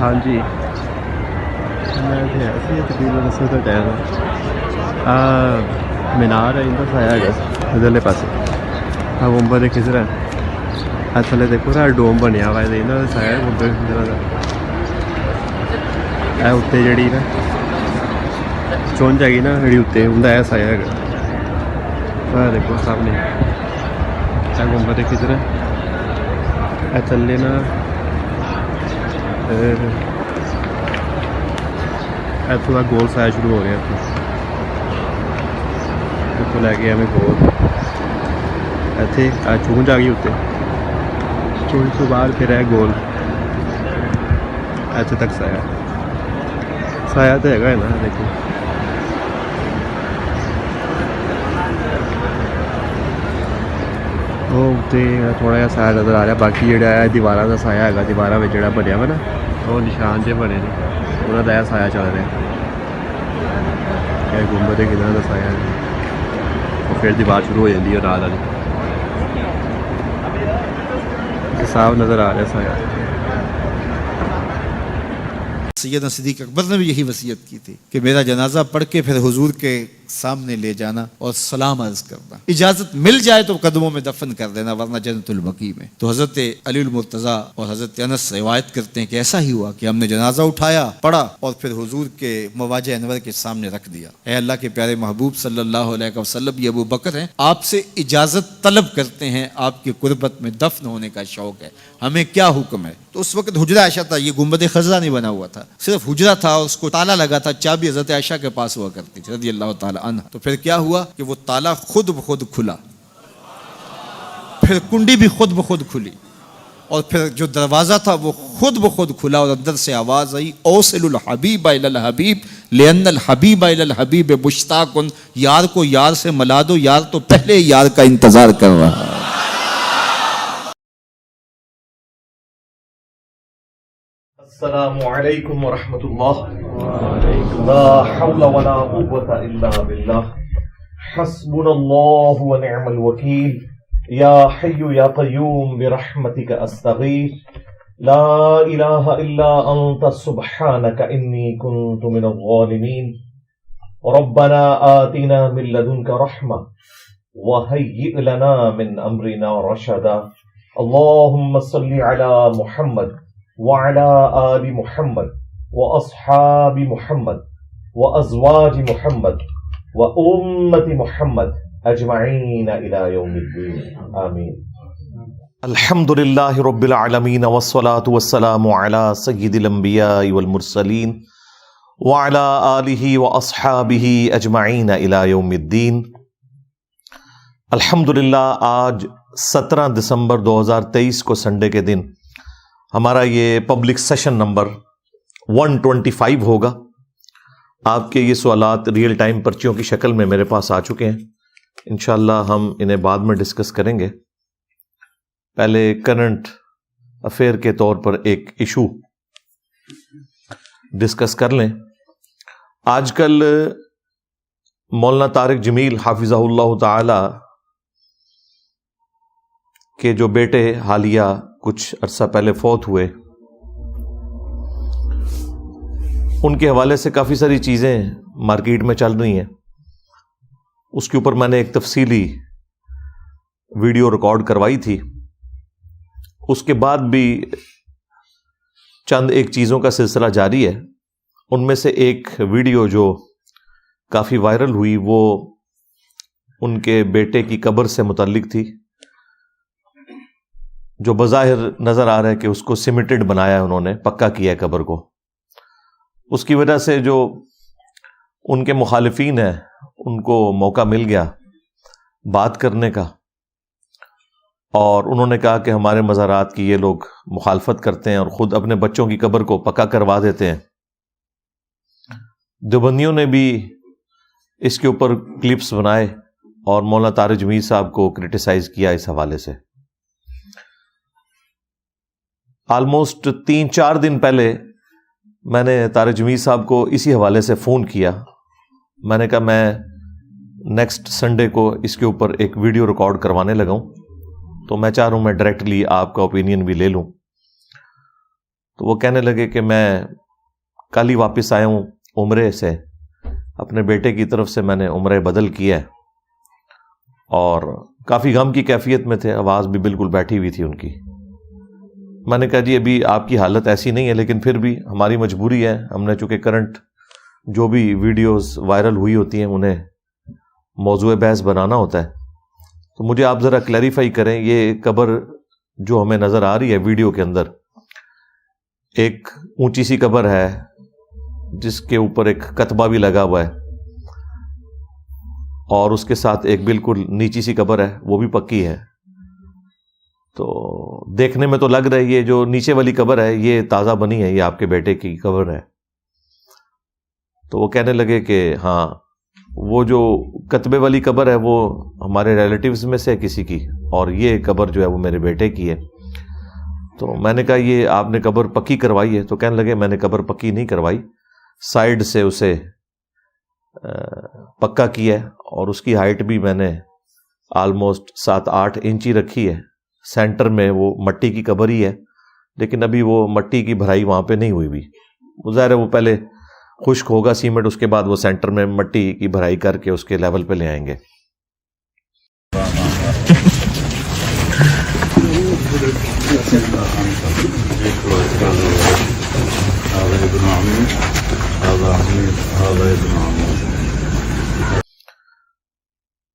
ہاں جی میں تقریباً اس وقت ٹائم مینار ہے اندر سے آیا گا ادھرلے پاسے ہاں گنبد خضرا ہے تھلے دیکھو نا ڈوم بنیا ہوا ہے انہوں نے سایا گنبد خضرا کا اتنے جڑی نا چونج ہے گی نا جڑی اتنے انہیں یہ سایا ہے دیکھو سامنے گنبد خضرا تھلے نا اتوں کا گول سایا شروع ہو رہا اتوں لے کے ایویں گول اتنے چونج آ گئی اتنے چونج تو بعد پھر ہے گول اتنے تک سایا سایا تو ہے نا دیکھو وہ تھوڑا جہا سایہ نظر آ رہا باقی جہاں ہے دیواروں کا سایہ ہے دیواروں میں جڑا بنیا ہوا نا وہ نشان جہ بنے نے انہوں کا سایہ چل رہا ہے گنبد خضرا کا سایہ ہے پھر دیوار شروع ہو جاتی ہے رات والی صاف نظر آ رہا ہے سایہ سیدنا صدیق اکبر نے بھی یہی وصیت کی تھی کہ میرا جنازہ پڑھ کے پھر حضور کے سامنے لے جانا اور سلام عرض کرنا، اجازت مل جائے تو قدموں میں دفن کر دینا ورنہ جنت البقیع میں۔ تو حضرت علی المرتضیٰ اور حضرت انس روایت کرتے ہیں کہ ایسا ہی ہوا کہ ہم نے جنازہ اٹھایا، پڑھا اور پھر حضور کے مواجہ انور کے سامنے رکھ دیا۔ اے اللہ کے پیارے محبوب صلی اللہ علیہ وسلم، یہ ابو بکر ہیں، آپ سے اجازت طلب کرتے ہیں، آپ کی قربت میں دفن ہونے کا شوق ہے، ہمیں کیا حکم ہے؟ تو اس وقت حجرہ عائشہ تھا، یہ گنبد خضرا نہیں بنا ہوا تھا، صرف حجرہ تھا اور اس کو تالا لگا تھا، چابی حضرت عائشہ کے پاس ہوا کرتی تھی رضی اللہ تعالی عنہ۔ تو پھر کیا ہوا کہ وہ تالا خود بخود کھلا، پھر کنڈی بھی خود بخود کھلی، اور پھر جو دروازہ تھا وہ خود بخود کھلا، اور اندر سے آواز آئی اوصل الحبیب الی الحبیب لان الحبیب الی الحبیب مشتاق، یار کو یار سے ملا دو، یار تو پہلے یار کا انتظار کر رہا ہے۔ السلام علیکم ورحمۃ اللہ، لا حول ولا قوة الا باللہ، حسبنا اللہ ونعم الوکیل، یا حی یا قیوم برحمتک استغیث، لا الہ الا انت سبحانک انی کنت من الظالمین، ربنا آتنا من لدنک رحمہ وہیئ لنا من امرنا رشدا، اللہم صل علی محمد وعلى آل محمد وأصحاب محمد وأزواج محمد وأمة محمد أجمعين إلى يوم الدين آمين۔ الحمد لله رب العالمين والصلاة والسلام على سيد الأنبياء والمرسلين وعلى آله وأصحابه أجمعين إلى يوم الدين۔ الحمدللہ آج 17 دسمبر 2023 کو سنڈے کے دن ہمارا یہ پبلک سیشن نمبر 125 ہوگا۔ آپ کے یہ سوالات ریئل ٹائم پرچیوں کی شکل میں میرے پاس آ چکے ہیں، انشاءاللہ ہم انہیں بعد میں ڈسکس کریں گے۔ پہلے کرنٹ افیئر کے طور پر ایک ایشو ڈسکس کر لیں۔ آج کل مولانا طارق جمیل حافظہ اللہ تعالی کے جو بیٹے حالیہ کچھ عرصہ پہلے فوت ہوئے، ان کے حوالے سے کافی ساری چیزیں مارکیٹ میں چل رہی ہیں، اس کے اوپر میں نے ایک تفصیلی ویڈیو ریکارڈ کروائی تھی۔ اس کے بعد بھی چند ایک چیزوں کا سلسلہ جاری ہے۔ ان میں سے ایک ویڈیو جو کافی وائرل ہوئی وہ ان کے بیٹے کی قبر سے متعلق تھی، جو بظاہر نظر آ رہا ہے کہ اس کو سیمنٹڈ بنایا ہے، انہوں نے پکا کیا ہے قبر کو۔ اس کی وجہ سے جو ان کے مخالفین ہیں ان کو موقع مل گیا بات کرنے کا، اور انہوں نے کہا کہ ہمارے مزارات کی یہ لوگ مخالفت کرتے ہیں اور خود اپنے بچوں کی قبر کو پکا کروا دیتے ہیں۔ دیوبندیوں نے بھی اس کے اوپر کلپس بنائے اور مولانا طارق جمیل صاحب کو کرٹیسائز کیا اس حوالے سے۔ آلموسٹ 3-4 دن پہلے میں نے طارق جمیل صاحب کو اسی حوالے سے فون کیا. میں نے کہا میں نیکسٹ سنڈے کو اس کے اوپر ایک ویڈیو ریکارڈ کروانے لگا ہوں, تو میں چاہ رہا ہوں میں ڈائریکٹلی آپ کا اوپینین بھی لے لوں. تو وہ کہنے لگے کہ میں کل ہی واپس آیا ہوں عمرے سے, اپنے بیٹے کی طرف سے میں نے عمرہ بدل کیا ہے, اور کافی غم کی کیفیت میں تھے, آواز بھی بالکل بیٹھی ہوئی تھی ان کی. میں نے کہا جی ابھی آپ کی حالت ایسی نہیں ہے, لیکن پھر بھی ہماری مجبوری ہے, ہم نے چونکہ کرنٹ جو بھی ویڈیوز وائرل ہوئی ہوتی ہیں انہیں موضوع بحث بنانا ہوتا ہے. تو مجھے آپ ذرا کلیریفائی کریں, یہ قبر جو ہمیں نظر آ رہی ہے ویڈیو کے اندر, ایک اونچی سی قبر ہے جس کے اوپر ایک کتبہ بھی لگا ہوا ہے, اور اس کے ساتھ ایک بالکل نیچی سی قبر ہے, وہ بھی پکی ہے. تو دیکھنے میں تو لگ رہا ہے یہ جو نیچے والی قبر ہے یہ تازہ بنی ہے, یہ آپ کے بیٹے کی قبر ہے. تو وہ کہنے لگے کہ ہاں وہ جو کتبے والی قبر ہے وہ ہمارے ریلیٹیوز میں سے ہے کسی کی, اور یہ قبر جو ہے وہ میرے بیٹے کی ہے. تو میں نے کہا یہ آپ نے قبر پکی کروائی ہے؟ تو کہنے لگے میں نے قبر پکی نہیں کروائی, سائیڈ سے اسے پکا کیا ہے, اور اس کی ہائٹ بھی میں نے آلموسٹ 7-8 انچ ہی رکھی ہے. سینٹر میں وہ مٹی کی قبر ہی ہے, لیکن ابھی وہ مٹی کی بھرائی وہاں پہ نہیں ہوئی بھی. ظاہر ہے وہ پہلے خشک ہوگا سیمنٹ, اس کے بعد وہ سینٹر میں مٹی کی بھرائی کر کے اس کے لیول پہ لے آئیں گے.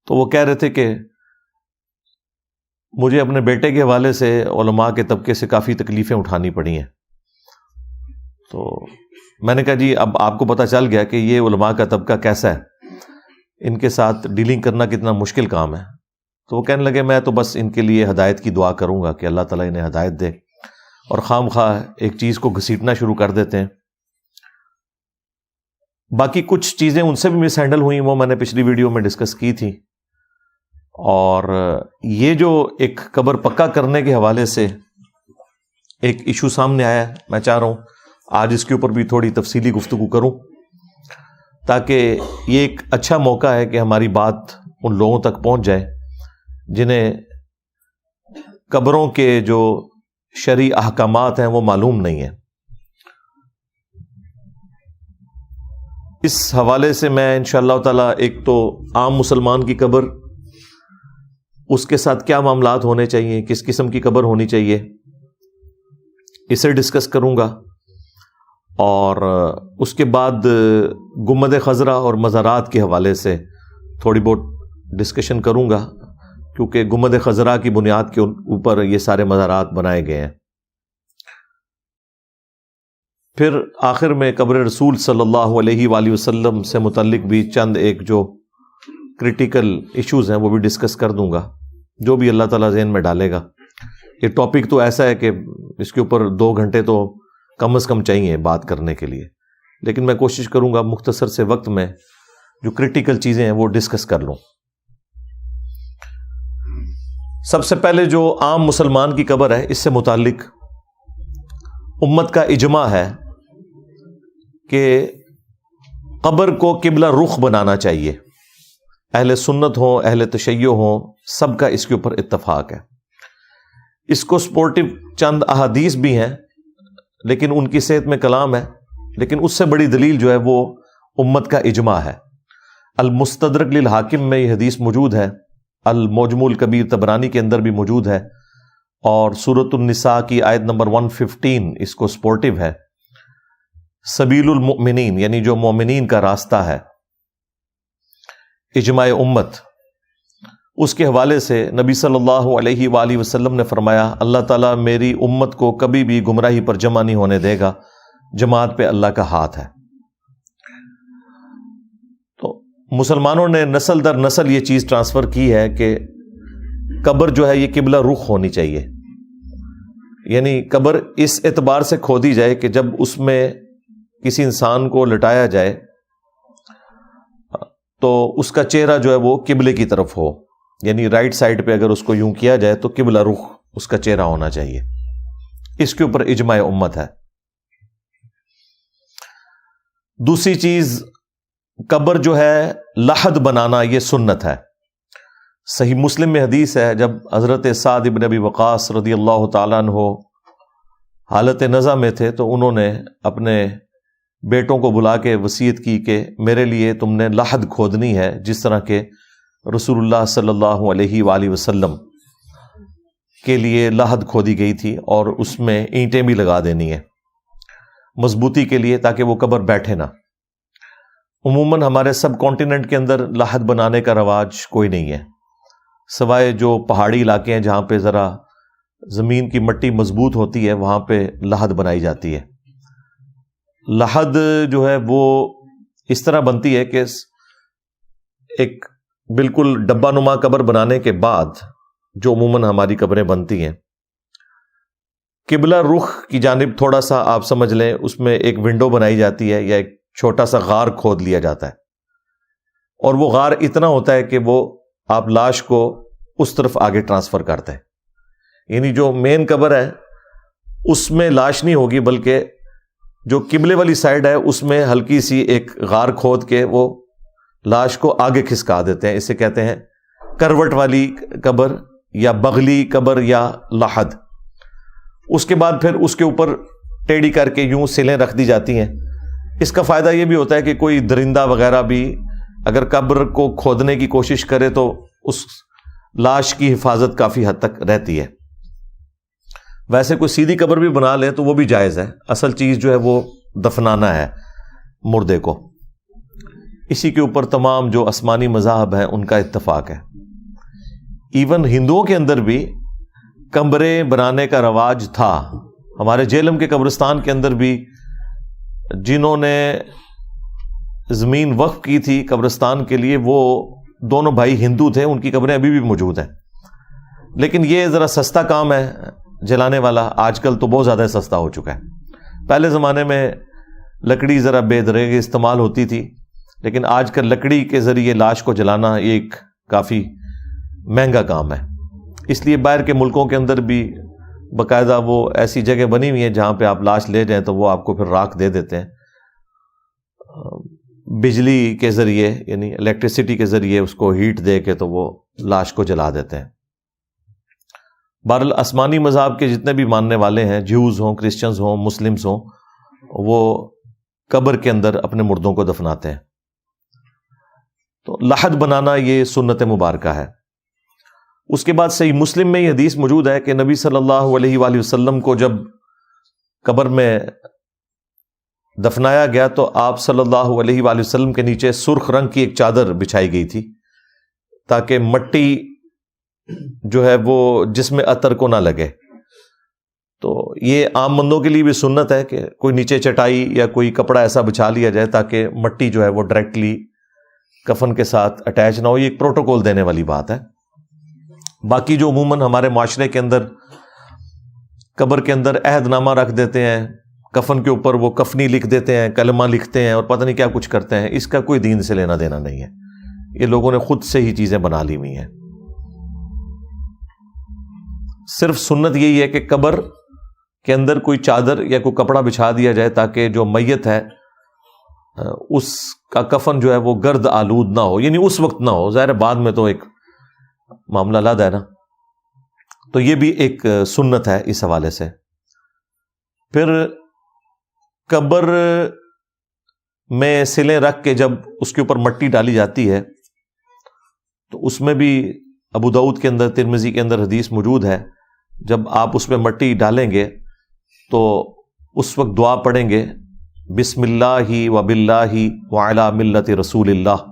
تو وہ کہہ رہے تھے کہ مجھے اپنے بیٹے کے حوالے سے علماء کے طبقے سے کافی تکلیفیں اٹھانی پڑی ہیں. تو میں نے کہا جی اب آپ کو پتہ چل گیا کہ یہ علماء کا طبقہ کیسا ہے, ان کے ساتھ ڈیلنگ کرنا کتنا مشکل کام ہے. تو وہ کہنے لگے میں تو بس ان کے لیے ہدایت کی دعا کروں گا کہ اللہ تعالیٰ انہیں ہدایت دے, اور خام خواہ ایک چیز کو گھسیٹنا شروع کر دیتے ہیں. باقی کچھ چیزیں ان سے بھی مس ہینڈل ہوئیں, وہ میں نے پچھلی ویڈیو میں ڈسکس کی تھی. اور یہ جو ایک قبر پکا کرنے کے حوالے سے ایک ایشو سامنے آیا ہے, میں چاہ رہا ہوں آج اس کے اوپر بھی تھوڑی تفصیلی گفتگو کروں, تاکہ یہ ایک اچھا موقع ہے کہ ہماری بات ان لوگوں تک پہنچ جائے جنہیں قبروں کے جو شرعی احکامات ہیں وہ معلوم نہیں ہیں. اس حوالے سے میں انشاءاللہ تعالی ایک تو عام مسلمان کی قبر, اس کے ساتھ کیا معاملات ہونے چاہیے, کس قسم کی قبر ہونی چاہیے, اسے ڈسکس کروں گا. اور اس کے بعد گنبد خضرا اور مزارات کے حوالے سے تھوڑی بہت ڈسکشن کروں گا, کیونکہ گنبد خضرا کی بنیاد کے اوپر یہ سارے مزارات بنائے گئے ہیں. پھر آخر میں قبر رسول صلی اللہ علیہ وآلہ وسلم سے متعلق بھی چند ایک جو کریٹیکل ایشوز ہیں وہ بھی ڈسکس کر دوں گا, جو بھی اللہ تعالیٰ ذہن میں ڈالے گا. یہ ٹاپک تو ایسا ہے کہ اس کے اوپر 2 گھنٹے تو کم از کم چاہیے بات کرنے کے لیے, لیکن میں کوشش کروں گا مختصر سے وقت میں جو کریٹیکل چیزیں ہیں وہ ڈسکس کر لوں. سب سے پہلے جو عام مسلمان کی قبر ہے, اس سے متعلق امت کا اجماع ہے کہ قبر کو قبلہ رخ بنانا چاہیے. اہل سنت ہوں, اہل تشیع ہوں, سب کا اس کے اوپر اتفاق ہے. اس کو سپورٹو چند احادیث بھی ہیں, لیکن ان کی صحت میں کلام ہے, لیکن اس سے بڑی دلیل جو ہے وہ امت کا اجماع ہے. المستدرک للحاکم میں یہ حدیث موجود ہے, المعجم الکبیر طبرانی کے اندر بھی موجود ہے, اور سورۃ النساء کی آیت نمبر 115 اس کو سپورٹو ہے. سبیل المؤمنین یعنی جو مومنین کا راستہ ہے, اجماع امت. اس کے حوالے سے نبی صلی اللہ علیہ وآلہ وسلم نے فرمایا اللہ تعالیٰ میری امت کو کبھی بھی گمراہی پر جمع نہیں ہونے دے گا, جماعت پہ اللہ کا ہاتھ ہے. تو مسلمانوں نے نسل در نسل یہ چیز ٹرانسفر کی ہے کہ قبر جو ہے یہ قبلہ رخ ہونی چاہیے. یعنی قبر اس اعتبار سے کھودی جائے کہ جب اس میں کسی انسان کو لٹایا جائے تو اس کا چہرہ جو ہے وہ قبلے کی طرف ہو, یعنی رائٹ سائڈ پہ اگر اس کو یوں کیا جائے تو قبلہ رخ اس کا چہرہ ہونا چاہیے. اس کے اوپر اجماع امت ہے. دوسری چیز قبر جو ہے لحد بنانا یہ سنت ہے. صحیح مسلم میں حدیث ہے جب حضرت سعد ابن ابی وقاص رضی اللہ تعالیٰ عنہ حالت نزع میں تھے تو انہوں نے اپنے بیٹوں کو بلا کے وصیت کی کہ میرے لیے تم نے لحد کھودنی ہے جس طرح کہ رسول اللہ صلی اللہ علیہ وآلہ وسلم کے لیے لحد کھودی گئی تھی، اور اس میں اینٹیں بھی لگا دینی ہے مضبوطی کے لیے تاکہ وہ قبر بیٹھے نہ. عموماً ہمارے سب کانٹیننٹ کے اندر لحد بنانے کا رواج کوئی نہیں ہے، سوائے جو پہاڑی علاقے ہیں جہاں پہ ذرا زمین کی مٹی مضبوط ہوتی ہے وہاں پہ لحد بنائی جاتی ہے. لحد جو ہے وہ اس طرح بنتی ہے کہ ایک بالکل ڈبہ نما قبر بنانے کے بعد جو عموماً ہماری قبریں بنتی ہیں، قبلہ رخ کی جانب تھوڑا سا آپ سمجھ لیں اس میں ایک ونڈو بنائی جاتی ہے یا ایک چھوٹا سا غار کھود لیا جاتا ہے، اور وہ غار اتنا ہوتا ہے کہ وہ آپ لاش کو اس طرف آگے ٹرانسفر کرتے ہیں. یعنی جو مین قبر ہے اس میں لاش نہیں ہوگی، بلکہ جو قبلے والی سائڈ ہے اس میں ہلکی سی ایک غار کھود کے وہ لاش کو آگے کھسکا دیتے ہیں. اسے کہتے ہیں کروٹ والی قبر یا بغلی قبر یا لحد. اس کے بعد پھر اس کے اوپر ٹیڑھی کر کے یوں سلیں رکھ دی جاتی ہیں. اس کا فائدہ یہ بھی ہوتا ہے کہ کوئی درندہ وغیرہ بھی اگر قبر کو کھودنے کی کوشش کرے تو اس لاش کی حفاظت کافی حد تک رہتی ہے. ویسے کوئی سیدھی قبر بھی بنا لے تو وہ بھی جائز ہے، اصل چیز جو ہے وہ دفنانا ہے مردے کو. اسی کے اوپر تمام جو آسمانی مذاہب ہیں ان کا اتفاق ہے. ایون ہندوؤں کے اندر بھی قبریں بنانے کا رواج تھا. ہمارے جہلم کے قبرستان کے اندر بھی جنہوں نے زمین وقف کی تھی قبرستان کے لیے وہ دونوں بھائی ہندو تھے، ان کی قبریں ابھی بھی موجود ہیں. لیکن یہ ذرا سستا کام ہے جلانے والا، آج کل تو بہت زیادہ سستا ہو چکا ہے. پہلے زمانے میں لکڑی ذرا بے دریغ استعمال ہوتی تھی، لیکن آج کل لکڑی کے ذریعے لاش کو جلانا یہ ایک کافی مہنگا کام ہے. اس لیے باہر کے ملکوں کے اندر بھی باقاعدہ وہ ایسی جگہ بنی ہوئی ہیں جہاں پہ آپ لاش لے جائیں تو وہ آپ کو پھر راکھ دے دیتے ہیں بجلی کے ذریعے، یعنی الیکٹریسٹی کے ذریعے اس کو ہیٹ دے کے تو وہ لاش کو جلا دیتے ہیں. بہرحال آسمانی مذہب کے جتنے بھی ماننے والے ہیں، جیوز ہوں، کرسچنز ہوں، مسلمز ہوں، وہ قبر کے اندر اپنے مردوں کو دفناتے ہیں. تو لحد بنانا یہ سنت مبارکہ ہے. اس کے بعد صحیح مسلم میں یہ حدیث موجود ہے کہ نبی صلی اللہ علیہ وآلہ وسلم کو جب قبر میں دفنایا گیا تو آپ صلی اللہ علیہ وآلہ وسلم کے نیچے سرخ رنگ کی ایک چادر بچھائی گئی تھی تاکہ مٹی جو ہے وہ جسم عطر کو نہ لگے. تو یہ عام بندوں کے لیے بھی سنت ہے کہ کوئی نیچے چٹائی یا کوئی کپڑا ایسا بچھا لیا جائے تاکہ مٹی جو ہے وہ ڈائریکٹلی کفن کے ساتھ اٹیچ نہ ہو. یہ ایک پروٹوکول دینے والی بات ہے. باقی جو عموماً ہمارے معاشرے کے اندر قبر کے اندر عہد نامہ رکھ دیتے ہیں، کفن کے اوپر وہ کفنی لکھ دیتے ہیں، کلمہ لکھتے ہیں اور پتہ نہیں کیا کچھ کرتے ہیں، اس کا کوئی دین سے لینا دینا نہیں ہے. یہ لوگوں نے خود سے ہی چیزیں بنا لی ہوئی ہیں. صرف سنت یہی ہے کہ قبر کے اندر کوئی چادر یا کوئی کپڑا بچھا دیا جائے تاکہ جو میت ہے اس کا کفن جو ہے وہ گرد آلود نہ ہو، یعنی اس وقت نہ ہو. ظاہر بعد میں تو ایک معاملہ علیحدہ ہے نا. تو یہ بھی ایک سنت ہے اس حوالے سے. پھر قبر میں سلیں رکھ کے جب اس کے اوپر مٹی ڈالی جاتی ہے تو اس میں بھی ابو داؤد کے اندر، ترمذی کے اندر حدیث موجود ہے، جب آپ اس میں مٹی ڈالیں گے تو اس وقت دعا پڑھیں گے بسم اللہ و باللہ وعلی ملت رسول اللہ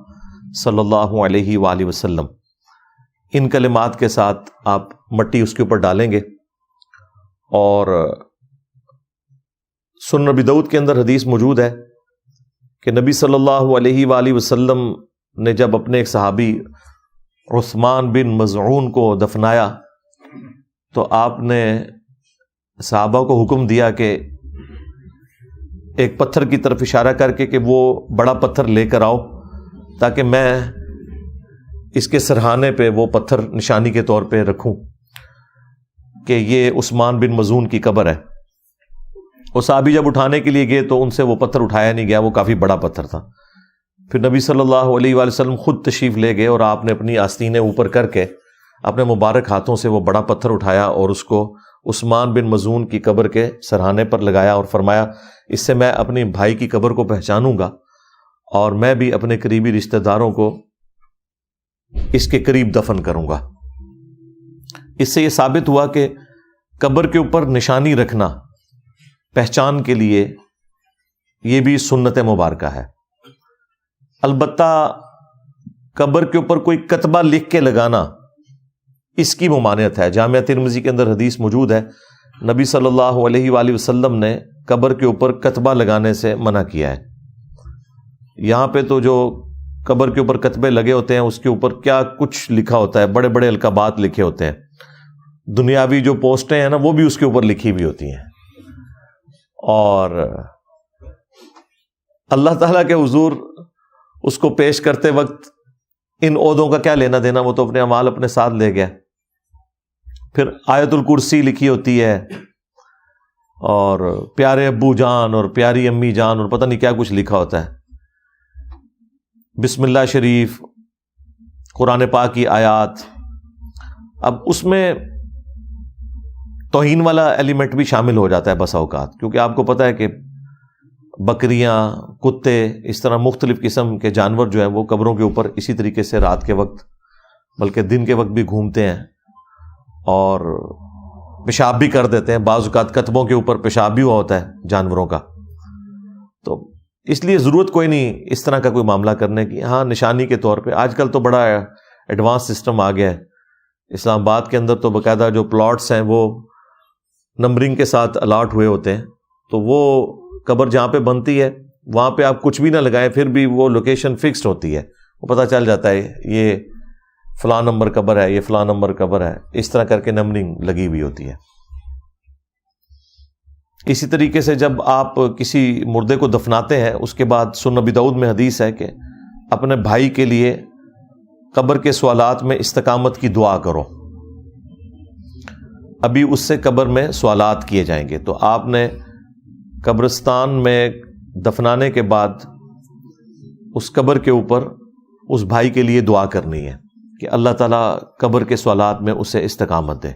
صلی اللہ علیہ وآلہ وسلم. ان کلمات کے ساتھ آپ مٹی اس کے اوپر ڈالیں گے. اور سنن ابی داؤد کے اندر حدیث موجود ہے کہ نبی صلی اللہ علیہ وآلہ وسلم نے جب اپنے ایک صحابی عثمان بن مظعون کو دفنایا تو آپ نے صحابہ کو حکم دیا کہ ایک پتھر کی طرف اشارہ کر کے کہ وہ بڑا پتھر لے کر آؤ تاکہ میں اس کے سرہانے پہ وہ پتھر نشانی کے طور پہ رکھوں کہ یہ عثمان بن مظعون کی قبر ہے. وہ صحابی جب اٹھانے کے لیے گئے تو ان سے وہ پتھر اٹھایا نہیں گیا، وہ کافی بڑا پتھر تھا۔ پھر نبی صلی اللہ علیہ وآلہ وسلم خود تشریف لے گئے اور آپ نے اپنی آستینیں اوپر کر کے اپنے مبارک ہاتھوں سے وہ بڑا پتھر اٹھایا اور اس کو عثمان بن مظعون کی قبر کے سرہانے پر لگایا اور فرمایا اس سے میں اپنی بھائی کی قبر کو پہچانوں گا اور میں بھی اپنے قریبی رشتہ داروں کو اس کے قریب دفن کروں گا۔ اس سے یہ ثابت ہوا کہ قبر کے اوپر نشانی رکھنا پہچان کے لیے یہ بھی سنت مبارکہ ہے۔ البتہ قبر کے اوپر کوئی کتبہ لکھ کے لگانا اس کی ممانعت ہے۔ جامعہ ترمذی کے اندر حدیث موجود ہے، نبی صلی اللہ علیہ وآلہ وسلم نے قبر کے اوپر کتبہ لگانے سے منع کیا ہے۔ یہاں پہ تو جو قبر کے اوپر کتبے لگے ہوتے ہیں اس کے اوپر کیا کچھ لکھا ہوتا ہے، بڑے بڑے القابات لکھے ہوتے ہیں، دنیاوی جو پوسٹیں ہیں نا وہ بھی اس کے اوپر لکھی ہوئی ہوتی ہیں، اور اللہ تعالیٰ کے حضور اس کو پیش کرتے وقت ان عہدوں کا کیا لینا دینا، وہ تو اپنے اعمال اپنے ساتھ لے گیا۔ پھر آیت الکرسی لکھی ہوتی ہے اور پیارے ابو جان اور پیاری امی جان اور پتہ نہیں کیا کچھ لکھا ہوتا ہے، بسم اللہ شریف، قرآن پاک کی آیات۔ اب اس میں توہین والا ایلیمنٹ بھی شامل ہو جاتا ہے بسا اوقات، کیونکہ آپ کو پتہ ہے کہ بکریاں، کتے، اس طرح مختلف قسم کے جانور جو ہیں وہ قبروں کے اوپر اسی طریقے سے رات کے وقت بلکہ دن کے وقت بھی گھومتے ہیں اور پیشاب بھی کر دیتے ہیں، بعض اوقات کتبوں کے اوپر پیشاب بھی ہوا ہوتا ہے جانوروں کا۔ تو اس لیے ضرورت کوئی نہیں اس طرح کا کوئی معاملہ کرنے کی۔ ہاں نشانی کے طور پہ آج کل تو بڑا ایڈوانس سسٹم آ گیا ہے، اسلام آباد کے اندر تو باقاعدہ جو پلاٹس ہیں وہ نمبرنگ کے ساتھ الاٹ ہوئے ہوتے ہیں، تو وہ قبر جہاں پہ بنتی ہے وہاں پہ آپ کچھ بھی نہ لگائیں پھر بھی وہ لوکیشن فکسڈ ہوتی ہے، وہ پتہ چل جاتا ہے یہ فلاں نمبر قبر ہے، یہ فلاں نمبر قبر ہے، اس طرح کر کے نمبرنگ لگی ہوئی ہوتی ہے۔ اسی طریقے سے جب آپ کسی مردے کو دفناتے ہیں اس کے بعد سنن ابی داؤد میں حدیث ہے کہ اپنے بھائی کے لیے قبر کے سوالات میں استقامت کی دعا کرو، ابھی اس سے قبر میں سوالات کیے جائیں گے۔ تو آپ نے قبرستان میں دفنانے کے بعد اس قبر کے اوپر اس بھائی کے لیے دعا کرنی ہے کہ اللہ تعالیٰ قبر کے سوالات میں اسے استقامت دے۔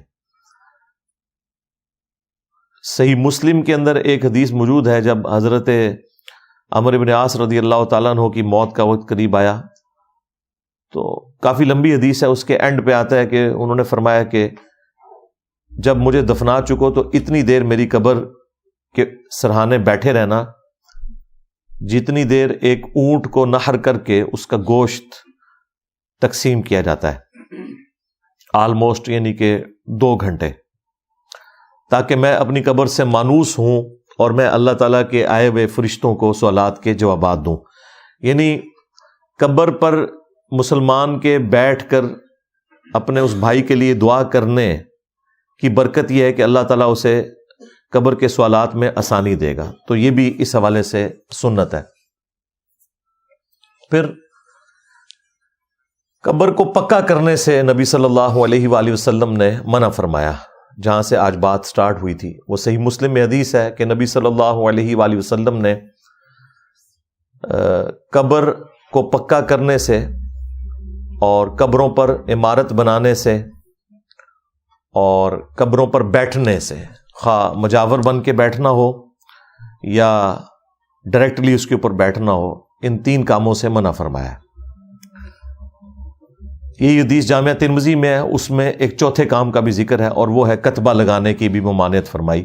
صحیح مسلم کے اندر ایک حدیث موجود ہے، جب حضرت عمرو بن عاص رضی اللہ تعالیٰ عنہ کی موت کا وقت قریب آیا تو کافی لمبی حدیث ہے، اس کے اینڈ پہ آتا ہے کہ انہوں نے فرمایا کہ جب مجھے دفنا چکو تو اتنی دیر میری قبر کے سرہانے بیٹھے رہنا جتنی دیر ایک اونٹ کو نحر کر کے اس کا گوشت تقسیم کیا جاتا ہے، آلموسٹ یعنی کہ 2 گھنٹے، تاکہ میں اپنی قبر سے مانوس ہوں اور میں اللہ تعالیٰ کے آئے ہوئے فرشتوں کو سوالات کے جوابات دوں۔ یعنی قبر پر مسلمان کے بیٹھ کر اپنے اس بھائی کے لیے دعا کرنے کی برکت یہ ہے کہ اللہ تعالیٰ اسے قبر کے سوالات میں آسانی دے گا، تو یہ بھی اس حوالے سے سنت ہے۔ پھر قبر کو پکا کرنے سے نبی صلی اللہ علیہ وآلہ وسلم نے منع فرمایا۔ جہاں سے آج بات سٹارٹ ہوئی تھی وہ صحیح مسلم میں حدیث ہے کہ نبی صلی اللہ علیہ وآلہ وسلم نے قبر کو پکا کرنے سے اور قبروں پر عمارت بنانے سے اور قبروں پر بیٹھنے سے، خواہ مجاور بن کے بیٹھنا ہو یا ڈائریکٹلی اس کے اوپر بیٹھنا ہو، ان 3 کاموں سے منع فرمایا۔ یہ حدیث جامعہ ترمذی میں ہے، اس میں ایک چوتھے کام کا بھی ذکر ہے اور وہ ہے کتبہ لگانے کی بھی ممانعت فرمائی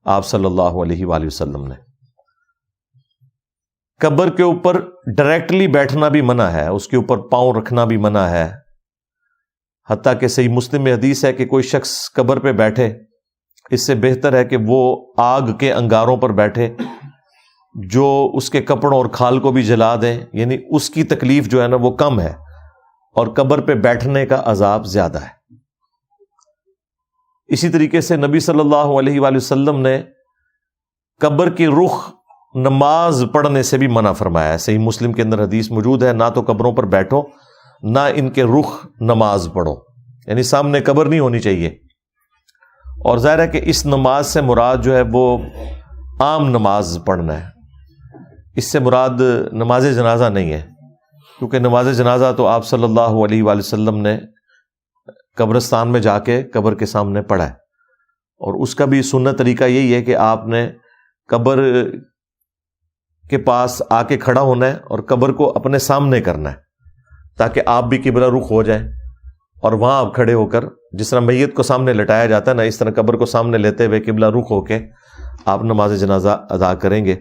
آپ صلی اللہ علیہ وآلہ وسلم نے۔ قبر کے اوپر ڈائریکٹلی بیٹھنا بھی منع ہے، اس کے اوپر پاؤں رکھنا بھی منع ہے، حتیٰ کہ صحیح مسلم میں حدیث ہے کہ کوئی شخص قبر پہ بیٹھے اس سے بہتر ہے کہ وہ آگ کے انگاروں پر بیٹھے جو اس کے کپڑوں اور کھال کو بھی جلا دیں، یعنی اس کی تکلیف جو ہے نا وہ کم ہے اور قبر پہ بیٹھنے کا عذاب زیادہ ہے۔ اسی طریقے سے نبی صلی اللہ علیہ وآلہ وسلم نے قبر کی رخ نماز پڑھنے سے بھی منع فرمایا ہے۔ صحیح مسلم کے اندر حدیث موجود ہے، نہ تو قبروں پر بیٹھو نہ ان کے رخ نماز پڑھو، یعنی سامنے قبر نہیں ہونی چاہیے۔ اور ظاہر ہے کہ اس نماز سے مراد جو ہے وہ عام نماز پڑھنا ہے. اس سے مراد نماز جنازہ نہیں ہے، کیونکہ نماز جنازہ تو آپ صلی اللہ علیہ وآلہ وسلم نے قبرستان میں جا کے قبر کے سامنے پڑھا ہے، اور اس کا بھی سنت طریقہ یہی ہے کہ آپ نے قبر کے پاس آ کے کھڑا ہونا ہے اور قبر کو اپنے سامنے کرنا ہے، تاکہ آپ بھی قبلہ رخ ہو جائیں، اور وہاں آپ کھڑے ہو کر جس طرح میت کو سامنے لٹایا جاتا ہے نا، اس طرح قبر کو سامنے لیتے ہوئے قبلہ رخ ہو کے آپ نماز جنازہ ادا کریں گے.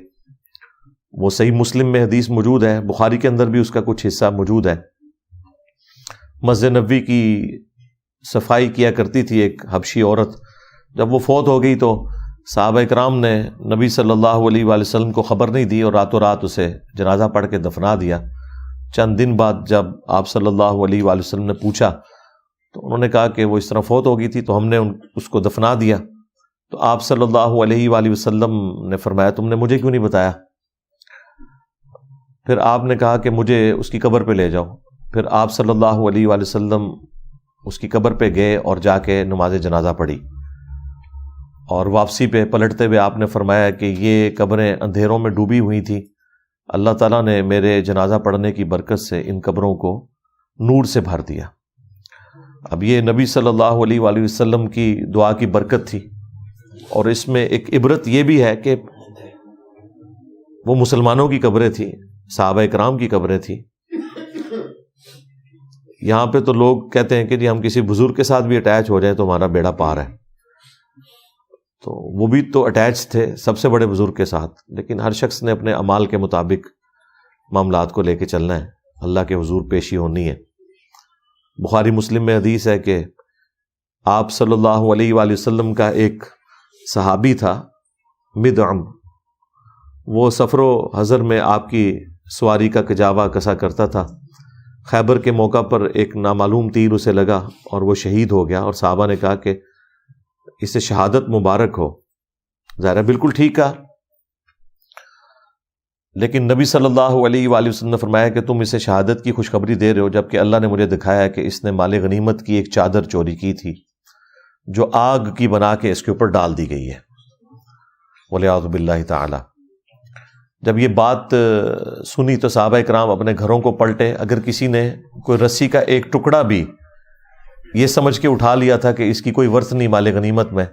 وہ صحیح مسلم میں حدیث موجود ہے، بخاری کے اندر بھی اس کا کچھ حصہ موجود ہے. مسجد نبوی کی صفائی کیا کرتی تھی ایک حبشی عورت. جب وہ فوت ہو گئی تو صحابہ اکرام نے نبی صلی اللہ علیہ وآلہ وسلم کو خبر نہیں دی اور راتوں رات اسے جنازہ پڑھ کے دفنا دیا. چند دن بعد جب آپ صلی اللہ علیہ وآلہ وسلم نے پوچھا تو انہوں نے کہا کہ وہ اس طرح فوت ہو گئی تھی تو ہم نے اس کو دفنا دیا. تو آپ صلی اللہ علیہ وآلہ وسلم نے فرمایا تم نے مجھے کیوں نہیں بتایا؟ پھر آپ نے کہا کہ مجھے اس کی قبر پہ لے جاؤ. پھر آپ صلی اللہ علیہ وآلہ وسلم اس کی قبر پہ گئے اور جا کے نماز جنازہ پڑھی، اور واپسی پہ پلٹتے ہوئے آپ نے فرمایا کہ یہ قبریں اندھیروں میں ڈوبی ہوئی تھیں، اللہ تعالیٰ نے میرے جنازہ پڑھنے کی برکت سے ان قبروں کو نور سے بھر دیا. اب یہ نبی صلی اللہ علیہ وآلہ وسلم کی دعا کی برکت تھی، اور اس میں ایک عبرت یہ بھی ہے کہ وہ مسلمانوں کی قبریں تھیں، صحابہ اکرام کی قبریں تھیں. یہاں پہ تو لوگ کہتے ہیں کہ جی ہم کسی بزرگ کے ساتھ بھی اٹیچ ہو جائیں تو ہمارا بیڑا پار ہے. تو وہ بھی تو اٹیچ تھے سب سے بڑے بزرگ کے ساتھ، لیکن ہر شخص نے اپنے اعمال کے مطابق معاملات کو لے کے چلنا ہے، اللہ کے حضور پیشی ہونی ہے. بخاری مسلم میں حدیث ہے کہ آپ صلی اللہ علیہ وآلہ وسلم کا ایک صحابی تھا مدعم، وہ سفر و حضر میں آپ کی سواری کا کجاوا کسا کرتا تھا. خیبر کے موقع پر ایک نامعلوم تیر اسے لگا اور وہ شہید ہو گیا، اور صحابہ نے کہا کہ اسے شہادت مبارک ہو. ظاہر بالکل ٹھیک کہا، لیکن نبی صلی اللہ علیہ وآلہ وسلم نے فرمایا کہ تم اسے شہادت کی خوشخبری دے رہے ہو، جبکہ اللہ نے مجھے دکھایا ہے کہ اس نے مال غنیمت کی ایک چادر چوری کی تھی جو آگ کی بنا کے اس کے اوپر ڈال دی گئی ہے، والعیاذ باللہ تعالی. جب یہ بات سنی تو صحابہ اکرام اپنے گھروں کو پلٹے. اگر کسی نے کوئی رسی کا ایک ٹکڑا بھی یہ سمجھ کے اٹھا لیا تھا کہ اس کی کوئی ورث نہیں مال غنیمت میں،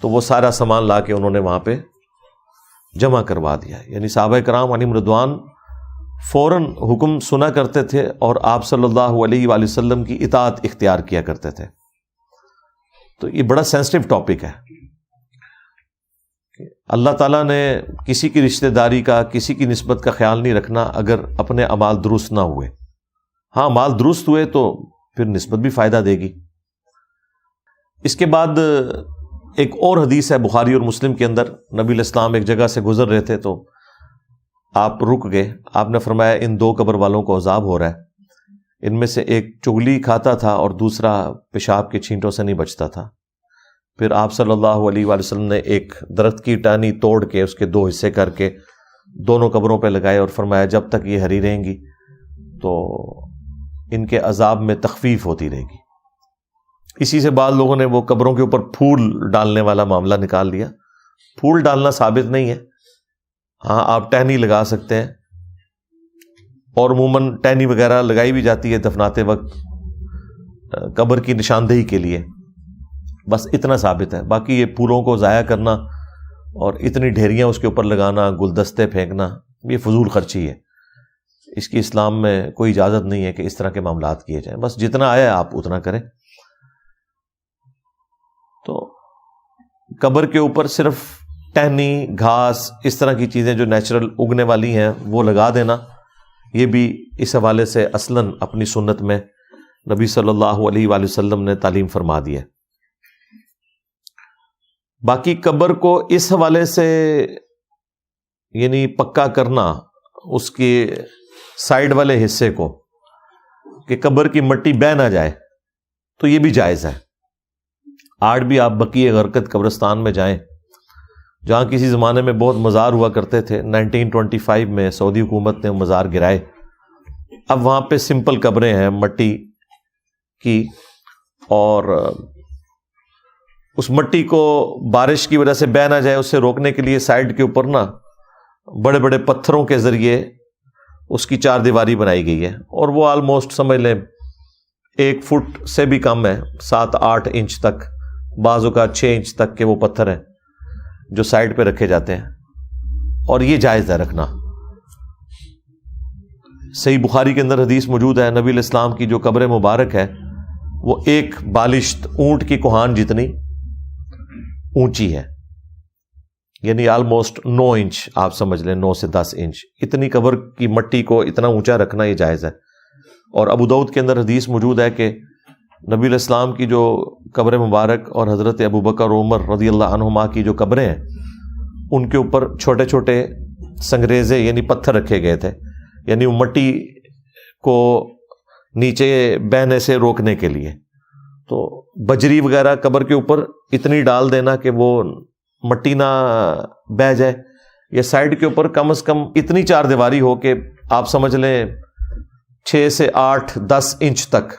تو وہ سارا سامان لا کے انہوں نے وہاں پہ جمع کروا دیا. یعنی صحابہ کرام علیہم رضوان فوراً حکم سنا کرتے تھے اور آپ صلی اللہ علیہ وآلہ وسلم کی اطاعت اختیار کیا کرتے تھے. تو یہ بڑا سینسٹیو ٹاپک ہے. اللہ تعالیٰ نے کسی کی رشتہ داری کا، کسی کی نسبت کا خیال نہیں رکھنا اگر اپنے اعمال درست نہ ہوئے. ہاں مال درست ہوئے تو پھر نسبت بھی فائدہ دے گی. اس کے بعد ایک اور حدیث ہے بخاری اور مسلم کے اندر. نبی علیہ السلام ایک جگہ سے گزر رہے تھے تو آپ رک گئے. آپ نے فرمایا ان دو قبر والوں کو عذاب ہو رہا ہے. ان میں سے ایک چغلی کھاتا تھا اور دوسرا پیشاب کے چھینٹوں سے نہیں بچتا تھا. پھر آپ صلی اللہ علیہ وآلہ وسلم نے ایک درخت کی ٹہنی توڑ کے اس کے دو حصے کر کے دونوں قبروں پہ لگائے اور فرمایا جب تک یہ ہری رہیں گی تو ان کے عذاب میں تخفیف ہوتی رہے گی. اسی سے بعض لوگوں نے وہ قبروں کے اوپر پھول ڈالنے والا معاملہ نکال لیا. پھول ڈالنا ثابت نہیں ہے. ہاں آپ ٹہنی لگا سکتے ہیں، اور عموماً ٹہنی وغیرہ لگائی بھی جاتی ہے دفناتے وقت قبر کی نشاندہی کے لیے، بس اتنا ثابت ہے. باقی یہ پھولوں کو ضائع کرنا اور اتنی ڈھیریاں اس کے اوپر لگانا، گلدستے پھینکنا، یہ فضول خرچی ہے. اس کی اسلام میں کوئی اجازت نہیں ہے کہ اس طرح کے معاملات کیے جائیں. بس جتنا آیا آپ اتنا کریں. تو قبر کے اوپر صرف ٹہنی، گھاس، اس طرح کی چیزیں جو نیچرل اگنے والی ہیں وہ لگا دینا، یہ بھی اس حوالے سے اصلاً اپنی سنت میں نبی صلی اللہ علیہ وآلہ وسلم نے تعلیم فرما دی ہے. باقی قبر کو اس حوالے سے یعنی پکا کرنا اس کے سائڈ والے حصے کو کہ قبر کی مٹی بہہ نہ جائے، تو یہ بھی جائز ہے. آج بھی آپ بقیع غرقد قبرستان میں جائیں جہاں کسی زمانے میں بہت مزار ہوا کرتے تھے. 1925 میں سعودی حکومت نے مزار گرائے. اب وہاں پہ سمپل قبریں ہیں مٹی کی، اور اس مٹی کو بارش کی وجہ سے بہہ نہ جائے، اسے روکنے کے لیے سائڈ کے اوپر نا بڑے بڑے پتھروں کے ذریعے اس کی چار دیواری بنائی گئی ہے، اور وہ آلموسٹ سمجھ لیں 1 فٹ سے بھی کم ہے، 7-8 انچ تک، بعضوں کا 6 انچ تک کے وہ پتھر ہیں جو سائڈ پہ رکھے جاتے ہیں، اور یہ جائز ہے رکھنا۔ صحیح بخاری کے اندر حدیث موجود ہے، نبی علیہ السلام کی جو قبر مبارک ہے وہ ایک بالشت اونٹ کی کوہان جتنی اونچی ہے، یعنی آلموسٹ 9 انچ، آپ سمجھ لیں 9 سے 10 انچ، اتنی قبر کی مٹی کو اتنا اونچا رکھنا یہ جائز ہے۔ اور ابو داؤد کے اندر حدیث موجود ہے کہ نبی علیہ السلام کی جو قبر مبارک اور حضرت ابو بکر اور عمر رضی اللہ عنہما کی جو قبریں ہیں ان کے اوپر چھوٹے چھوٹے سنگریزے یعنی پتھر رکھے گئے تھے، یعنی وہ مٹی کو نیچے بہنے سے روکنے کے لیے۔ تو بجری وغیرہ قبر کے اوپر اتنی ڈال دینا کہ وہ مٹی نہ بہہ جائے، یا سائڈ کے اوپر کم از کم اتنی چار دیواری ہو کہ آپ سمجھ لیں 6 سے 8-10 انچ تک،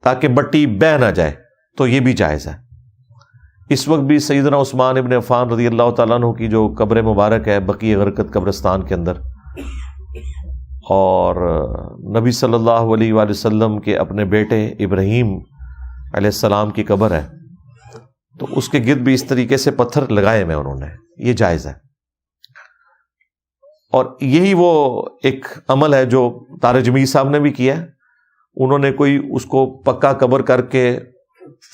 تاکہ مٹی بہہ نہ جائے، تو یہ بھی جائز ہے۔ اس وقت بھی سیدنا عثمان ابن عفان رضی اللہ تعالیٰ عنہ کی جو قبر مبارک ہے بقیع غرقد قبرستان کے اندر، اور نبی صلی اللہ علیہ وآلہ وسلم کے اپنے بیٹے ابراہیم علیہ السلام کی قبر ہے، تو اس کے گرد بھی اس طریقے سے پتھر لگائے میں انہوں نے، یہ جائز ہے۔ اور یہی وہ ایک عمل ہے جو طارق جمیل صاحب نے بھی کیا ہے، انہوں نے کوئی اس کو پکا قبر کر کے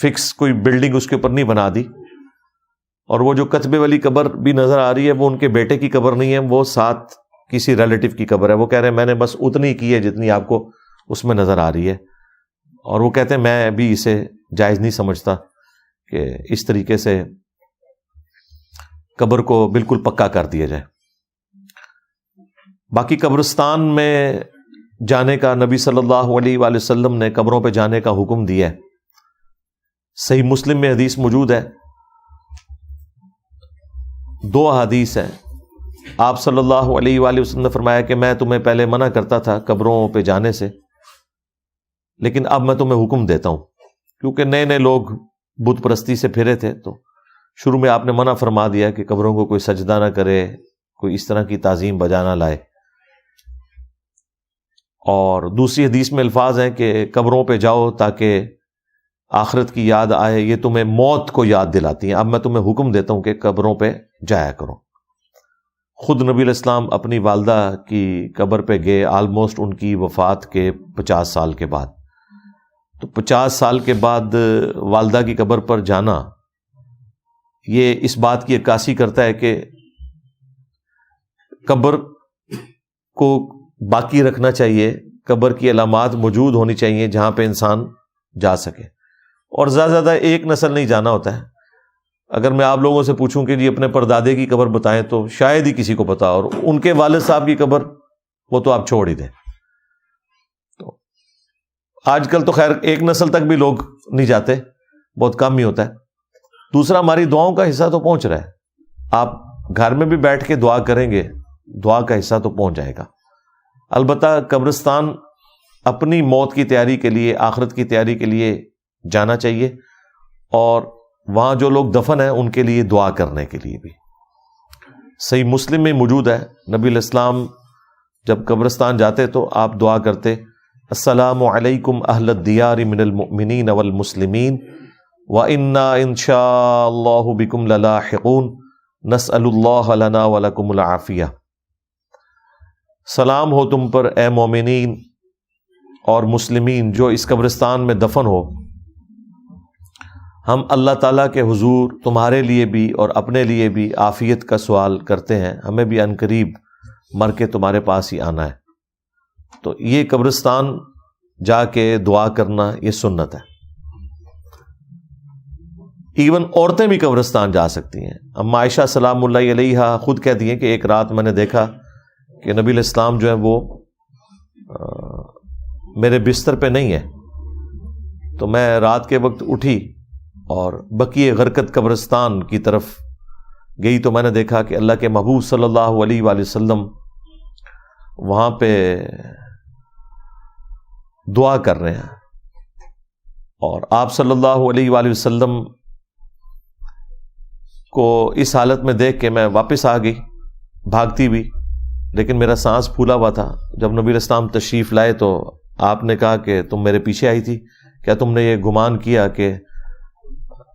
فکس کوئی بلڈنگ اس کے اوپر نہیں بنا دی، اور وہ جو کتبے والی قبر بھی نظر آ رہی ہے وہ ان کے بیٹے کی قبر نہیں ہے، وہ ساتھ کسی ریلیٹو کی قبر ہے۔ وہ کہہ رہے ہیں میں نے بس اتنی کی ہے جتنی آپ کو اس میں نظر آ رہی ہے، اور وہ کہتے ہیں میں بھی اسے جائز نہیں سمجھتا کہ اس طریقے سے قبر کو بالکل پکا کر دیا جائے۔ باقی قبرستان میں جانے کا نبی صلی اللہ علیہ وآلہ وسلم نے قبروں پہ جانے کا حکم دیا ہے، صحیح مسلم میں حدیث موجود ہے، 2 احادیث ہیں۔ آپ صلی اللہ علیہ وآلہ وسلم نے فرمایا کہ میں تمہیں پہلے منع کرتا تھا قبروں پہ جانے سے، لیکن اب میں تمہیں حکم دیتا ہوں، کیونکہ نئے نئے لوگ بت پرستی سے پھرے تھے، تو شروع میں آپ نے منع فرما دیا کہ قبروں کو کوئی سجدہ نہ کرے، کوئی اس طرح کی تعظیم بجا نہ لائے۔ اور دوسری حدیث میں الفاظ ہیں کہ قبروں پہ جاؤ تاکہ آخرت کی یاد آئے، یہ تمہیں موت کو یاد دلاتی ہیں، اب میں تمہیں حکم دیتا ہوں کہ قبروں پہ جایا کرو۔ خود نبی علیہ السلام اپنی والدہ کی قبر پہ گئے آلموسٹ ان کی وفات کے 50 سال کے بعد، تو 50 سال کے بعد والدہ کی قبر پر جانا یہ اس بات کی عکاسی کرتا ہے کہ قبر کو باقی رکھنا چاہیے، قبر کی علامات موجود ہونی چاہیے جہاں پہ انسان جا سکے، اور زیادہ ایک نسل نہیں جانا ہوتا ہے۔ اگر میں آپ لوگوں سے پوچھوں کہ جی اپنے پردادے کی قبر بتائیں تو شاید ہی کسی کو پتا، اور ان کے والد صاحب کی قبر وہ تو آپ چھوڑ ہی دیں۔ تو آج کل تو خیر ایک نسل تک بھی لوگ نہیں جاتے، بہت کم ہی ہوتا ہے۔ دوسرا، ہماری دعاؤں کا حصہ تو پہنچ رہا ہے، آپ گھر میں بھی بیٹھ کے دعا کریں گے، دعا کا حصہ تو پہنچ جائے گا۔ البتہ قبرستان اپنی موت کی تیاری کے لیے، آخرت کی تیاری کے لیے جانا چاہیے، اور وہاں جو لوگ دفن ہیں ان کے لیے دعا کرنے کے لیے بھی۔ صحیح مسلم میں موجود ہے، نبی علیہ السلام جب قبرستان جاتے تو آپ دعا کرتے، السلام علیکم اہل الدیار من المؤمنین والمسلمین وَإِنَّا إِن شَاءَ اللَّهُ بِكُمْ لَلَاحِقُونَ نَسْأَلُ اللَّهَ لَنَا وَلَكُمُ الْعَافِيَةَ۔ سلام ہو تم پر اے مومنین اور مسلمین جو اس قبرستان میں دفن ہو، ہم اللہ تعالیٰ کے حضور تمہارے لیے بھی اور اپنے لیے بھی عافیت کا سوال کرتے ہیں، ہمیں بھی عنقریب مر کے تمہارے پاس ہی آنا ہے۔ تو یہ قبرستان جا کے دعا کرنا یہ سنت ہے۔ ایون عورتیں بھی قبرستان جا سکتی ہیں۔ اما عائشہ سلام اللہ علیہا خود کہتی ہیں کہ ایک رات میں نے دیکھا کہ نبی علیہ السلام جو ہے وہ میرے بستر پہ نہیں ہے، تو میں رات کے وقت اٹھی اور بقیع غرقد قبرستان کی طرف گئی، تو میں نے دیکھا کہ اللہ کے محبوب صلی اللہ علیہ وآلہ وسلم وہاں پہ دعا کر رہے ہیں، اور آپ صلی اللہ علیہ وآلہ وسلم کو اس حالت میں دیکھ کے میں واپس آ گئی بھاگتی بھی، لیکن میرا سانس پھولا ہوا تھا۔ جب نبی الاسلام تشریف لائے تو آپ نے کہا کہ تم میرے پیچھے آئی تھی، کیا تم نے یہ گمان کیا کہ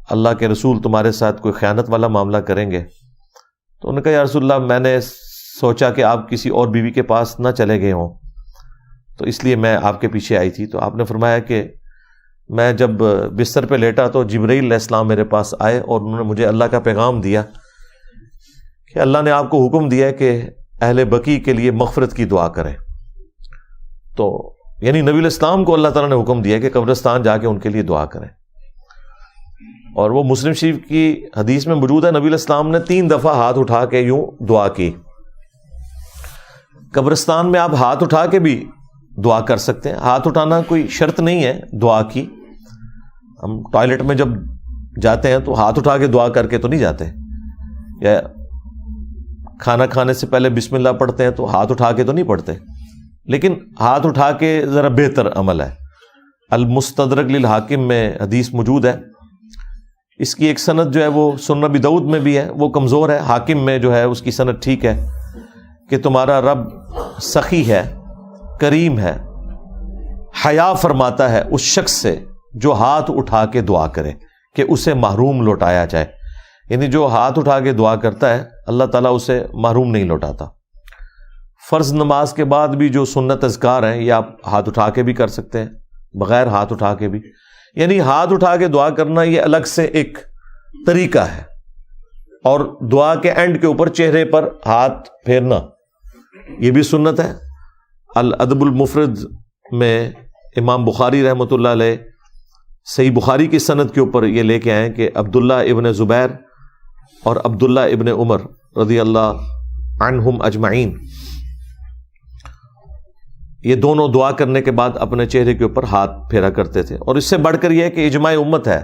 اللہ کے رسول تمہارے ساتھ کوئی خیانت والا معاملہ کریں گے؟ تو انہوں نے کہا یا رسول اللہ، میں نے سوچا کہ آپ کسی اور بیوی کے پاس نہ چلے گئے ہوں، تو اس لیے میں آپ کے پیچھے آئی تھی۔ تو آپ نے فرمایا کہ میں جب بستر پہ لیٹا تو جبرائیل علیہ السلام میرے پاس آئے اور انہوں نے مجھے اللہ کا پیغام دیا کہ اللہ نے آپ کو حکم دیا ہے کہ اہل بقیع کے لیے مغفرت کی دعا کریں۔ تو یعنی نبی علیہ السلام کو اللہ تعالیٰ نے حکم دیا کہ قبرستان جا کے ان کے لیے دعا کریں، اور وہ مسلم شریف کی حدیث میں موجود ہے، نبی علیہ السلام نے 3 دفعہ ہاتھ اٹھا کے یوں دعا کی۔ قبرستان میں آپ ہاتھ اٹھا کے بھی دعا کر سکتے ہیں، ہاتھ اٹھانا کوئی شرط نہیں ہے دعا کی۔ ہم ٹوائلٹ میں جب جاتے ہیں تو ہاتھ اٹھا کے دعا کر کے تو نہیں جاتے، یا کھانا کھانے سے پہلے بسم اللہ پڑھتے ہیں تو ہاتھ اٹھا کے تو نہیں پڑھتے، لیکن ہاتھ اٹھا کے ذرا بہتر عمل ہے۔ المستدرک للحاکم میں حدیث موجود ہے، اس کی ایک سند جو ہے وہ سنن ابی داؤد میں بھی ہے، وہ کمزور ہے۔ حاکم میں جو ہے اس کی سند ٹھیک ہے کہ تمہارا رب سخی ہے، کریم ہے، حیا فرماتا ہے اس شخص سے جو ہاتھ اٹھا کے دعا کرے کہ اسے محروم لوٹایا جائے، یعنی جو ہاتھ اٹھا کے دعا کرتا ہے اللہ تعالیٰ اسے محروم نہیں لوٹاتا۔ فرض نماز کے بعد بھی جو سنت اذکار ہیں یہ آپ ہاتھ اٹھا کے بھی کر سکتے ہیں، بغیر ہاتھ اٹھا کے بھی، یعنی ہاتھ اٹھا کے دعا کرنا یہ الگ سے ایک طریقہ ہے، اور دعا کے اینڈ کے اوپر چہرے پر ہاتھ پھیرنا یہ بھی سنت ہے۔ الادب المفرد میں امام بخاری رحمۃ اللہ علیہ صحیح بخاری کی سند کے اوپر یہ لے کے آئے کہ عبداللہ ابن زبیر اور عبداللہ ابن عمر رضی اللہ عنہم اجمعین یہ دونوں دعا کرنے کے بعد اپنے چہرے کے اوپر ہاتھ پھیرا کرتے تھے، اور اس سے بڑھ کر یہ ہے کہ اجماع امت ہے،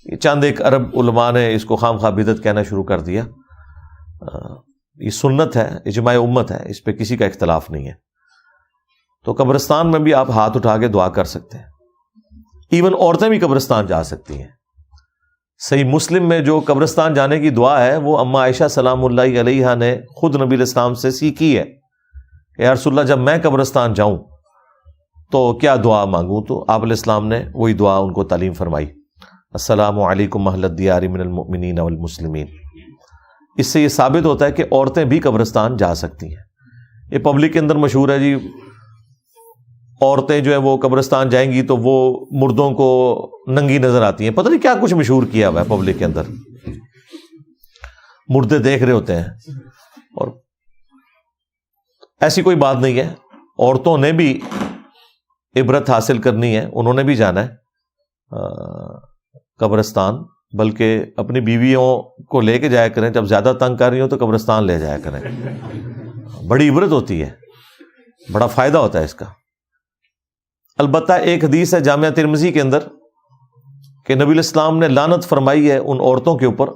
یہ چند ایک عرب علماء نے اس کو خام خواہ بدعت کہنا شروع کر دیا، یہ سنت ہے، اجماع امت ہے، اس پہ کسی کا اختلاف نہیں ہے۔ تو قبرستان میں بھی آپ ہاتھ اٹھا کے دعا کر سکتے ہیں، ایون عورتیں بھی قبرستان جا سکتی ہیں۔ صحیح مسلم میں جو قبرستان جانے کی دعا ہے وہ اما عائشہ سلام اللہ علیہا نے خود نبی علیہ السلام سے سیکھی ہے کہ یا رسول اللہ جب میں قبرستان جاؤں تو کیا دعا مانگوں، تو آپ علیہ السلام نے وہی دعا ان کو تعلیم فرمائی، السلام علیکم اہل الدیار من المؤمنین والمسلمین۔ اس سے یہ ثابت ہوتا ہے کہ عورتیں بھی قبرستان جا سکتی ہیں۔ یہ پبلک کے اندر مشہور ہے جی، عورتیں جو ہیں وہ قبرستان جائیں گی تو وہ مردوں کو ننگی نظر آتی ہیں، پتہ نہیں کیا کچھ مشہور کیا ہوا ہے پبلک کے اندر، مردے دیکھ رہے ہوتے ہیں، اور ایسی کوئی بات نہیں ہے۔ عورتوں نے بھی عبرت حاصل کرنی ہے، انہوں نے بھی جانا ہے قبرستان، بلکہ اپنی بیویوں کو لے کے جایا کریں، جب زیادہ تنگ کر رہی ہوں تو قبرستان لے جایا کریں، بڑی عبرت ہوتی ہے، بڑا فائدہ ہوتا ہے اس کا۔ البتہ ایک حدیث ہے جامعہ ترمذی کے اندر کہ نبی علیہ السلام نے لعنت فرمائی ہے ان عورتوں کے اوپر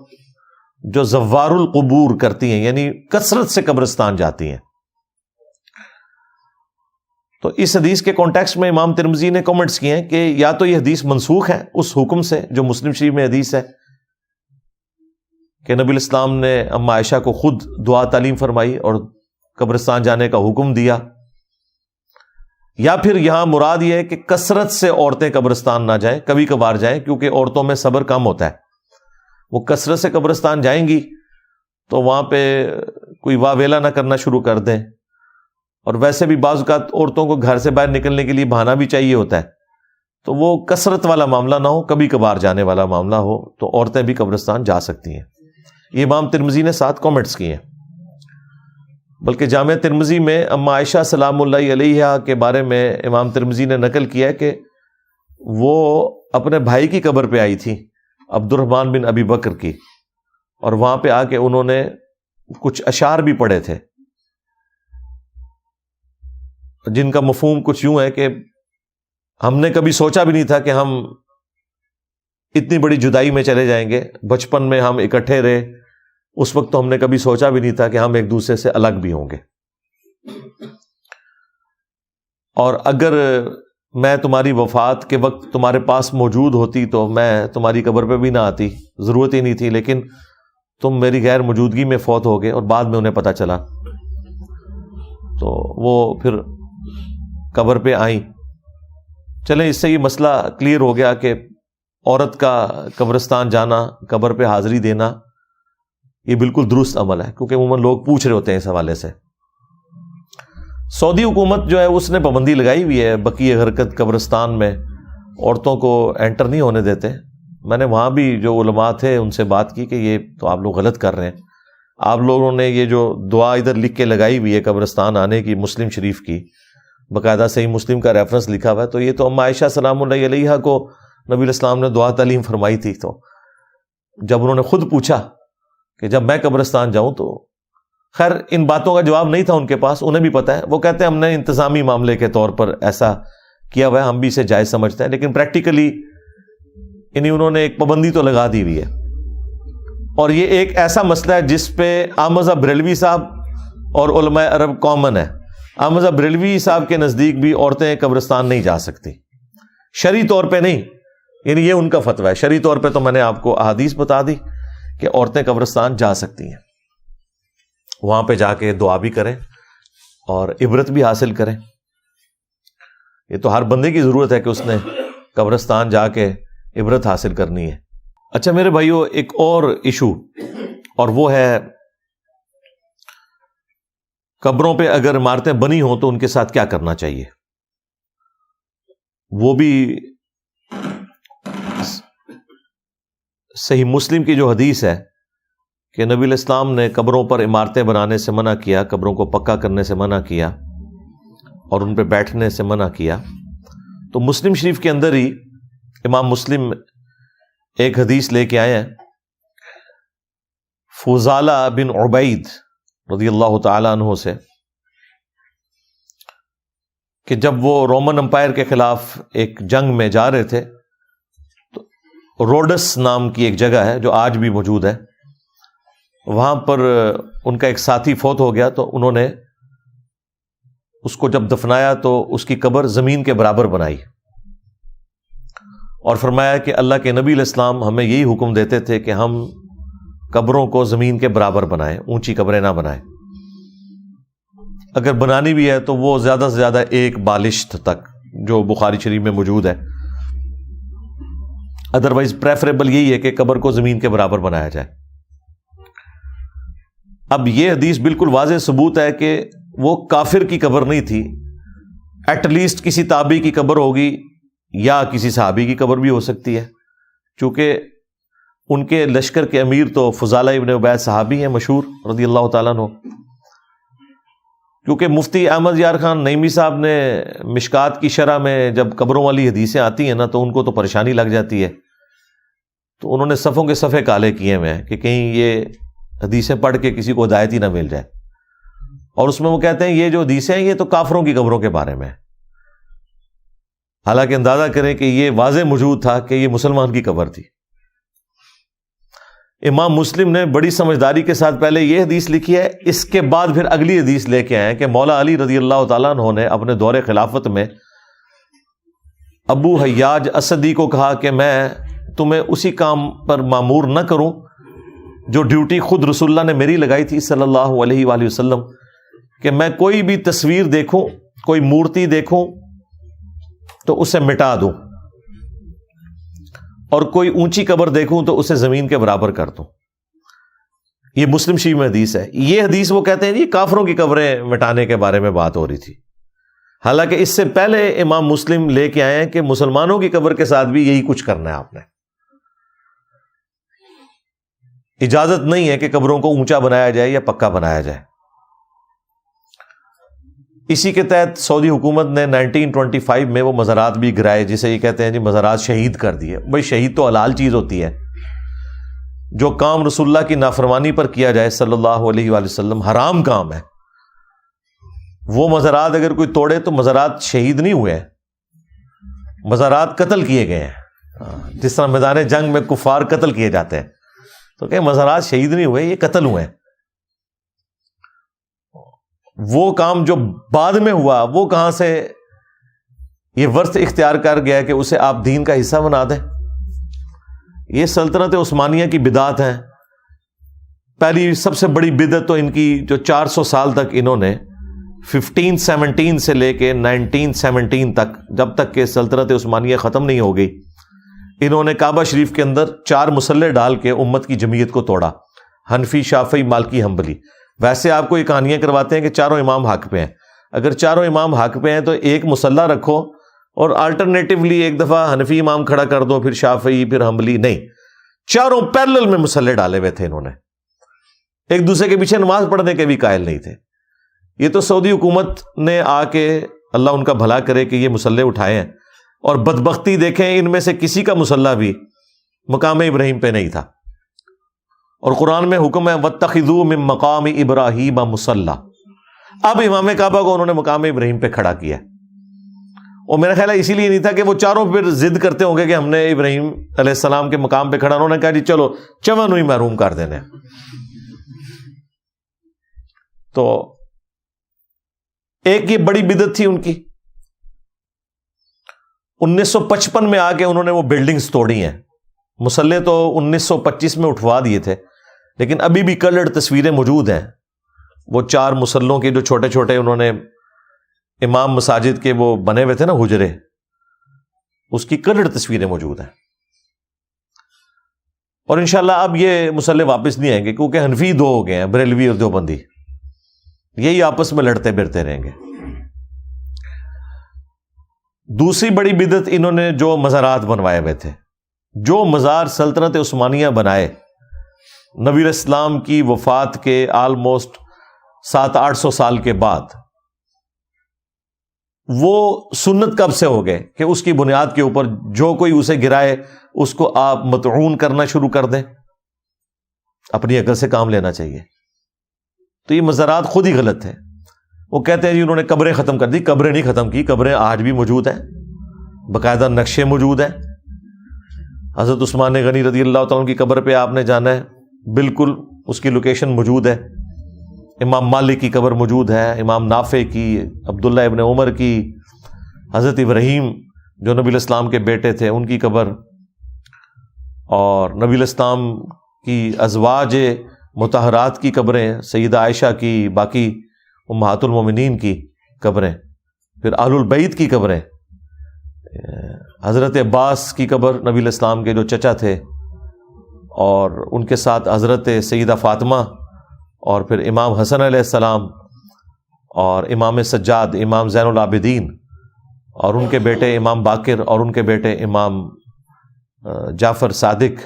جو زوار القبور کرتی ہیں، یعنی کثرت سے قبرستان جاتی ہیں۔ تو اس حدیث کے کانٹیکسٹ میں امام ترمذی نے کامنٹس کیے ہیں کہ یا تو یہ حدیث منسوخ ہے اس حکم سے جو مسلم شریف میں حدیث ہے کہ نبی علیہ السلام نے اما عائشہ کو خود دعا تعلیم فرمائی اور قبرستان جانے کا حکم دیا، یا پھر یہاں مراد یہ ہے کہ کثرت سے عورتیں قبرستان نہ جائیں، کبھی کبھار جائیں، کیونکہ عورتوں میں صبر کم ہوتا ہے، وہ کثرت سے قبرستان جائیں گی تو وہاں پہ کوئی واہ ویلا نہ کرنا شروع کر دیں، اور ویسے بھی بعض اوقات عورتوں کو گھر سے باہر نکلنے کے لیے بہانہ بھی چاہیے ہوتا ہے، تو وہ کثرت والا معاملہ نہ ہو، کبھی کبھار جانے والا معاملہ ہو، تو عورتیں بھی قبرستان جا سکتی ہیں۔ یہ امام ترمذی نے 7 کامنٹس کیے ہیں، بلکہ جامعہ ترمذی میں اما عائشہ سلام اللہ علیہا کے بارے میں امام ترمذی نے نقل کیا ہے کہ وہ اپنے بھائی کی قبر پہ آئی تھی، عبد الرحمن بن ابی بکر کی، اور وہاں پہ آ کے انہوں نے کچھ اشعار بھی پڑھے تھے جن کا مفہوم کچھ یوں ہے کہ ہم نے کبھی سوچا بھی نہیں تھا کہ ہم اتنی بڑی جدائی میں چلے جائیں گے، بچپن میں ہم اکٹھے رہے، اس وقت تو ہم نے کبھی سوچا بھی نہیں تھا کہ ہم ایک دوسرے سے الگ بھی ہوں گے، اور اگر میں تمہاری وفات کے وقت تمہارے پاس موجود ہوتی تو میں تمہاری قبر پہ بھی نہ آتی، ضرورت ہی نہیں تھی، لیکن تم میری غیر موجودگی میں فوت ہو گئے اور بعد میں انہیں پتہ چلا تو وہ پھر قبر پہ آئیں۔ چلیں اس سے یہ مسئلہ کلیئر ہو گیا کہ عورت کا قبرستان جانا، قبر پہ حاضری دینا یہ بالکل درست عمل ہے، کیونکہ عموماً لوگ پوچھ رہے ہوتے ہیں اس حوالے سے۔ سعودی حکومت جو ہے اس نے پابندی لگائی ہوئی ہے بقیہ غرقد قبرستان میں عورتوں کو انٹر نہیں ہونے دیتے۔ میں نے وہاں بھی جو علماء تھے ان سے بات کی کہ یہ تو آپ لوگ غلط کر رہے ہیں، آپ لوگوں نے یہ جو دعا ادھر لکھ کے لگائی ہوئی ہے قبرستان آنے کی، مسلم شریف کی باقاعدہ صحیح مسلم کا ریفرنس لکھا ہوا ہے، تو یہ تو ام عائشہ سلام اللہ علیہا کو نبی علیہ السلام نے دعا تعلیم فرمائی تھی۔ تو جب انہوں نے خود پوچھا کہ جب میں قبرستان جاؤں تو خیر ان باتوں کا جواب نہیں تھا ان کے پاس، انہیں بھی پتہ ہے، وہ کہتے ہیں ہم نے انتظامی معاملے کے طور پر ایسا کیا ہوا ہے، ہم بھی اسے جائز سمجھتے ہیں، لیکن پریکٹیکلی انہوں نے ایک پابندی تو لگا دی ہوئی ہے۔ اور یہ ایک ایسا مسئلہ ہے جس پہ احمد بریلوی صاحب اور علماء عرب کامن ہے۔ احمد بریلوی صاحب کے نزدیک بھی عورتیں قبرستان نہیں جا سکتی، شرعی طور پہ نہیں، یعنی یہ ان کا فتویٰ ہے۔ شرعی طور پہ تو میں نے آپ کو احادیث بتا دی کہ عورتیں قبرستان جا سکتی ہیں، وہاں پہ جا کے دعا بھی کریں اور عبرت بھی حاصل کریں۔ یہ تو ہر بندے کی ضرورت ہے کہ اس نے قبرستان جا کے عبرت حاصل کرنی ہے۔ اچھا میرے بھائیو، ایک اور ایشو، اور وہ ہے قبروں پہ اگر عمارتیں بنی ہوں تو ان کے ساتھ کیا کرنا چاہیے۔ وہ بھی صحیح مسلم کی جو حدیث ہے کہ نبی علیہ السلام نے قبروں پر عمارتیں بنانے سے منع کیا، قبروں کو پکا کرنے سے منع کیا اور ان پہ بیٹھنے سے منع کیا، تو مسلم شریف کے اندر ہی امام مسلم ایک حدیث لے کے آئے ہیں فضالہ بن عبید رضی اللہ تعالی عنہ سے، کہ جب وہ رومن امپائر کے خلاف ایک جنگ میں جا رہے تھے تو روڈس نام کی ایک جگہ ہے جو آج بھی موجود ہے، وہاں پر ان کا ایک ساتھی فوت ہو گیا، تو انہوں نے اس کو جب دفنایا تو اس کی قبر زمین کے برابر بنائی اور فرمایا کہ اللہ کے نبی علیہ السلام ہمیں یہی حکم دیتے تھے کہ ہم قبروں کو زمین کے برابر بنائیں، اونچی قبریں نہ بنائیں، اگر بنانی بھی ہے تو وہ زیادہ سے زیادہ ایک بالشت تک، جو بخاری شریف میں موجود ہے، ادروائز پریفریبل یہی ہے کہ قبر کو زمین کے برابر بنایا جائے۔ اب یہ حدیث بالکل واضح ثبوت ہے کہ وہ کافر کی قبر نہیں تھی، ایٹ لیسٹ کسی تابعی کی قبر ہوگی یا کسی صحابی کی قبر بھی ہو سکتی ہے، چونکہ ان کے لشکر کے امیر تو فضالہ ابن عبید صحابی ہیں مشہور رضی اللہ تعالیٰ عنہ۔ کیونکہ مفتی احمد یار خان نعیمی صاحب نے مشکات کی شرح میں جب قبروں والی حدیثیں آتی ہیں نا تو ان کو تو پریشانی لگ جاتی ہے، تو انہوں نے صفوں کے صفحے کالے کیے ہوئے ہیں کہ کہیں یہ حدیثیں پڑھ کے کسی کو ہدایت ہی نہ مل جائے، اور اس میں وہ کہتے ہیں یہ جو حدیثیں ہیں یہ تو کافروں کی قبروں کے بارے میں ہے، حالانکہ اندازہ کریں کہ یہ واضح موجود تھا کہ یہ مسلمان کی قبر تھی۔ امام مسلم نے بڑی سمجھداری کے ساتھ پہلے یہ حدیث لکھی ہے، اس کے بعد پھر اگلی حدیث لے کے آئے کہ مولا علی رضی اللہ تعالیٰ عنہ نے اپنے دور خلافت میں ابو حیاج اسدی کو کہا کہ میں تمہیں اسی کام پر مامور نہ کروں جو ڈیوٹی خود رسول اللہ نے میری لگائی تھی صلی اللہ علیہ وآلہ وسلم، کہ میں کوئی بھی تصویر دیکھوں، کوئی مورتی دیکھوں تو اسے مٹا دوں، اور کوئی اونچی قبر دیکھوں تو اسے زمین کے برابر کر دوں۔ یہ مسلم شریف میں حدیث ہے۔ یہ حدیث وہ کہتے ہیں یہ کافروں کی قبریں مٹانے کے بارے میں بات ہو رہی تھی، حالانکہ اس سے پہلے امام مسلم لے کے آئے ہیں کہ مسلمانوں کی قبر کے ساتھ بھی یہی کچھ کرنا ہے آپ نے۔ اجازت نہیں ہے کہ قبروں کو اونچا بنایا جائے یا پکا بنایا جائے۔ اسی کے تحت سعودی حکومت نے 1925 میں وہ مزارات بھی گرائے، جسے یہ کہتے ہیں جی مزارات شہید کر دیے۔ بھائی شہید تو حلال چیز ہوتی ہے، جو کام رسول اللہ کی نافرمانی پر کیا جائے صلی اللہ علیہ وآلہ وسلم حرام کام ہے، وہ مزارات اگر کوئی توڑے تو مزارات شہید نہیں ہوئے ہیں، مزارات قتل کیے گئے ہیں۔ جس طرح میدان جنگ میں کفار قتل کیے جاتے ہیں، تو کہ مزارات شہید نہیں ہوئے، یہ قتل ہوئے ہیں۔ وہ کام جو بعد میں ہوا وہ کہاں سے یہ ورث اختیار کر گیا کہ اسے آپ دین کا حصہ بنا دیں. یہ سلطنت عثمانیہ کی بدعت ہیں. پہلی سب سے بڑی بدعت تو ان کی جو 400 سال تک انہوں نے 1517 سے لے کے 1917 تک، جب تک کہ سلطنت عثمانیہ ختم نہیں ہو گئی، انہوں نے کعبہ شریف کے اندر 4 مسلح ڈال کے امت کی جمعیت کو توڑا. حنفی، شافعی، مالکی، حنبلی. ویسے آپ کو یہ کہانیاں کرواتے ہیں کہ چاروں امام حق پہ ہیں. اگر چاروں امام حق پہ ہیں تو ایک مسلح رکھو اور آلٹرنیٹیولی ایک دفعہ حنفی امام کھڑا کر دو، پھر شافعی، پھر حنبلی. نہیں، چاروں پیرلل میں مسلح ڈالے ہوئے تھے انہوں نے. ایک دوسرے کے پیچھے نماز پڑھنے کے بھی قائل نہیں تھے. یہ تو سعودی حکومت نے آ کے، اللہ ان کا بھلا کرے، کہ یہ مسلح اٹھائے ہیں، اور بدبختی دیکھیں ان میں سے کسی کا مسلح بھی مقام ابراہیم پہ نہیں تھا. اور قرآن میں حکم ہے وَاتَّخِذُوا مِن مَقَامِ إِبْرَاهِيمَ مُصَلًّى. اب امام کعبہ کو انہوں نے مقام ابراہیم پہ کھڑا کیا. اور میرا خیال ہے اسی لیے نہیں تھا کہ وہ چاروں پھر ضد کرتے ہوں گے کہ ہم نے ابراہیم علیہ السلام کے مقام پہ کھڑا. انہوں نے کہا جی چلو چون ہی محروم کر دینے. تو ایک یہ بڑی بدعت تھی ان کی. 1955 میں آ کے انہوں نے وہ بلڈنگز توڑی ہیں. مسلح تو 1925 میں اٹھوا دیے تھے، لیکن ابھی بھی کلرڈ تصویریں موجود ہیں. وہ 4 مسلوں کے جو چھوٹے چھوٹے انہوں نے امام مساجد کے وہ بنے ہوئے تھے نا حجرے، اس کی کلرڈ تصویریں موجود ہیں. اور انشاءاللہ اب یہ مسلح واپس نہیں آئیں گے، کیونکہ حنفی 2 ہو گئے ہیں، بریلوی اور دیوبندی. یہی آپس میں لڑتے پھرتے رہیں گے. دوسری بڑی بدعت انہوں نے جو مزارات بنوائے ہوئے تھے، جو مزار سلطنت عثمانیہ بنائے نبی اسلام کی وفات کے آلموسٹ 700-800 سال کے بعد، وہ سنت کب سے ہو گئے کہ اس کی بنیاد کے اوپر جو کوئی اسے گرائے اس کو آپ مطعون کرنا شروع کر دیں. اپنی عقل سے کام لینا چاہیے. تو یہ مزارات خود ہی غلط ہے. وہ کہتے ہیں جی انہوں نے قبریں ختم کر دی. قبریں نہیں ختم کی، قبریں آج بھی موجود ہیں، باقاعدہ نقشے موجود ہیں. حضرت عثمان غنی رضی اللہ تعالیٰ عنہ کی قبر پہ آپ نے جانا ہے، بالکل اس کی لوکیشن موجود ہے. امام مالک کی قبر موجود ہے، امام نافع کی، عبداللہ ابن عمر کی، حضرت ابراہیم جو نبی الاسلام کے بیٹے تھے ان کی قبر، اور نبی الاسلام کی ازواج مطہرات کی قبریں، سیدہ عائشہ کی، باقی امہات المومنین کی قبریں، پھر اہل البیت کی قبریں، حضرت عباس کی قبر نبی الاسلام کے جو چچا تھے، اور ان کے ساتھ حضرت سیدہ فاطمہ، اور پھر امام حسن علیہ السلام، اور امام سجاد، امام زین العابدین، اور ان کے بیٹے امام باقر، اور ان کے بیٹے امام جعفر صادق.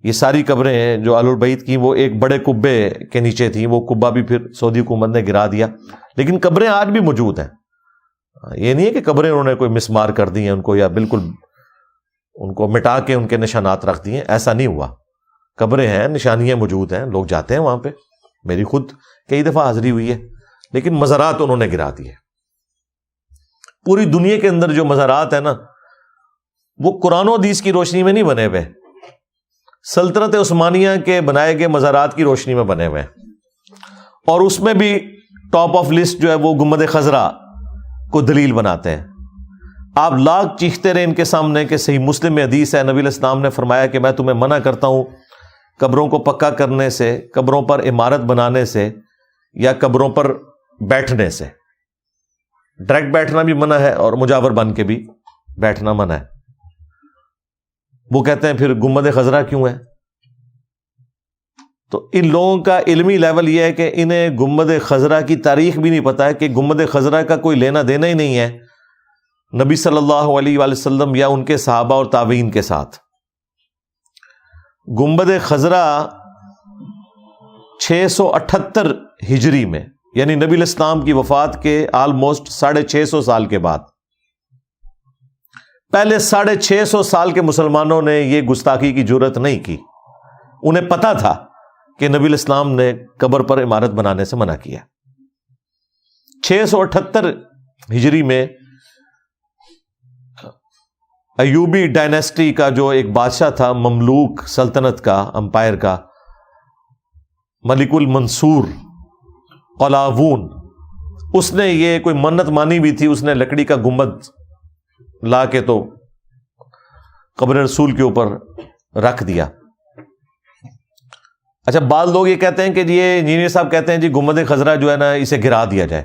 یہ ساری قبریں ہیں جو اہل البیت کی، وہ ایک بڑے قبے کے نیچے تھیں. وہ قبہ بھی پھر سعودی حکومت نے گرا دیا، لیکن قبریں آج بھی موجود ہیں. یہ نہیں ہے کہ قبریں انہوں نے کوئی مسمار کر دی ہیں ان کو، یا بالکل ان کو مٹا کے ان کے نشانات رکھ دیے. ایسا نہیں ہوا. قبریں ہیں، نشانیاں موجود ہیں، لوگ جاتے ہیں وہاں پہ. میری خود کئی دفعہ حاضری ہوئی ہے. لیکن مزارات انہوں نے گرا دیے. پوری دنیا کے اندر جو مزارات ہیں نا، وہ قرآن و حدیث کی روشنی میں نہیں بنے ہوئے، سلطنت عثمانیہ کے بنائے گئے مزارات کی روشنی میں بنے ہوئے ہیں. اور اس میں بھی ٹاپ آف لسٹ جو ہے وہ گنبد خضرا کو دلیل بناتے ہیں. آپ لاکھ چیختے رہے ان کے سامنے کہ صحیح مسلم میں حدیث ہے، نبی الاسلام نے فرمایا کہ میں تمہیں منع کرتا ہوں قبروں کو پکا کرنے سے، قبروں پر عمارت بنانے سے، یا قبروں پر بیٹھنے سے. ڈائریکٹ بیٹھنا بھی منع ہے اور مجاور بن کے بھی بیٹھنا منع ہے. وہ کہتے ہیں پھر گنبد خضرا کیوں ہے؟ تو ان لوگوں کا علمی لیول یہ ہے کہ انہیں گنبد خضرا کی تاریخ بھی نہیں پتا ہے، کہ گنبد خضرا کا کوئی لینا دینا ہی نہیں ہے نبی صلی اللہ علیہ وآلہ وسلم یا ان کے صحابہ اور تابعین کے ساتھ. گنبد خضرا 678 ہجری میں، یعنی نبی الاسلام کی وفات کے آلموسٹ 650 سال کے بعد، پہلے 650 سال کے مسلمانوں نے یہ گستاخی کی جرت نہیں کی. انہیں پتا تھا کہ نبی الاسلام نے قبر پر عمارت بنانے سے منع کیا. 678 ہجری میں ایوبی ڈائنیسٹی کا جو ایک بادشاہ تھا، مملوک سلطنت کا، امپائر کا، ملک المنصور قلاوون، اس نے یہ کوئی منت مانی بھی تھی، اس نے لکڑی کا گنبد لا کے تو قبر رسول کے اوپر رکھ دیا. اچھا بعض لوگ یہ کہتے ہیں کہ یہ انجینئر صاحب کہتے ہیں جی گنبد خضرا جو ہے نا اسے گرا دیا جائے.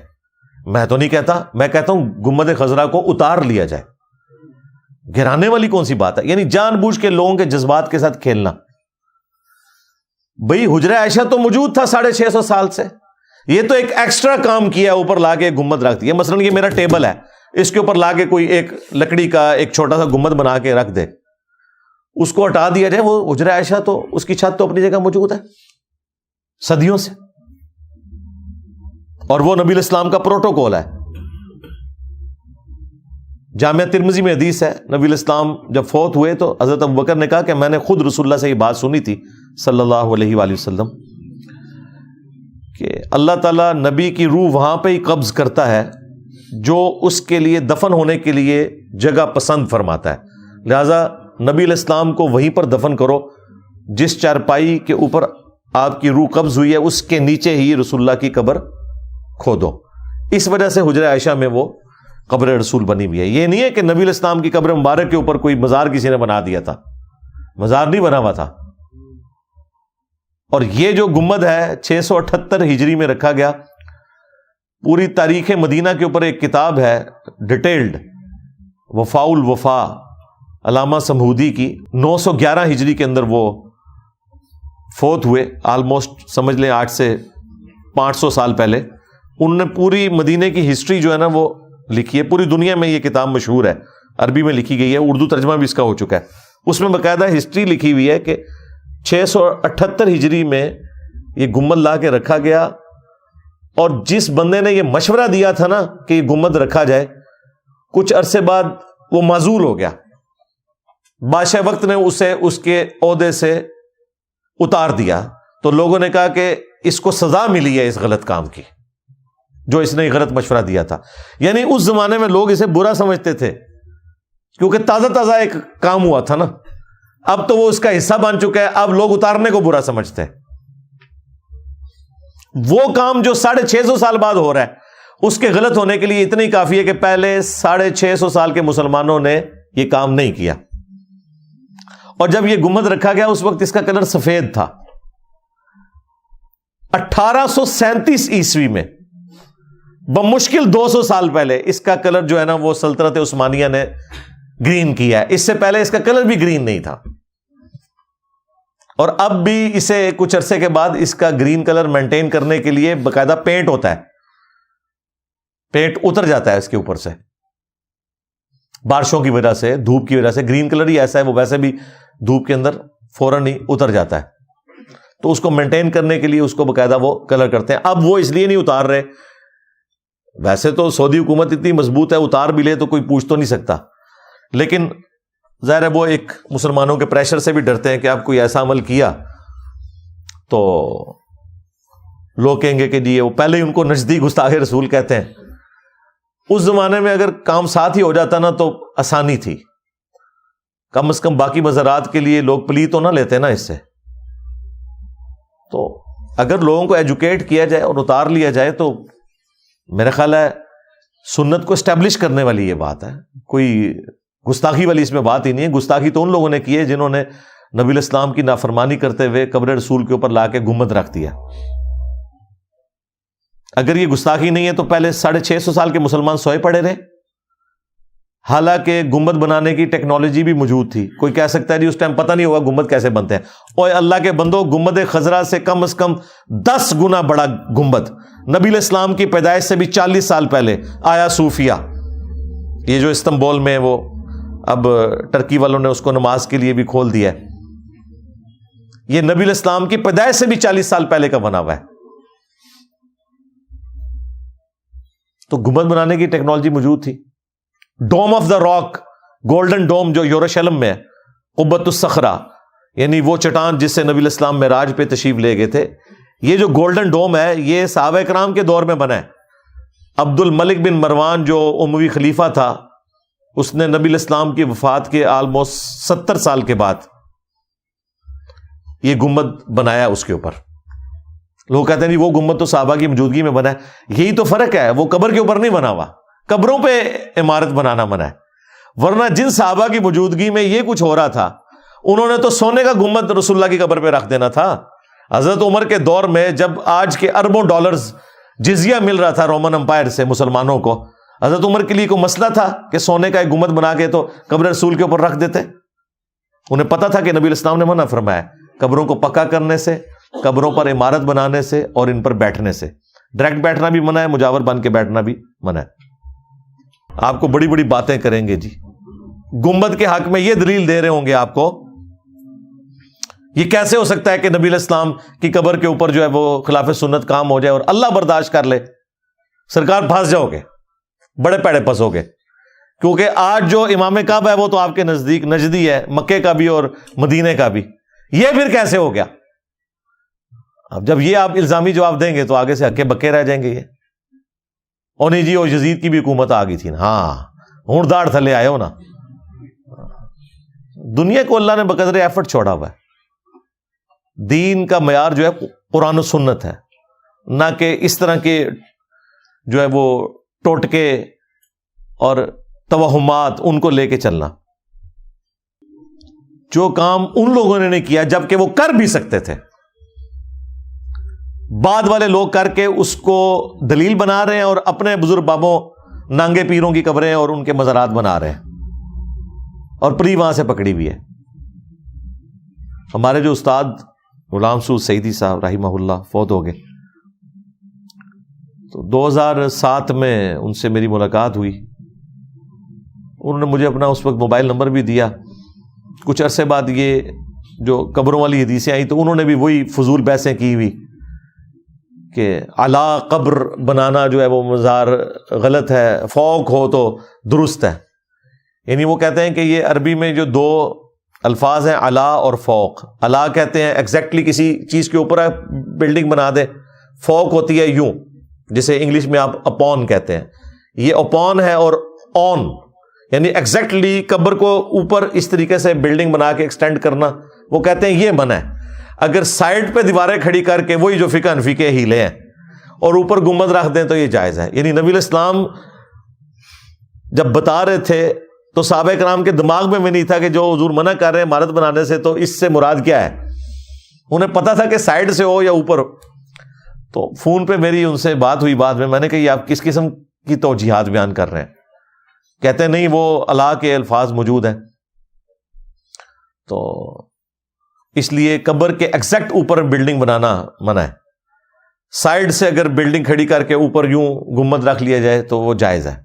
میں تو نہیں کہتا, میں کہتا ہوں گنبد خضرا کو اتار لیا جائے. گرانے والی کون سی بات ہے؟ یعنی جان بوجھ کے لوگوں کے جذبات کے ساتھ کھیلنا. بھئی حجرہ عائشہ تو موجود تھا 650 سال سے, یہ تو ایک ایکسٹرا کام کیا اوپر لا کے گنبد رکھ دیا. مثلا یہ میرا ٹیبل ہے, اس کے اوپر لا کے کوئی ایک لکڑی کا ایک چھوٹا سا گنبد بنا کے رکھ دے, اس کو ہٹا دیا جائے. وہ حجرہ عائشہ تو اس کی چھت تو اپنی جگہ موجود ہے صدیوں سے, اور وہ نبی الاسلام کا پروٹوکول ہے. جامعہ ترمذی میں حدیث ہے, نبی الاسلام جب فوت ہوئے تو حضرت ابوبکر نے کہا کہ میں نے خود رسول اللہ سے یہ بات سنی تھی صلی اللہ علیہ وآلہ وسلم کہ اللہ تعالیٰ نبی کی روح وہاں پہ ہی قبض کرتا ہے جو اس کے لیے دفن ہونے کے لیے جگہ پسند فرماتا ہے. لہذا نبی الاسلام کو وہیں پر دفن کرو جس چارپائی کے اوپر آپ کی روح قبض ہوئی ہے, اس کے نیچے ہی رسول اللہ کی قبر کھودو. اس وجہ سے حجرہ عائشہ میں وہ قبر رسول بنی ہوئی ہے. یہ نہیں ہے کہ نبی الاسلام کی قبر مبارک کے اوپر کوئی مزار کسی نے بنا دیا تھا, مزار نہیں بنا ہوا تھا. اور یہ جو گنبد ہے 678 ہجری میں رکھا گیا. پوری تاریخ مدینہ کے اوپر ایک کتاب ہے ڈیٹیلڈ, وفاء الوفا علامہ سمہودی کی, 911 ہجری کے اندر وہ فوت ہوئے. آلموسٹ سمجھ لیں 8 سے 500 سال پہلے. انہوں نے پوری مدینے کی ہسٹری جو ہے نا وہ لکھی ہے. پوری دنیا میں یہ کتاب مشہور ہے, عربی میں لکھی گئی ہے, اردو ترجمہ بھی اس کا ہو چکا ہے. اس میں باقاعدہ ہسٹری لکھی ہوئی ہے کہ 678 ہجری میں یہ گنبد لا کے رکھا گیا, اور جس بندے نے یہ مشورہ دیا تھا نا کہ یہ گنبد رکھا جائے, کچھ عرصے بعد وہ معزول ہو گیا. بادشاہ وقت نے اسے اس کے عہدے سے اتار دیا. تو لوگوں نے کہا کہ اس کو سزا ملی ہے اس غلط کام کی جو اس نے غلط مشورہ دیا تھا. یعنی اس زمانے میں لوگ اسے برا سمجھتے تھے کیونکہ تازہ تازہ ایک کام ہوا تھا نا. اب تو وہ اس کا حصہ بن چکا ہے, اب لوگ اتارنے کو برا سمجھتے ہیں. وہ کام جو 650 سال بعد ہو رہا ہے اس کے غلط ہونے کے لیے اتنا ہی کافی ہے کہ پہلے 650 سال کے مسلمانوں نے یہ کام نہیں کیا. اور جب یہ گنبد رکھا گیا اس وقت اس کا کلر سفید تھا. 1837 عیسوی میں بمشکل 200 سال پہلے اس کا کلر جو ہے نا وہ سلطنت عثمانیہ نے گرین کیا ہے. اس سے پہلے اس کا کلر بھی گرین نہیں تھا, اور اب بھی اسے کچھ عرصے کے بعد اس کا گرین کلر مینٹین کرنے کے لیے باقاعدہ پینٹ ہوتا ہے. پینٹ اتر جاتا ہے اس کے اوپر سے بارشوں کی وجہ سے, دھوپ کی وجہ سے. گرین کلر ہی ایسا ہے, وہ ویسے بھی دھوپ کے اندر فوراً ہی اتر جاتا ہے. تو اس کو مینٹین کرنے کے لیے اس کو باقاعدہ وہ کلر کرتے ہیں. اب وہ اس لیے نہیں اتار رہے, ویسے تو سعودی حکومت اتنی مضبوط ہے, اتار بھی لے تو کوئی پوچھ تو نہیں سکتا, لیکن ظاہر ہے وہ ایک مسلمانوں کے پریشر سے بھی ڈرتے ہیں کہ آپ کوئی ایسا عمل کیا تو لوگ کہیں گے کہ جی وہ پہلے ہی ان کو نزدیک گستاخ رسول کہتے ہیں. اس زمانے میں اگر کام ساتھ ہی ہو جاتا نا تو آسانی تھی, کم از کم باقی مزارات کے لیے لوگ پلی تو نہ لیتے نا اس سے. تو اگر لوگوں کو ایجوکیٹ کیا جائے اور اتار لیا جائے تو میرا خیال ہے سنت کو اسٹیبلش کرنے والی یہ بات ہے, کوئی گستاخی والی اس میں بات ہی نہیں ہے. گستاخی تو ان لوگوں نے کی ہے جنہوں نے نبی الاسلام کی نافرمانی کرتے ہوئے قبر رسول کے اوپر لا کے گنبد رکھ دیا. اگر یہ گستاخی نہیں ہے تو پہلے 650 سال کے مسلمان سوئے پڑے رہے, حالانکہ گنبد بنانے کی ٹیکنالوجی بھی موجود تھی. کوئی کہہ سکتا ہے جی اس ٹائم پتہ نہیں ہوگا گنبد کیسے بنتے ہیں. اوے اللہ کے بندو, گنبد خضرا سے کم از کم 10 گنا بڑا گنبد نبی الاسلام کی پیدائش سے بھی 40 سال پہلے آیا صوفیہ, یہ جو استنبول میں وہ اب ٹرکی والوں نے اس کو نماز کے لیے بھی کھول دیا ہے, یہ نبی الاسلام کی پیدائش سے بھی 40 سال پہلے کا بنا ہوا ہے. تو گنبد بنانے کی ٹیکنالوجی موجود تھی. ڈوم آف دا راک, گولڈن ڈوم جو یروشلم میں, قبۃ الصخرہ یعنی وہ چٹان جس سے نبی الاسلام معراج پہ تشریف لے گئے تھے, یہ جو گولڈن ڈوم ہے یہ صحابہ کرام کے دور میں بنا ہے. عبد الملک بن مروان جو اموی خلیفہ تھا, اس نے نبی الاسلام کی وفات کے آلموسٹ 70 سال کے بعد یہ گنبد بنایا. اس کے اوپر لوگ کہتے ہیں نہیں وہ گنبد تو صحابہ کی موجودگی میں بنا ہے. یہی تو فرق ہے, وہ قبر کے اوپر نہیں بنا ہوا, قبروں پہ عمارت بنانا منع ہے. ورنہ جن صحابہ کی موجودگی میں یہ کچھ ہو رہا تھا انہوں نے تو سونے کا گنبد رسول اللہ کی قبر پہ رکھ دینا تھا. حضرت عمر کے دور میں جب آج کے اربوں ڈالرز جزیہ مل رہا تھا رومن امپائر سے مسلمانوں کو, حضرت عمر کے لیے کوئی مسئلہ تھا کہ سونے کا ایک گنبد بنا کے تو قبر رسول کے اوپر رکھ دیتے؟ انہیں پتا تھا کہ نبی علیہ السلام نے منع فرمایا قبروں کو پکا کرنے سے, قبروں پر عمارت بنانے سے اور ان پر بیٹھنے سے. ڈائریکٹ بیٹھنا بھی منع ہے, مجاور بن کے بیٹھنا بھی منع ہے. آپ کو بڑی بڑی باتیں کریں گے جی, گنبد کے حق میں یہ دلیل دے رہے ہوں گے آپ کو, یہ کیسے ہو سکتا ہے کہ نبی علیہ السلام کی قبر کے اوپر جو ہے وہ خلاف سنت کام ہو جائے اور اللہ برداشت کر لے. سرکار پھنس جاؤ گے, بڑے پیڑے پھنسو گے, کیونکہ آج جو امام کعبہ ہے وہ تو آپ کے نزدیک نجدی ہے, مکے کا بھی اور مدینے کا بھی. یہ پھر کیسے ہو گیا؟ اب جب یہ آپ الزامی جواب دیں گے تو آگے سے ہکے بکے رہ جائیں گے یہ. اور نہیں جی, وہ یزید کی بھی حکومت آ گئی تھی نا, ہاں ہونٹ داڑ تھلے آئے ہو نا. دنیا کو اللہ نے بقدر ایفرٹ چھوڑا ہوا ہے. دین کا معیار جو ہے قرآن و سنت ہے, نہ کہ اس طرح کے جو ہے وہ ٹوٹکے اور توہمات ان کو لے کے چلنا. جو کام ان لوگوں نے نہیں کیا جبکہ وہ کر بھی سکتے تھے, بعد والے لوگ کر کے اس کو دلیل بنا رہے ہیں اور اپنے بزرگ بابوں نانگے پیروں کی قبریں اور ان کے مزارات بنا رہے ہیں, اور پری وہاں سے پکڑی بھی ہے. ہمارے جو استاد غلام سعود سعیدی صاحب رحمہ اللہ فوت ہو گئے, تو 2007 میں ان سے میری ملاقات ہوئی. انہوں نے مجھے اپنا اس وقت موبائل نمبر بھی دیا. کچھ عرصے بعد یہ جو قبروں والی حدیثیں آئی تو انہوں نے بھی وہی فضول بحثیں کی ہوئی کہ اعلی قبر بنانا جو ہے وہ مزار غلط ہے, فوق ہو تو درست ہے. یعنی وہ کہتے ہیں کہ یہ عربی میں جو دو الفاظ ہیں اعلی اور فوق. اعلی کہتے ہیں ایگزیکٹلی کسی چیز کے اوپر بلڈنگ بنا دے, فوق ہوتی ہے یوں, جسے انگلش میں آپ اپون کہتے ہیں. یہ اپون ہے اور آن, یعنی ایگزیکٹلی قبر کو اوپر اس طریقے سے بلڈنگ بنا کے ایکسٹینڈ کرنا, وہ کہتے ہیں یہ منع ہے. اگر سائڈ پہ دیواریں کھڑی کر کے وہی جو فقہ حنفی کے ہیلے ہیں اور اوپر گنبد رکھ دیں تو یہ جائز ہے. یعنی نبی علیہ السلام جب بتا رہے تھے تو صحابہ کرام کے دماغ میں بھی نہیں تھا کہ جو حضور منع کر رہے ہیں عمارت بنانے سے تو اس سے مراد کیا ہے. انہیں پتا تھا کہ سائڈ سے ہو یا اوپر. تو فون پہ میری ان سے بات ہوئی بعد میں نے کہا یہ آپ کس قسم کی توجیحات بیان کر رہے ہیں؟ کہتے ہیں نہیں وہ اللہ کے الفاظ موجود ہیں, تو اس لیے قبر کے ایگزیکٹ اوپر بلڈنگ بنانا منع ہے. سائڈ سے اگر بلڈنگ کھڑی کر کے اوپر یوں گنبد رکھ لیا جائے تو وہ جائز ہے.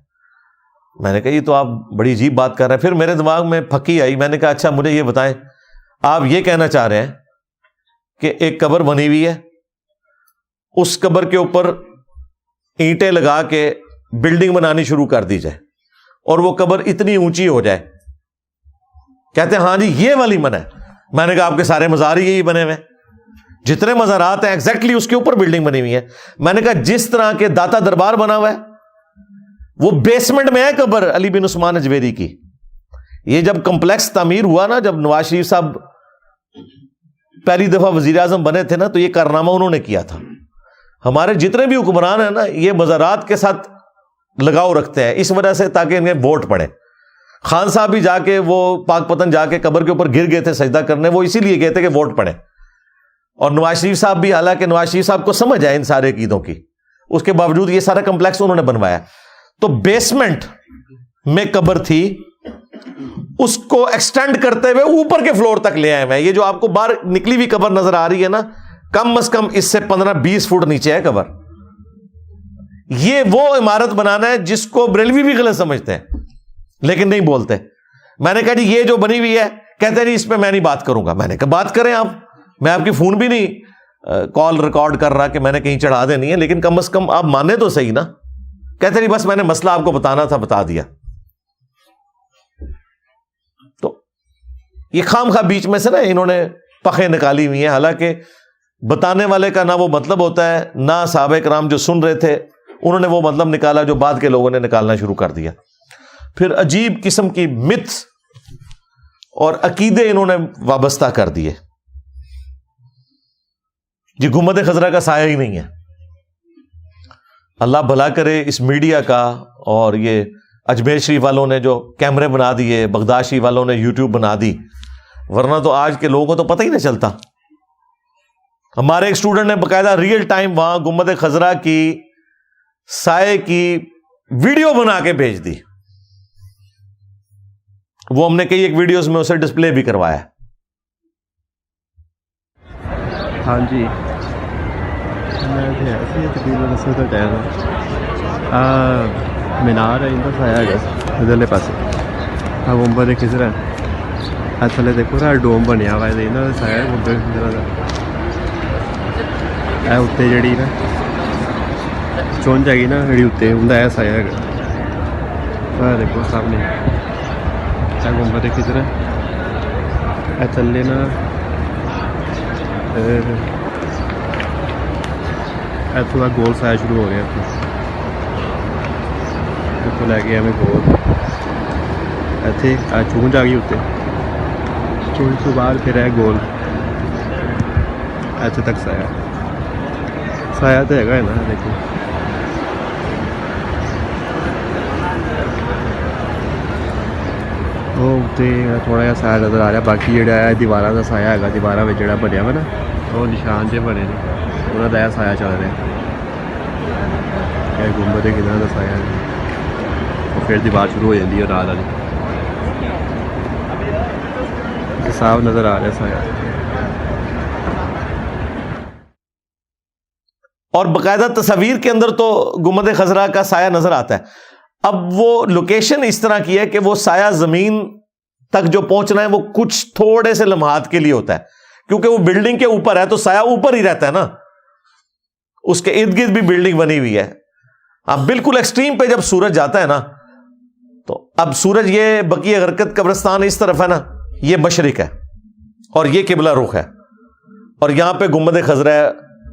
میں نے کہا یہ تو آپ بڑی عجیب بات کر رہے ہیں. پھر میرے دماغ میں پھکی آئی, میں نے کہا اچھا مجھے یہ بتائیں, آپ یہ کہنا چاہ رہے ہیں کہ ایک قبر بنی ہوئی ہے, اس قبر کے اوپر اینٹیں لگا کے بلڈنگ بنانی شروع کر دی جائے اور وہ قبر اتنی اونچی ہو جائے؟ کہتے ہیں ہاں جی یہ والی منع ہے. میں نے کہا آپ کے سارے مزار ہی یہی بنے ہوئے ہیں, جتنے مزارات ہیں ایگزیکٹلی اس کے اوپر بلڈنگ بنی ہوئی ہے. میں نے کہا جس طرح کے داتا دربار بنا ہوا ہے وہ بیسمنٹ میں ہے قبر علی بن عثمان اجویری کی. یہ جب کمپلیکس تعمیر ہوا نا, جب نواز شریف صاحب پہلی دفعہ وزیر اعظم بنے تھے نا, تو یہ کارنامہ انہوں نے کیا تھا. ہمارے جتنے بھی حکمران ہیں نا یہ مزارات کے ساتھ لگاؤ رکھتے ہیں اس وجہ سے تاکہ انہیں ووٹ پڑے. خان صاحب بھی جا کے وہ پاک پتن جا کے قبر کے اوپر گر گئے تھے سجدہ کرنے, وہ اسی لیے گئے تھے کہ ووٹ پڑے. اور نواز شریف صاحب بھی, حالانکہ نواز شریف صاحب کو سمجھ آئے ان سارے عقیدوں کی, اس کے باوجود یہ سارا کمپلیکس انہوں نے بنوایا. تو بیسمنٹ میں قبر تھی, اس کو ایکسٹینڈ کرتے ہوئے اوپر کے فلور تک لے آئے ہیں. یہ جو آپ کو باہر نکلی ہوئی قبر نظر آ رہی ہے نا, کم از کم اس سے 15-20 فٹ نیچے ہے قبر. یہ وہ عمارت بنانا ہے جس کو بریلوی بھی غلط سمجھتے ہیں لیکن نہیں بولتے. میں نے کہا جی یہ جو بنی ہوئی ہے, کہتے ہیں جی اس پہ میں نہیں بات کروں گا. میں نے کہا بات کریں آپ, میں آپ کی فون بھی نہیں کال ریکارڈ کر رہا کہ میں نے کہیں چڑھا دینی ہے, لیکن کم از کم آپ مانے تو صحیح نا. کہتے نہیں بس میں نے مسئلہ آپ کو بتانا تھا, بتا دیا. تو یہ خام خواہ بیچ میں سے نا انہوں نے پخیں نکالی ہوئی ہیں, حالانکہ بتانے والے کا نہ وہ مطلب ہوتا ہے, نہ صحابہ کرام جو سن رہے تھے انہوں نے وہ مطلب نکالا جو بعد کے لوگوں نے نکالنا شروع کر دیا. پھر عجیب قسم کی متھ اور عقیدے انہوں نے وابستہ کر دیے. جی گنبد خضرا کا سایہ ہی نہیں ہے. اللہ بھلا کرے اس میڈیا کا اور یہ اجمیر شریف والوں نے جو کیمرے بنا دیے، بغداد شریف والوں نے یوٹیوب بنا دی، ورنہ تو آج کے لوگوں کو تو پتہ ہی نہیں چلتا. ہمارے ایک اسٹوڈنٹ نے باقاعدہ ریئل ٹائم وہاں گنبد خضرا کی سائے کی ویڈیو بنا کے بھیج دی. وہ ہم نے کئی ایک ویڈیوز میں اسے ڈسپلے بھی کروایا. ہاں جی، میں تقریباً اس کا ٹائم مینار ہے اندر سایہ ہے ادھرلے پاسے. ہاں گنبد خضرا تھلے دیکھو نا ڈوم بنیا ہوا ہے یہاں کا سایہ گنبد خضرا کا. ਇਹ ਉੱਤੇ ਜਿਹੜੀ ਨਾ ਚੁੰਝ ਹੈਗੀ ਨਾ ਜਿਹੜੀ ਉੱਤੇ ਉਹਦਾ ਇਹ ਸਾਇਆ ਹੈਗਾ. ਆਹ ਦੇਖੋ ਸਾਹਮਣੇ ਇਹ ਗੁੰਬਦ ਖਿਜ਼ਰਾ, ਇਹ ਥੱਲੇ ਨਾ ਇੱਥੋਂ ਦਾ ਗੋਲ ਸਾਇਆ ਸ਼ੁਰੂ ਹੋ ਰਿਹਾ ਇੱਥੋਂ ਲੈ ਕੇ ਐਵੇਂ ਗੋਲ ਇੱਥੇ ਆ ਚੁੰਝ ਆ ਗਈ ਉੱਤੇ, ਚੁੰਝ ਤੋਂ ਬਾਅਦ ਫਿਰ ਇਹ ਗੋਲ ਇੱਥੇ ਤੱਕ ਸਾਇਆ. سایہ تو ہے نا دیکھو. وہ تھوڑا جہا سایہ نظر آ رہا. باقی جہاں ہے دیواروں کا سایہ ہے، دیواروں میں جہاں بنیا ہوا نا وہ نشان جہ بنے نے انہوں کا یہ سایہ چل رہا ہے. گنبد خضرا کا سایہ ہے، پھر دیوار شروع ہو جاتی ہے رات والی. صاف نظر آ رہا ہے سایہ. اور باقاعدہ تصویر کے اندر تو گنبد خضرا کا سایہ نظر آتا ہے. اب وہ لوکیشن اس طرح کی ہے کہ وہ سایہ زمین تک جو پہنچنا ہے وہ کچھ تھوڑے سے لمحات کے لیے ہوتا ہے، کیونکہ وہ بلڈنگ کے اوپر ہے تو سایہ اوپر ہی رہتا ہے نا، اس کے ارد گرد بھی بلڈنگ بنی ہوئی ہے. اب بالکل ایکسٹریم پہ جب سورج جاتا ہے نا تو اب سورج یہ بقیہ غرقد قبرستان اس طرف ہے نا، یہ مشرق ہے اور یہ قبلہ رخ ہے، اور یہاں پہ گنبد خضرا ہے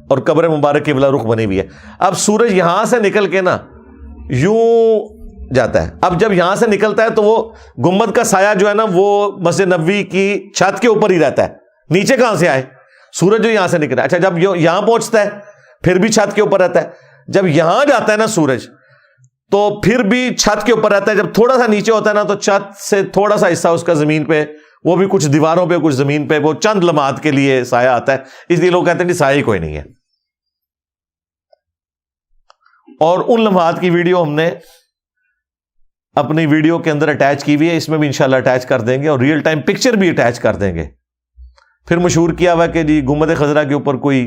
اور قبر مبارک قبلہ رخ بنی ہوئی ہے. اب سورج یہاں سے نکل کے نا یوں جاتا ہے. اب جب یہاں سے نکلتا ہے تو وہ گنبد کا سایہ جو ہے نا وہ مسجد نبوی کی چھت کے اوپر ہی رہتا ہے. نیچے کہاں سے آئے؟ سورج جو یہاں سے نکلا. اچھا جب یہاں پہنچتا ہے پھر بھی چھت کے اوپر رہتا ہے. جب یہاں جاتا ہے نا سورج تو پھر بھی چھت کے اوپر رہتا ہے. جب تھوڑا سا نیچے ہوتا ہے نا تو چھت سے تھوڑا سا حصہ اس کا زمین پہ، وہ بھی کچھ دیواروں پہ کچھ زمین پہ، وہ چند لمحات کے لیے سایہ آتا ہے. اس لیے لوگ کہتے ہیں کہ سایہ کوئی نہیں ہے. اور ان لمحات کی ویڈیو ہم نے اپنی ویڈیو کے اندر اٹیچ کی ہوئی ہے، اس میں بھی انشاءاللہ اٹیچ کر دیں گے، اور ریئل ٹائم پکچر بھی اٹیچ کر دیں گے. پھر مشہور کیا ہوا کہ جی گنبد خضرا کے اوپر کوئی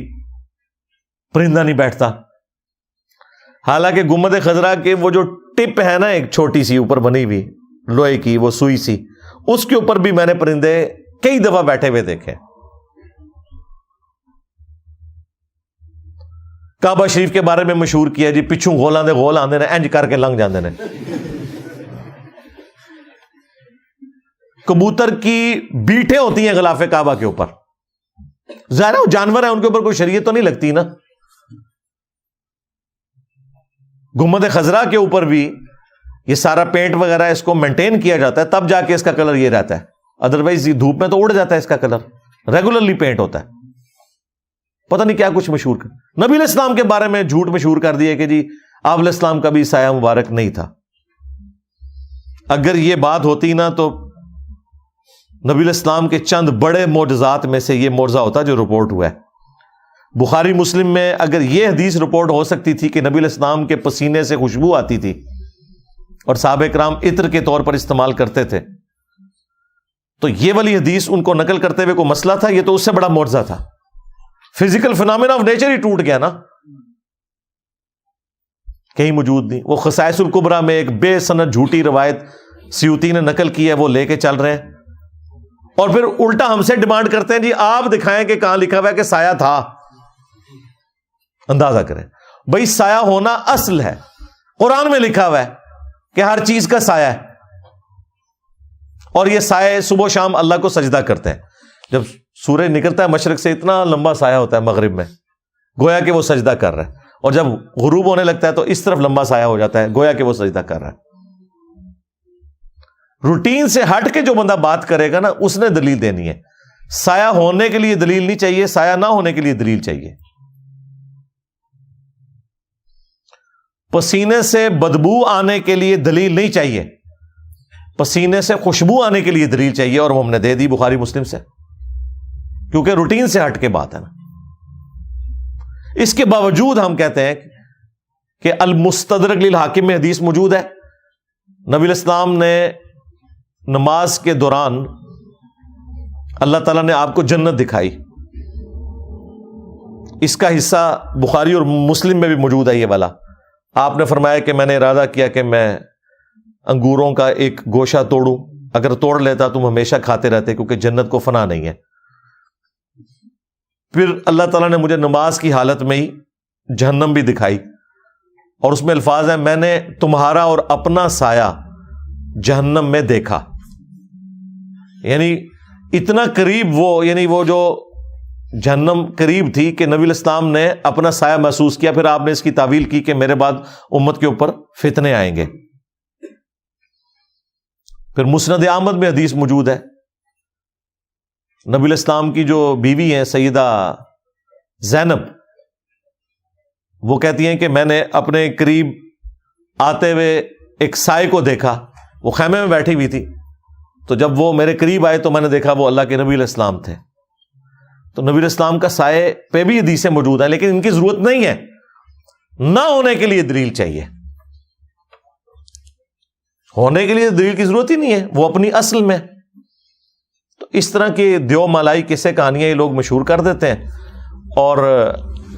پرندہ نہیں بیٹھتا. حالانکہ گنبد خضرا کے وہ جو ٹپ ہے نا ایک چھوٹی سی اوپر بنی ہوئی لوہے کی، وہ سوئی سی، اس کے اوپر بھی میں نے پرندے کئی دفعہ بیٹھے ہوئے دیکھے. کعبہ شریف کے بارے میں مشہور کیا جی پچھوں گولاں دے گول آندے نے انج کر کے لنگ جاندے نے. کبوتر کی بیٹھیں ہوتی ہیں غلاف کعبہ کے اوپر، ظاہر ہے وہ جانور ہیں، ان کے اوپر کوئی شریعت تو نہیں لگتی نا. گنبد خضرا کے اوپر بھی یہ سارا پینٹ وغیرہ اس کو مینٹین کیا جاتا ہے، تب جا کے اس کا کلر یہ رہتا ہے. ادروائز یہ دھوپ میں تو اڑ جاتا ہے اس کا کلر. ریگولرلی پینٹ ہوتا ہے. پتہ نہیں کیا کچھ مشہور کر. نبی علیہ السلام کے بارے میں جھوٹ مشہور کر دیا کہ جی آپ علیہ السلام کا بھی سایہ مبارک نہیں تھا. اگر یہ بات ہوتی نا تو نبی علیہ السلام کے چند بڑے معجزات میں سے یہ معجزہ ہوتا جو رپورٹ ہوا ہے. بخاری مسلم میں اگر یہ حدیث رپورٹ ہو سکتی تھی کہ نبی علیہ السلام کے پسینے سے خوشبو آتی تھی اور صحابہ کرام عطر کے طور پر استعمال کرتے تھے، تو یہ والی حدیث ان کو نقل کرتے ہوئے کوئی مسئلہ تھا؟ یہ تو اس سے بڑا معجزہ تھا. فزیکل فنامنا آف نیچر ہی ٹوٹ گیا نا، کہیں موجود نہیں. وہ خصائص الکبریٰ میں ایک بے سند جھوٹی روایت سیوطی نے نقل کی ہے، وہ لے کے چل رہے ہیں، اور پھر الٹا ہم سے ڈیمانڈ کرتے ہیں جی آپ دکھائیں کہ کہاں لکھا ہوا ہے کہ سایہ تھا. اندازہ کریں بھائی، سایہ ہونا اصل ہے. قرآن میں لکھا ہوا ہے کہ ہر چیز کا سایہ ہے، اور یہ سایہ صبح و شام اللہ کو سجدہ کرتے ہیں. جب سورج نکلتا ہے مشرق سے اتنا لمبا سایہ ہوتا ہے مغرب میں، گویا کہ وہ سجدہ کر رہا ہے، اور جب غروب ہونے لگتا ہے تو اس طرف لمبا سایہ ہو جاتا ہے، گویا کہ وہ سجدہ کر رہا ہے. روٹین سے ہٹ کے جو بندہ بات کرے گا نا اس نے دلیل دینی ہے. سایہ ہونے کے لیے دلیل نہیں چاہیے، سایہ نہ ہونے کے لیے دلیل چاہیے. پسینے سے بدبو آنے کے لیے دلیل نہیں چاہیے، پسینے سے خوشبو آنے کے لیے دلیل چاہیے، اور وہ ہم نے دے دی بخاری مسلم سے، کیونکہ روٹین سے ہٹ کے بات ہے نا۔ اس کے باوجود ہم کہتے ہیں کہ المستدرک للحاکم میں حدیث موجود ہے، نبی الاسلام نے نماز کے دوران اللہ تعالیٰ نے آپ کو جنت دکھائی، اس کا حصہ بخاری اور مسلم میں بھی موجود ہے یہ والا۔ آپ نے فرمایا کہ میں نے ارادہ کیا کہ میں انگوروں کا ایک گوشہ توڑوں، اگر توڑ لیتا تم ہمیشہ کھاتے رہتے، کیونکہ جنت کو فنا نہیں ہے۔ پھر اللہ تعالیٰ نے مجھے نماز کی حالت میں ہی جہنم بھی دکھائی، اور اس میں الفاظ ہیں میں نے تمہارا اور اپنا سایہ جہنم میں دیکھا، یعنی اتنا قریب وہ جو جہنم قریب تھی کہ نبی الاسلام نے اپنا سایہ محسوس کیا۔ پھر آپ نے اس کی تعویل کی کہ میرے بعد امت کے اوپر فتنے آئیں گے۔ پھر مسند احمد میں حدیث موجود ہے، نبی الاسلام کی جو بیوی ہیں سیدہ زینب، وہ کہتی ہیں کہ میں نے اپنے قریب آتے ہوئے ایک سائے کو دیکھا، وہ خیمے میں بیٹھی ہوئی تھی، تو جب وہ میرے قریب آئے تو میں نے دیکھا وہ اللہ کے نبی علیہ السلام تھے۔ تو نبی علیہ السلام کا سائے پہ بھی حدیثیں موجود ہیں، لیکن ان کی ضرورت نہیں ہے، نہ ہونے کے لیے دلیل چاہیے، ہونے کے لیے دلیل کی ضرورت ہی نہیں ہے، وہ اپنی اصل میں۔ تو اس طرح کے دیو مالائی قصے کہانیاں یہ لوگ مشہور کر دیتے ہیں، اور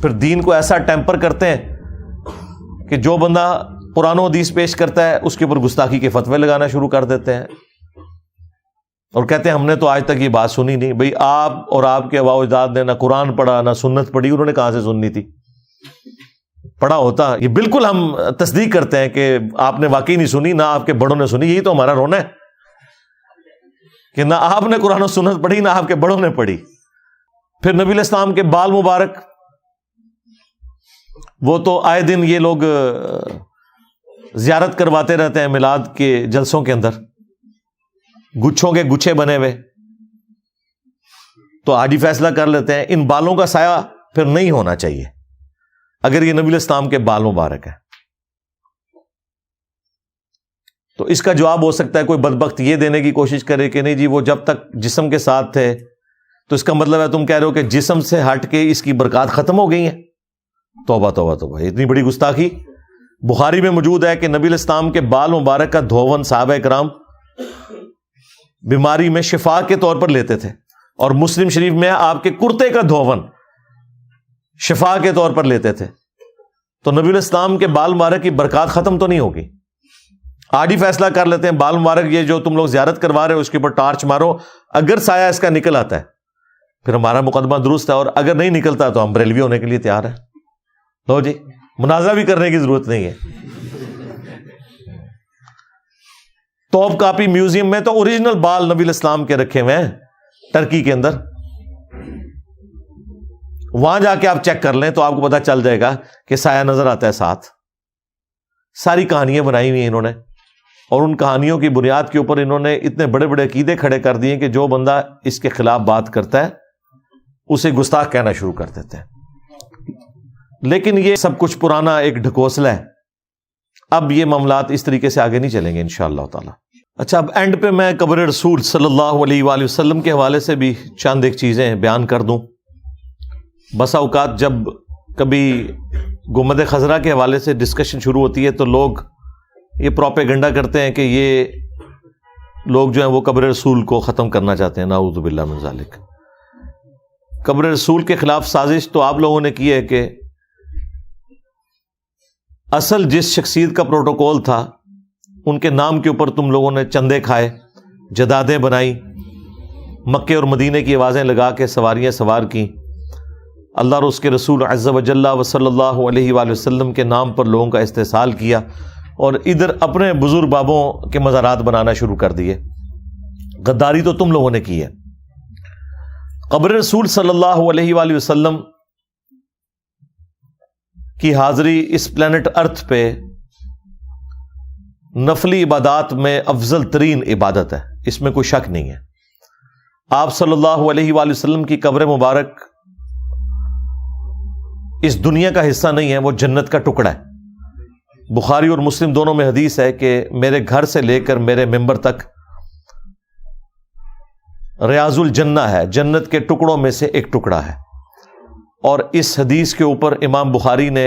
پھر دین کو ایسا ٹیمپر کرتے ہیں کہ جو بندہ قرآن و حدیث پیش کرتا ہے اس کے اوپر گستاخی کے فتوے لگانا شروع کر دیتے ہیں، اور کہتے ہیں ہم نے تو آج تک یہ بات سنی نہیں۔ بھئی آپ اور آپ کے آباء و اجداد نے نہ قرآن پڑھا نہ سنت پڑھی، انہوں نے کہاں سے سننی تھی؟ پڑھا ہوتا۔ یہ بالکل ہم تصدیق کرتے ہیں کہ آپ نے واقعی نہیں سنی، نہ آپ کے بڑوں نے سنی۔ یہی تو ہمارا رونا ہے کہ نہ آپ نے قرآن و سنت پڑھی نہ آپ کے بڑوں نے پڑھی۔ پھر نبی علیہ السلام کے بال مبارک، وہ تو آئے دن یہ لوگ زیارت کرواتے رہتے ہیں میلاد کے جلسوں کے اندر، گچھوں کے گچھے بنے ہوئے، تو آج ہی فیصلہ کر لیتے ہیں ان بالوں کا سایہ پھر نہیں ہونا چاہیے اگر یہ نبی علیہ السلام کے بال مبارک ہے۔ تو اس کا جواب ہو سکتا ہے کوئی بدبخت یہ دینے کی کوشش کرے کہ نہیں جی وہ جب تک جسم کے ساتھ تھے، تو اس کا مطلب ہے تم کہہ رہے ہو کہ جسم سے ہٹ کے اس کی برکات ختم ہو گئی ہیں۔ توبہ توبہ توبہ، اتنی بڑی گستاخی۔ بخاری میں موجود ہے کہ نبی علیہ السلام کے بال مبارک کا دھون صحابہ کرام بیماری میں شفا کے طور پر لیتے تھے، اور مسلم شریف میں آپ کے کرتے کا دھون شفا کے طور پر لیتے تھے۔ تو نبی علیہ السلام کے بال مبارک کی برکات ختم تو نہیں ہوگی۔ آج ہی فیصلہ کر لیتے ہیں بال مبارک یہ جو تم لوگ زیارت کروا رہے ہو اس کے اوپر ٹارچ مارو، اگر سایہ اس کا نکل آتا ہے پھر ہمارا مقدمہ درست ہے، اور اگر نہیں نکلتا تو ہم بریلوی ہونے کے لیے تیار ہیں۔ لو جی، منازعہ بھی کرنے کی ضرورت نہیں ہے۔ توپ کاپی میوزیم میں تو اوریجنل بال نبی علیہ السلام کے رکھے ہوئے ہیں ٹرکی کے اندر، وہاں جا کے آپ چیک کر لیں تو آپ کو پتا چل جائے گا کہ سایہ نظر آتا ہے ساتھ۔ ساری کہانیاں بنائی ہوئی ہیں انہوں نے، اور ان کہانیوں کی بنیاد کے اوپر انہوں نے اتنے بڑے بڑے عقیدے کھڑے کر دیے کہ جو بندہ اس کے خلاف بات کرتا ہے اسے گستاخ کہنا شروع کر دیتے ہیں۔ لیکن یہ سب کچھ پرانا ایک ڈھکوسلا ہے، اب یہ معاملات اس طریقے سے آگے نہیں چلیں گے انشاءاللہ تعالی۔ اچھا، اب اینڈ پہ میں قبر رسول صلی اللہ علیہ وآلہ وسلم کے حوالے سے بھی چند ایک چیزیں بیان کر دوں۔ بسا اوقات جب کبھی گنبد خضرا کے حوالے سے ڈسکشن شروع ہوتی ہے تو لوگ یہ پروپیگنڈا کرتے ہیں کہ یہ لوگ جو ہیں وہ قبر رسول کو ختم کرنا چاہتے ہیں، نعوذ باللہ من ذالک۔ قبر رسول کے خلاف سازش تو آپ لوگوں نے کی ہے کہ اصل جس شخصیت کا پروٹوکول تھا ان کے نام کے اوپر تم لوگوں نے چندے کھائے، جدادیں بنائی، مکے اور مدینے کی آوازیں لگا کے سواریاں سوار کی، اللہ اور اس کے رسول عز و جل و صلی اللہ علیہ وآلہ وسلم کے نام پر لوگوں کا استحصال کیا، اور ادھر اپنے بزرگ بابوں کے مزارات بنانا شروع کر دیے۔ غداری تو تم لوگوں نے کی ہے۔ قبر رسول صلی اللہ علیہ وآلہ وسلم کی حاضری اس پلانٹ ارتھ پہ نفلی عبادات میں افضل ترین عبادت ہے، اس میں کوئی شک نہیں ہے۔ آپ صلی اللہ علیہ وآلہ وسلم کی قبر مبارک اس دنیا کا حصہ نہیں ہے، وہ جنت کا ٹکڑا ہے۔ بخاری اور مسلم دونوں میں حدیث ہے کہ میرے گھر سے لے کر میرے ممبر تک ریاض الجنہ ہے، جنت کے ٹکڑوں میں سے ایک ٹکڑا ہے. اور اس حدیث کے اوپر امام بخاری نے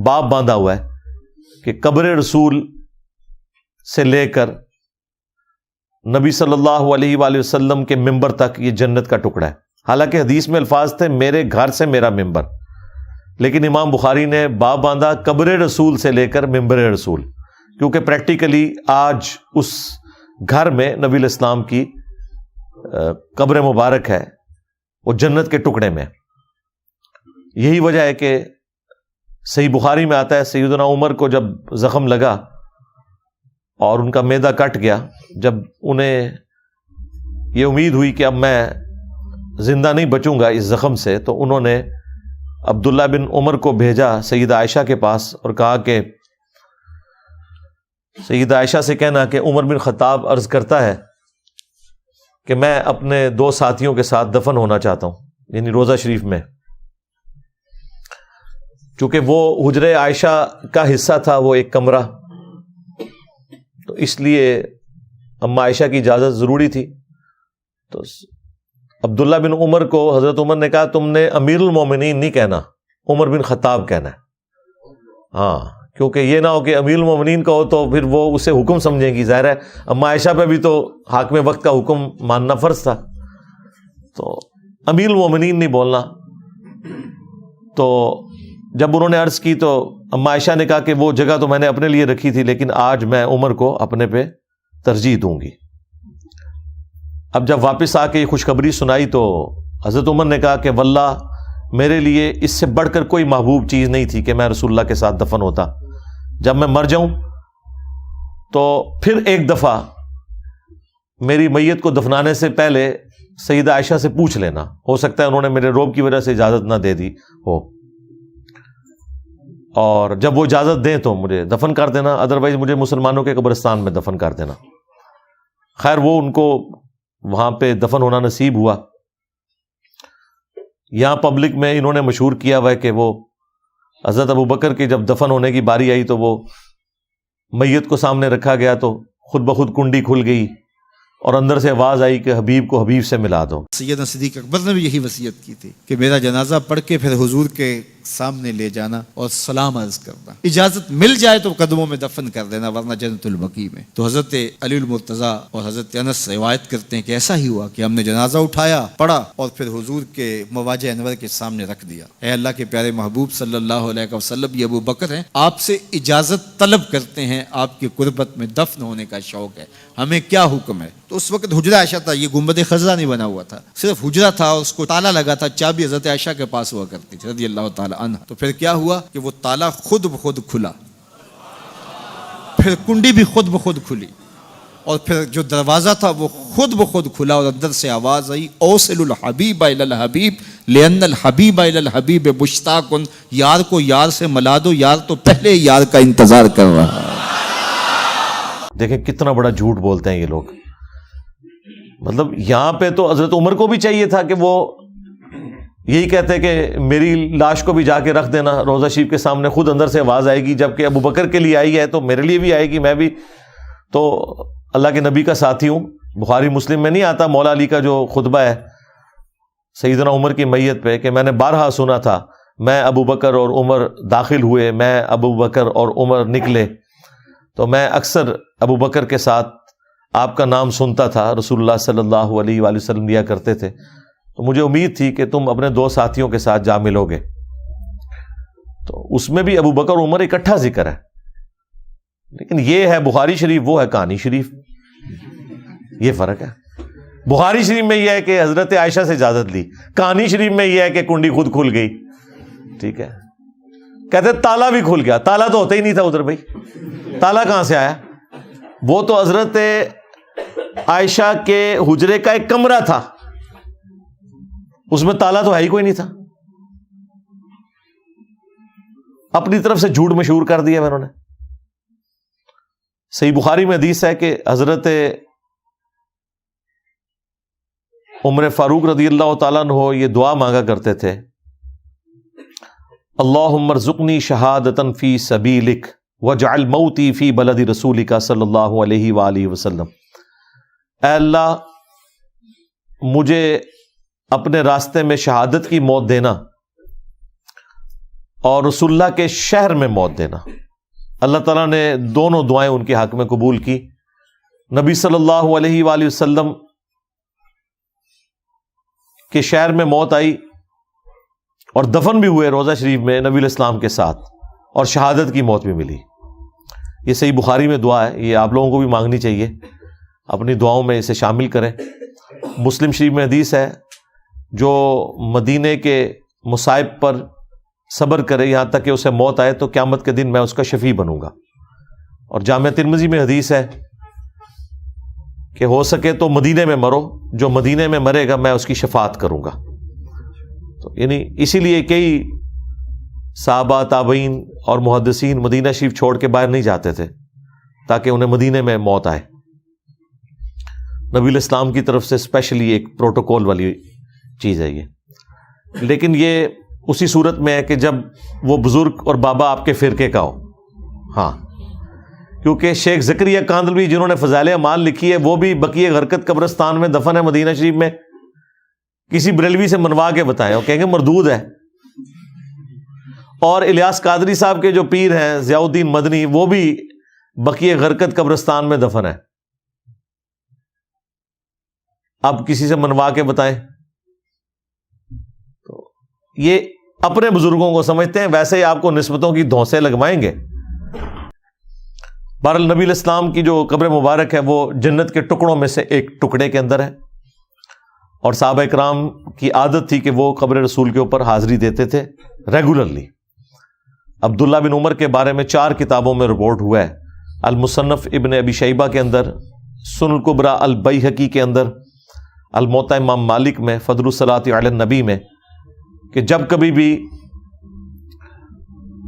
باب باندھا ہوا ہے کہ قبر رسول سے لے کر نبی صلی اللہ علیہ وآلہ وسلم کے ممبر تک یہ جنت کا ٹکڑا ہے. حالانکہ حدیث میں الفاظ تھے میرے گھر سے میرا ممبر، لیکن امام بخاری نے باب باندھا قبر رسول سے لے کر ممبر رسول، کیونکہ پریکٹیکلی آج اس گھر میں نبی الاسلام کی قبر مبارک ہے، وہ جنت کے ٹکڑے میں. یہی وجہ ہے کہ صحیح بخاری میں آتا ہے سیدنا عمر کو جب زخم لگا اور ان کا معدہ کٹ گیا، جب انہیں یہ امید ہوئی کہ اب میں زندہ نہیں بچوں گا اس زخم سے، تو انہوں نے عبداللہ بن عمر کو بھیجا سیدہ عائشہ کے پاس اور کہا کہ سیدہ عائشہ سے کہنا کہ عمر بن خطاب عرض کرتا ہے کہ میں اپنے 2 ساتھیوں کے ساتھ دفن ہونا چاہتا ہوں، یعنی روضہ شریف میں. چونکہ وہ حجرہ عائشہ کا حصہ تھا وہ ایک کمرہ، تو اس لیے اما عائشہ کی اجازت ضروری تھی. تو عبداللہ بن عمر کو حضرت عمر نے کہا تم نے امیر المومنین نہیں کہنا، عمر بن خطاب کہنا ہے. ہاں، کیونکہ یہ نہ ہو کہ امیر المومنین کہو تو پھر وہ اسے حکم سمجھیں گی. ظاہر ہے اما عائشہ پہ بھی تو حاکم وقت کا حکم ماننا فرض تھا، تو امیر المومنین نہیں بولنا. تو جب انہوں نے عرض کی تو اما عائشہ نے کہا کہ وہ جگہ تو میں نے اپنے لیے رکھی تھی، لیکن آج میں عمر کو اپنے پہ ترجیح دوں گی. اب جب واپس آ کے یہ خوشخبری سنائی تو حضرت عمر نے کہا کہ واللہ میرے لیے اس سے بڑھ کر کوئی محبوب چیز نہیں تھی کہ میں رسول اللہ کے ساتھ دفن ہوتا. جب میں مر جاؤں تو پھر ایک دفعہ میری میت کو دفنانے سے پہلے سیدہ عائشہ سے پوچھ لینا، ہو سکتا ہے انہوں نے میرے روب کی وجہ سے اجازت نہ دے دی ہو، اور جب وہ اجازت دیں تو مجھے دفن کر دینا، ادروائز مجھے مسلمانوں کے قبرستان میں دفن کر دینا. خیر وہ ان کو وہاں پہ دفن ہونا نصیب ہوا. یہاں پبلک میں انہوں نے مشہور کیا ہوا ہے کہ وہ حضرت ابوبکر کی جب دفن ہونے کی باری آئی تو وہ میت کو سامنے رکھا گیا تو خود بخود کنڈی کھل گئی اور اندر سے آواز آئی کہ حبیب کو حبیب سے ملا دو. سیدنا صدیق اکبر نے بھی یہی وصیت کی تھی کہ میرا جنازہ پڑھ کے پھر حضور کے سامنے لے جانا اور سلام عرض کرنا، اجازت مل جائے تو قدموں میں دفن کر دینا ورنہ جنت البقیع میں. تو حضرت علی المرتضیٰ اور حضرت انس روایت کرتے ہیں کہ ایسا ہی ہوا کہ ہم نے جنازہ اٹھایا، پڑھا اور پھر حضور کے مواجہ انور کے سامنے رکھ دیا. اے اللہ کے پیارے محبوب صلی اللہ علیہ وسلم، یہ ابو بکر ہیں، آپ سے اجازت طلب کرتے ہیں، آپ کی قربت میں دفن ہونے کا شوق ہے، ہمیں کیا حکم ہے؟ تو اس وقت حجرہ عائشہ تھا، یہ گنبد خضرا نہیں بنا ہوا تھا، صرف حجرہ تھا اور اس کو تالا لگا تھا. چابی حضرت عائشہ کے پاس ہوا کرتی تھی رضی اللہ تعالی عنہ. تو پھر کیا ہوا کہ وہ تالا خود بخود کھلا، پھر کنڈی بھی خود بخود کھلی، اور پھر جو دروازہ تھا وہ خود بخود کھلا اور اندر سے آواز آئی اوصل الحبیب الی الحبیب لان الحبیب الی الحبیب مشتاق. یار کو یار سے ملا دو، یار تو پہلے یار کا انتظار کر رہا ہے. دیکھیں کتنا بڑا جھوٹ بولتے ہیں یہ لوگ. مطلب یہاں پہ تو حضرت عمر کو بھی چاہیے تھا کہ وہ یہی کہتے کہ میری لاش کو بھی جا کے رکھ دینا روضہ شریف کے سامنے، خود اندر سے آواز آئے گی. جبکہ ابو بکر کے لیے آئی ہے تو میرے لیے بھی آئے گی، میں بھی تو اللہ کے نبی کا ساتھی ہوں. بخاری مسلم میں نہیں آتا مولا علی کا جو خطبہ ہے سیدنا عمر کی میت پہ کہ میں نے بارہا سنا تھا، میں ابو بکر اور عمر داخل ہوئے، میں ابو بکر اور عمر نکلے، تو میں اکثر ابو بکر کے ساتھ آپ کا نام سنتا تھا، رسول اللہ صلی اللہ علیہ وآلہ وسلم لیا کرتے تھے، تو مجھے امید تھی کہ تم اپنے 2 ساتھیوں کے ساتھ جا ملو گے. تو اس میں بھی ابو بکر اور عمر اکٹھا ذکر ہے. لیکن یہ ہے بخاری شریف، وہ ہے کہانی شریف، یہ فرق ہے. بخاری شریف میں یہ ہے کہ حضرت عائشہ سے اجازت لی، کہانی شریف میں یہ ہے کہ کنڈی خود کھل گئی. ٹھیک ہے، کہتے تالا بھی کھل گیا. تالا تو ہوتا ہی نہیں تھا ادھر، بھائی تالا کہاں سے آیا؟ وہ تو حضرت عائشہ کے حجرے کا ایک کمرہ تھا، اس میں تالا تو ہے ہی کوئی نہیں تھا. اپنی طرف سے جھوٹ مشہور کر دیا انہوں نے. صحیح بخاری میں حدیث ہے کہ حضرت عمر فاروق رضی اللہ تعالیٰ عنہ یہ دعا مانگا کرتے تھے، اللہم ارزقنی شہادۃ فی سبیلک وَاجْعَلْ مَوْتِي فِي بَلَدِ رَسُولِكَ صلی اللہ علیہ وآلہ وسلم، اے اللہ مجھے اپنے راستے میں شہادت کی موت دینا اور رسول اللہ کے شہر میں موت دینا۔ اللہ تعالیٰ نے دونوں دعائیں ان کے حق میں قبول کی۔ نبی صلی اللہ علیہ وآلہ وسلم کے شہر میں موت آئی اور دفن بھی ہوئے روضہ شریف میں نبی علیہ السلام کے ساتھ، اور شہادت کی موت بھی ملی۔ یہ صحیح بخاری میں دعا ہے، یہ آپ لوگوں کو بھی مانگنی چاہیے، اپنی دعاؤں میں اسے شامل کریں۔ مسلم شریف میں حدیث ہے، جو مدینے کے مصائب پر صبر کرے یہاں تک کہ اسے موت آئے تو قیامت کے دن میں اس کا شفیع بنوں گا۔ اور جامع ترمذی میں حدیث ہے کہ ہو سکے تو مدینے میں مرو، جو مدینے میں مرے گا میں اس کی شفاعت کروں گا۔ تو یعنی اسی لیے کئی صحابہ، تابعین اور محدثین مدینہ شریف چھوڑ کے باہر نہیں جاتے تھے تاکہ انہیں مدینے میں موت آئے۔ نبی علیہ السلام کی طرف سے اسپیشلی ایک پروٹوکول والی چیز ہے یہ، لیکن یہ اسی صورت میں ہے کہ جب وہ بزرگ اور بابا آپ کے فرقے کا ہو۔ ہاں، کیونکہ شیخ زکریا کاندلوی جنہوں نے فضائل اعمال لکھی ہے وہ بھی بقیہ غرقت قبرستان میں دفن ہے مدینہ شریف میں، کسی بریلوی سے منوا کے بتائیں، وہ کہیں گے مردود ہے۔ اور الیاس قادری صاحب کے جو پیر ہیں ضیاء الدین مدنی، وہ بھی بقیہ غرقت قبرستان میں دفن ہے۔ اب کسی سے منوا کے بتائیں، تو یہ اپنے بزرگوں کو سمجھتے ہیں، ویسے ہی آپ کو نسبتوں کی دھونسے لگوائیں گے۔ بہرحال نبی علیہ السلام کی جو قبر مبارک ہے وہ جنت کے ٹکڑوں میں سے ایک ٹکڑے کے اندر ہے، اور صحابہ کرام کی عادت تھی کہ وہ قبر رسول کے اوپر حاضری دیتے تھے ریگولرلی۔ عبداللہ بن عمر کے بارے میں 4 کتابوں میں رپورٹ ہوا ہے، المصنف ابن ابی شیبہ کے اندر، سنن الکبریٰ البیہقی کے اندر، الموطا امام مالک میں، فضل الصلاۃ علی النبی میں، کہ جب کبھی بھی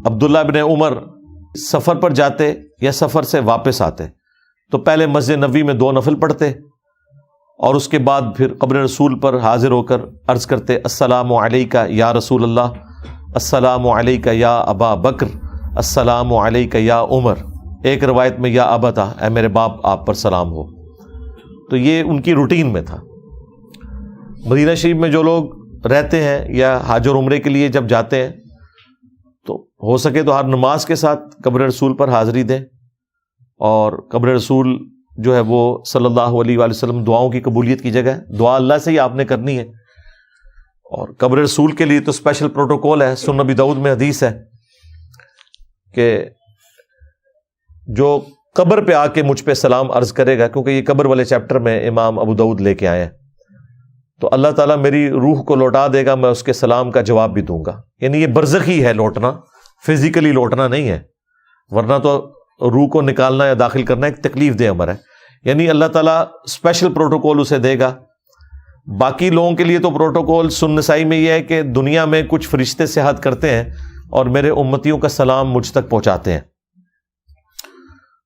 عبداللہ بن عمر سفر پر جاتے یا سفر سے واپس آتے تو پہلے مسجد نبوی میں 2 نفل پڑھتے، اور اس کے بعد پھر قبر رسول پر حاضر ہو کر عرض کرتے السلام علیکہ یا رسول اللہ، السلام علیکہ یا ابا بکر، السلام علیکہ یا عمر۔ ایک روایت میں یا ابتا، اے میرے باپ آپ پر سلام ہو۔ تو یہ ان کی روٹین میں تھا۔ مدینہ شریف میں جو لوگ رہتے ہیں یا حج اور عمرے کے لیے جب جاتے ہیں تو ہو سکے تو ہر نماز کے ساتھ قبر رسول پر حاضری دیں، اور قبر رسول جو ہے وہ صلی اللہ علیہ وآلہ وسلم دعاؤں کی قبولیت کی جگہ ہے، دعا اللہ سے ہی آپ نے کرنی ہے۔ اور قبر رسول کے لیے تو اسپیشل پروٹوکول ہے، سنن ابی داؤد میں حدیث ہے کہ جو قبر پہ آ کے مجھ پہ سلام عرض کرے گا، کیونکہ یہ قبر والے چیپٹر میں امام ابو داؤد لے کے آئے ہیں، تو اللہ تعالیٰ میری روح کو لوٹا دے گا، میں اس کے سلام کا جواب بھی دوں گا۔ یعنی یہ برزخی ہے لوٹنا، فزیکلی لوٹنا نہیں ہے، ورنہ تو روح کو نکالنا یا داخل کرنا ایک تکلیف دہ امر ہے۔ یعنی اللہ تعالیٰ اسپیشل پروٹوکول اسے دے گا۔ باقی لوگوں کے لیے تو پروٹوکول سنن نسائی میں یہ ہے کہ دنیا میں کچھ فرشتے سیاحت کرتے ہیں اور میرے امتیوں کا سلام مجھ تک پہنچاتے ہیں۔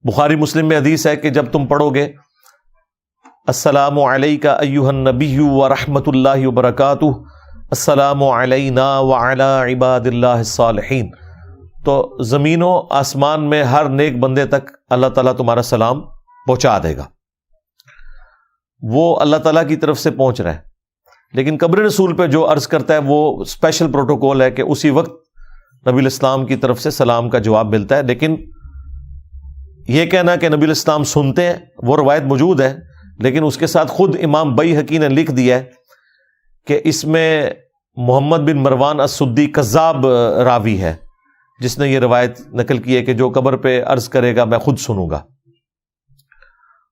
بخاری مسلم میں حدیث ہے کہ جب تم پڑھو گے السلام علیکہ ایہا النبی ورحمۃ اللہ وبرکاتہ، السلام علینا وعلی عباد اللہ الصالحین، تو زمین و آسمان میں ہر نیک بندے تک اللہ تعالیٰ تمہارا سلام پہنچا دے گا۔ وہ اللہ تعالیٰ کی طرف سے پہنچ رہا ہے۔ لیکن قبر رسول پہ جو عرض کرتا ہے وہ اسپیشل پروٹوکول ہے کہ اسی وقت نبی علیہ السلام کی طرف سے سلام کا جواب ملتا ہے۔ لیکن یہ کہنا کہ نبی علیہ السلام سنتے ہیں، وہ روایت موجود ہے، لیکن اس کے ساتھ خود امام بیہقی نے لکھ دیا ہے کہ اس میں محمد بن مروان السدی کذاب راوی ہے، جس نے یہ روایت نقل کی ہے کہ جو قبر پہ عرض کرے گا میں خود سنوں گا۔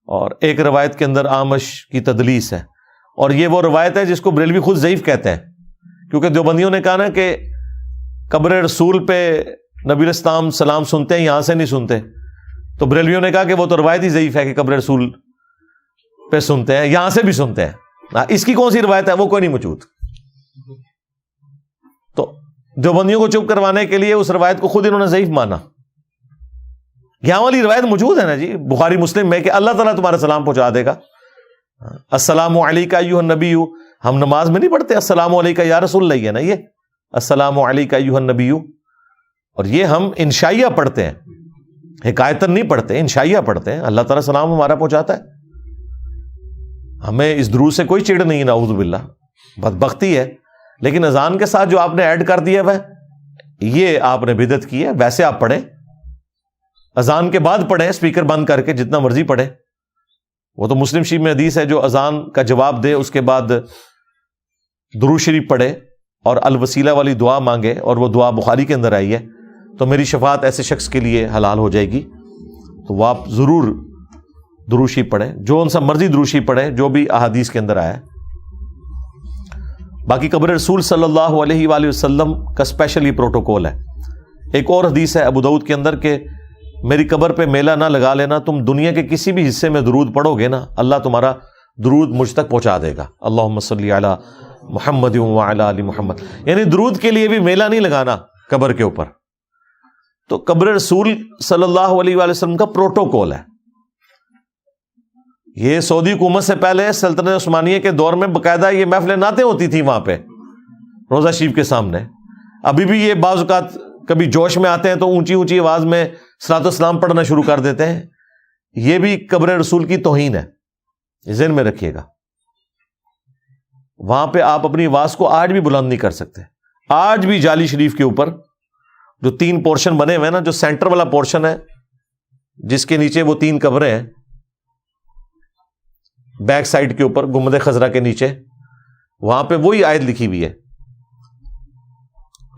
اور ایک روایت کے اندر آمش کی تدلیس ہے، اور یہ وہ روایت ہے جس کو بریلوی خود ضعیف کہتے ہیں، کیونکہ دیوبندیوں نے کہا نا کہ قبر رسول پہ نبی علیہ السلام سلام سنتے ہیں، یہاں سے نہیں سنتے، تو بریلویوں نے کہا کہ وہ تو روایت ہی ضعیف ہے کہ قبر رسول پہ سنتے ہیں، یہاں سے بھی سنتے ہیں، اس کی کون سی روایت ہے؟ وہ کوئی نہیں موجود۔ تو دیوبندیوں کو چپ کروانے کے لیے اس روایت کو خود انہوں نے ضعیف مانا۔ یہاں والی روایت موجود ہے نا جی بخاری مسلم میں کہ اللہ تعالیٰ تمہارا سلام پہنچا دے گا۔ السلام علیکہ ایھا النبی، ہم نماز میں نہیں پڑھتے السلام علیکہ یا رسول اللہ، ہے نا یہ السلام علیکہ ایھا النبی، اور یہ ہم انشائیہ پڑھتے ہیں حکایتاً نہیں پڑھتے، انشائیہ پڑھتے ہیں، اللہ تعالیٰ سلام ہمارا پہنچاتا ہے، ہمیں اس درود سے کوئی چڑ نہیں، نعوذ باللہ، بدبختی ہے، لیکن اذان کے ساتھ جو آپ نے ایڈ کر دیا ہے یہ آپ نے بدعت کی ہے۔ ویسے آپ پڑھیں، اذان کے بعد پڑھیں، اسپیکر بند کر کے جتنا مرضی پڑھیں، وہ تو مسلم شریف میں حدیث ہے، جو اذان کا جواب دے اس کے بعد درود شریف پڑھے اور الوسیلہ والی دعا مانگے، اور وہ دعا بخاری کے اندر آئی ہے، تو میری شفاعت ایسے شخص کے لیے حلال ہو جائے گی۔ تو وہ آپ ضرور درود شریف پڑھیں، جو ان سے مرضی درود شریف پڑھیں جو بھی احادیث کے اندر آیا ہے۔ باقی قبر رسول صلی اللہ علیہ وآلہ وسلم کا اسپیشل یہ پروٹوکول ہے۔ ایک اور حدیث ہے ابو داؤد کے اندر کہ میری قبر پہ میلہ نہ لگا لینا، تم دنیا کے کسی بھی حصے میں درود پڑھو گے نا، اللہ تمہارا درود مجھ تک پہنچا دے گا، اللہم صلی علی محمد وعلی آل محمد، یعنی درود کے لیے بھی میلہ نہیں لگانا قبر کے اوپر۔ تو قبر رسول صلی اللہ علیہ وآلہ وسلم کا پروٹوکول ہے۔ یہ سعودی حکومت سے پہلے سلطنت عثمانیہ کے دور میں باقاعدہ یہ محفلیں نعتیں ہوتی تھیں وہاں پہ روضہ شریف کے سامنے۔ ابھی بھی یہ بعض اوقات کبھی جوش میں آتے ہیں تو اونچی اونچی آواز میں صلاۃ والسلام پڑھنا شروع کر دیتے ہیں، یہ بھی قبر رسول کی توہین ہے، ذہن میں رکھیے گا۔ وہاں پہ آپ اپنی آواز کو آج بھی بلند نہیں کر سکتے۔ آج بھی جالی شریف کے اوپر جو 3 پورشن بنے ہوئے ہیں نا، جو سینٹر والا پورشن ہے جس کے نیچے وہ 3 قبریں ہیں، بیک سائڈ کے اوپر گنبد خضرا کے نیچے، وہاں پہ وہی آیت لکھی ہوئی ہے،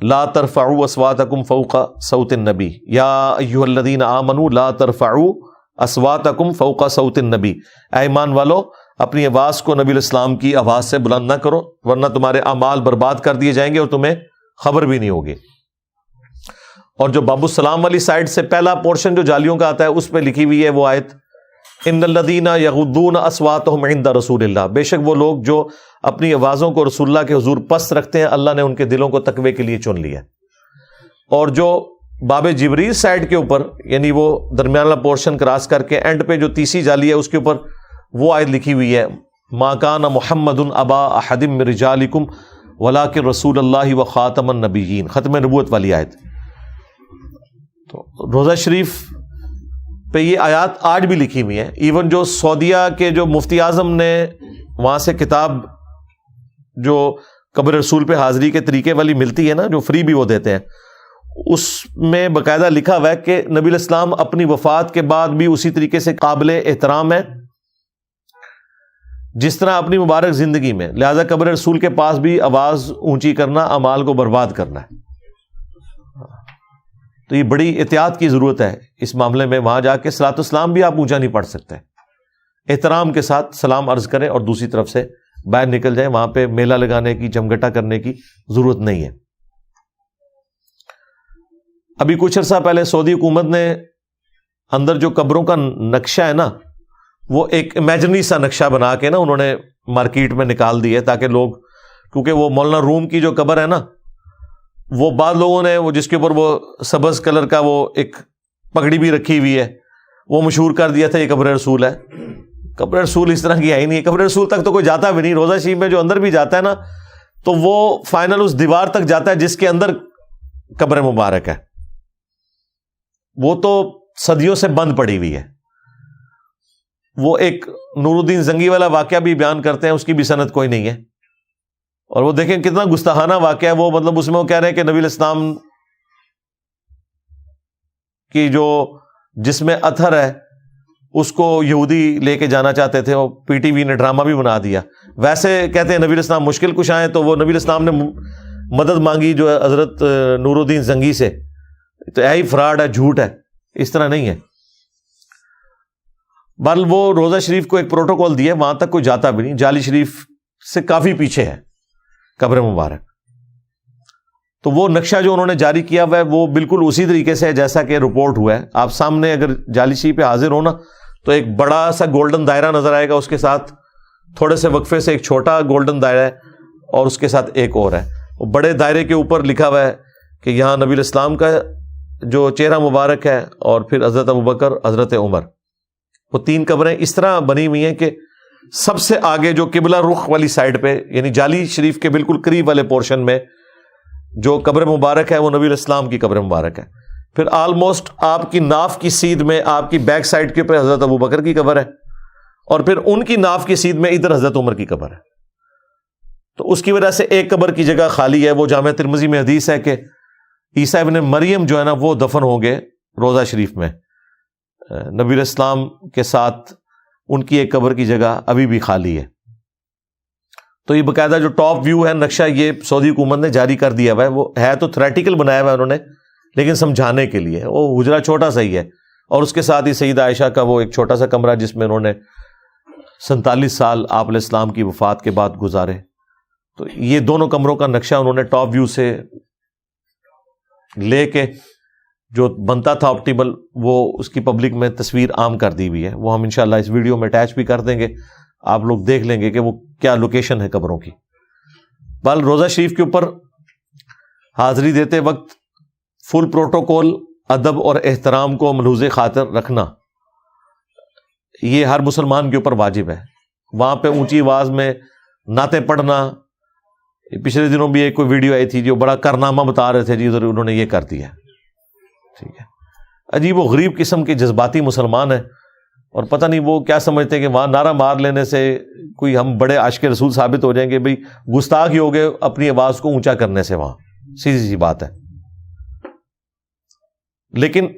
لا ترفعوا اصواتکم فوق صوت النبی یا ایھا الذین آمنوا لا ترفعوا اصواتکم فوق صوت النبی، اے ایمان والو اپنی آواز کو نبی الاسلام کی آواز سے بلند نہ کرو ورنہ تمہارے اعمال برباد کر دیے جائیں گے اور تمہیں خبر بھی نہیں ہوگی۔ اور جو باب السلام والی سائڈ سے پہلا پورشن جو جالیوں کا آتا ہے اس پہ لکھی ہوئی ہے وہ آیت، ان الذین یغضون اصواتهم عند رسول اللہ، بے شک وہ لوگ جو اپنی آوازوں کو رسول اللہ کے حضور پست رکھتے ہیں، اللہ نے ان کے دلوں کو تقوی کے لیے چن لیا۔ اور جو باب جبریل سائڈ کے اوپر، یعنی وہ درمیان والا پورشن کراس کر کے اینڈ پہ جو تیسری جالی ہے اس کے اوپر وہ آیت لکھی ہوئی ہے، ما کان محمد ابا احد من رجالکم ولکن رسول اللہ وخاتم النبیین، ختم نبوت والی آیت۔ تو روضہ شریف پہ یہ آیات آج بھی لکھی ہوئی ہیں۔ ایون جو سعودیہ کے جو مفتی اعظم نے وہاں سے کتاب جو قبر رسول پہ حاضری کے طریقے والی ملتی ہے نا، جو فری بھی وہ دیتے ہیں، اس میں باقاعدہ لکھا ہوا ہے کہ نبی الاسلام اپنی وفات کے بعد بھی اسی طریقے سے قابل احترام ہے جس طرح اپنی مبارک زندگی میں، لہذا قبر رسول کے پاس بھی آواز اونچی کرنا اعمال کو برباد کرنا ہے۔ تو یہ بڑی احتیاط کی ضرورت ہے اس معاملے میں، وہاں جا کے صلاۃ والسلام بھی آپ اونچا نہیں پڑھ سکتے، احترام کے ساتھ سلام عرض کریں اور دوسری طرف سے باہر نکل جائیں، وہاں پہ میلہ لگانے کی، جمگٹا کرنے کی ضرورت نہیں ہے۔ ابھی کچھ عرصہ پہلے سعودی حکومت نے اندر جو قبروں کا نقشہ ہے نا، وہ ایک امیجنری سا نقشہ بنا کے نا انہوں نے مارکیٹ میں نکال دی ہے، تاکہ لوگ، کیونکہ وہ مولانا روم کی جو قبر ہے نا، وہ بعض لوگوں نے وہ جس کے اوپر وہ سبز کلر کا وہ ایک پگڑی بھی رکھی ہوئی ہے، وہ مشہور کر دیا تھا یہ قبر رسول ہے۔ قبر رسول اس طرح کی ہے ہی نہیں، قبر رسول تک تو کوئی جاتا بھی نہیں۔ روضہ شریف میں جو اندر بھی جاتا ہے نا، تو وہ فائنل اس دیوار تک جاتا ہے جس کے اندر قبر مبارک ہے، وہ تو صدیوں سے بند پڑی ہوئی ہے۔ وہ ایک نور الدین زنگی والا واقعہ بھی بیان کرتے ہیں، اس کی بھی سند کوئی نہیں ہے، اور وہ دیکھیں کتنا گستاخانہ واقعہ ہے وہ، مطلب اس میں وہ کہہ رہے ہیں کہ نبی الاسلام کی جو جس میں اتھر ہے اس کو یہودی لے کے جانا چاہتے تھے، وہ پی ٹی وی نے ڈرامہ بھی بنا دیا۔ ویسے کہتے ہیں نبی الاسلام مشکل کشا ہیں، تو وہ نبی الاسلام نے مدد مانگی جو حضرت نور الدین زنگی سے، تو ہی فراڈ ہے، جھوٹ ہے، اس طرح نہیں ہے۔ بل وہ روضہ شریف کو ایک پروٹوکول دیا، وہاں تک کوئی جاتا بھی نہیں، جالی شریف سے کافی پیچھے ہے قبر مبارک۔ تو وہ نقشہ جو انہوں نے جاری کیا ہوا ہے وہ بالکل اسی طریقے سے ہے جیسا کہ رپورٹ ہوا ہے۔ آپ سامنے اگر جالی شریف پہ حاضر ہو نا، تو ایک بڑا سا گولڈن دائرہ نظر آئے گا، اس کے ساتھ تھوڑے سے وقفے سے ایک چھوٹا گولڈن دائرہ ہے، اور اس کے ساتھ ایک اور ہے۔ وہ بڑے دائرے کے اوپر لکھا ہوا ہے کہ یہاں نبی الاسلام کا جو چہرہ مبارک ہے، اور پھر حضرت ابوبکر، حضرت عمر، وہ 3 قبریں اس طرح بنی ہوئی ہیں کہ سب سے آگے جو قبلہ رخ والی سائڈ پہ، یعنی جالی شریف کے بالکل قریب والے پورشن میں جو قبر مبارک ہے وہ نبی الاسلام کی قبر مبارک ہے۔ پھر آلموسٹ آپ کی ناف کی سیدھ میں آپ کی بیک سائڈ کے اوپر حضرت ابو بکر کی قبر ہے، اور پھر ان کی ناف کی سیدھ میں ادھر حضرت عمر کی قبر ہے. تو اس کی وجہ سے ایک قبر کی جگہ خالی ہے. وہ جامع ترمذی میں حدیث ہے کہ عیسیٰ ابن مریم جو ہے نا وہ دفن ہوں گے روضہ شریف میں، نبی علیہ السلام کے ساتھ ان کی ایک قبر کی جگہ ابھی بھی خالی ہے. تو یہ باقاعدہ جو ٹاپ ویو ہے نقشہ یہ سعودی حکومت نے جاری کر دیا ہوا ہے. وہ ہے تو تھریٹیکل بنایا ہوا ہے انہوں نے، لیکن سمجھانے کے لیے. وہ حجرہ چھوٹا سا ہی ہے، اور اس کے ساتھ ہی سیدہ عائشہ کا وہ ایک چھوٹا سا کمرہ جس میں انہوں نے 47 سال آپ علیہ السلام کی وفات کے بعد گزارے. تو یہ دونوں کمروں کا نقشہ انہوں نے ٹاپ ویو سے لے کے جو بنتا تھا آپٹیمل، وہ اس کی پبلک میں تصویر عام کر دی ہوئی ہے. وہ ہم انشاءاللہ اس ویڈیو میں اٹیچ بھی کر دیں گے، آپ لوگ دیکھ لیں گے کہ وہ کیا لوکیشن ہے قبروں کی. بال روضہ شریف کے اوپر حاضری دیتے وقت فل پروٹوکول، ادب اور احترام کو ملحوظ خاطر رکھنا یہ ہر مسلمان کے اوپر واجب ہے. وہاں پہ اونچی آواز میں نعتیں پڑھنا، پچھلے دنوں بھی ایک کوئی ویڈیو آئی تھی جو بڑا کارنامہ بتا رہے تھے جی ادھر انہوں نے یہ کر دیا. ٹھیک ہے، عجیب و غریب قسم کے جذباتی مسلمان ہیں، اور پتہ نہیں وہ کیا سمجھتے ہیں کہ وہاں نعرہ مار لینے سے کوئی ہم بڑے عاشق رسول ثابت ہو جائیں گے. بھئی گستاخ ہی ہو گئے اپنی آواز کو اونچا کرنے سے، وہاں سیدھی سی بات ہے. لیکن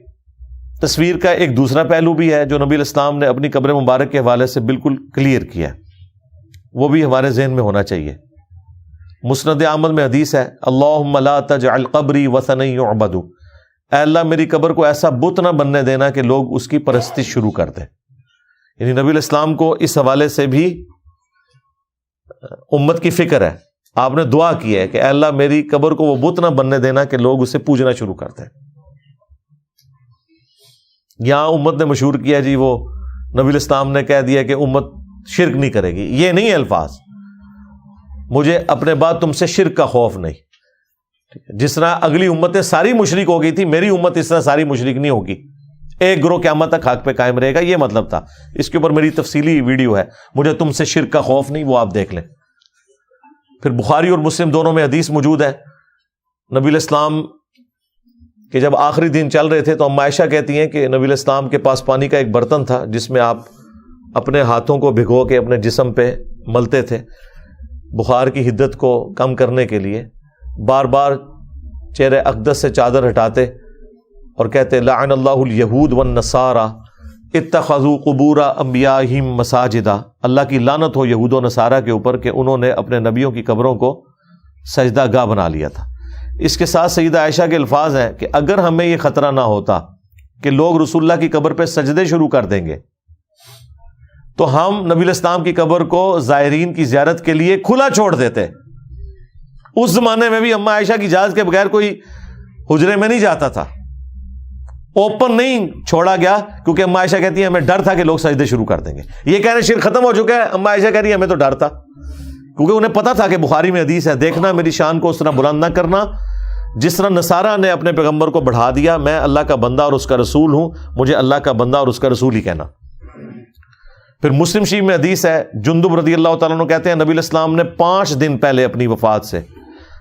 تصویر کا ایک دوسرا پہلو بھی ہے جو نبی علیہ السلام نے اپنی قبر مبارک کے حوالے سے بالکل کلیئر کیا ہے، وہ بھی ہمارے ذہن میں ہونا چاہیے. مسند احمد میں حدیث ہے، اللہم لا تجعل قبری وثنا یعبد، اے اللہ میری قبر کو ایسا بت نہ بننے دینا کہ لوگ اس کی پرستش شروع کر دیں. یعنی نبی علیہ السلام کو اس حوالے سے بھی امت کی فکر ہے. آپ نے دعا کی ہے کہ اے اللہ میری قبر کو وہ بت نہ بننے دینا کہ لوگ اسے پوجنا شروع کر دیں. یہاں امت نے مشہور کیا جی وہ نبی علیہ السلام نے کہہ دیا کہ امت شرک نہیں کرے گی. یہ نہیں الفاظ، مجھے اپنے بعد تم سے شرک کا خوف نہیں. جس طرح اگلی امتیں ساری مشرک ہو گئی تھی، میری امت اس طرح ساری مشرک نہیں ہوگی، ایک گروہ قیامت تک حق پہ قائم رہے گا. یہ مطلب تھا. اس کے اوپر میری تفصیلی ویڈیو ہے، مجھے تم سے شرک کا خوف نہیں، وہ آپ دیکھ لیں. پھر بخاری اور مسلم دونوں میں حدیث موجود ہے، نبی علیہ السلام کہ جب آخری دن چل رہے تھے تو ام عائشہ کہتی ہیں کہ نبی علیہ السلام کے پاس پانی کا ایک برتن تھا جس میں آپ اپنے ہاتھوں کو بھگو کے اپنے جسم پہ ملتے تھے بخار کی حدت کو کم کرنے کے لیے. بار بار چہرے اقدس سے چادر ہٹاتے اور کہتے لعن اللہ الیہود والنصارى اتخذوا قبور انبیائہم مساجدا، اللہ کی لعنت ہو یہود و نصارہ کے اوپر کہ انہوں نے اپنے نبیوں کی قبروں کو سجدہ گاہ بنا لیا تھا. اس کے ساتھ سیدہ عائشہ کے الفاظ ہیں کہ اگر ہمیں یہ خطرہ نہ ہوتا کہ لوگ رسول اللہ کی قبر پہ سجدے شروع کر دیں گے تو ہم نبی علیہ السلام کی قبر کو زائرین کی زیارت کے لیے کھلا چھوڑ دیتے. اس زمانے میں بھی اما عائشہ کی اجازت کے بغیر کوئی حجرے میں نہیں جاتا تھا، اوپن نہیں چھوڑا گیا، کیونکہ اما عائشہ کہتی ہیں ہمیں ڈر تھا کہ لوگ سجدے شروع کر دیں گے. یہ کہنے شرک ختم ہو چکا ہے، اما عائشہ کہہ رہی ہے ہمیں تو ڈر تھا، کیونکہ انہیں پتا تھا کہ بخاری میں حدیث ہے، دیکھنا میری شان کو اس طرح بلند نہ کرنا جس طرح نصارہ نے اپنے پیغمبر کو بڑھا دیا. میں اللہ کا بندہ اور اس کا رسول ہوں، مجھے اللہ کا بندہ اور اس کا رسول ہی کہنا. پھر مسلم شریف میں حدیث ہے، جندب رضی اللہ تعالیٰ عنہ کہتے ہیں نبی علیہ السلام نے 5 دن پہلے اپنی وفات سے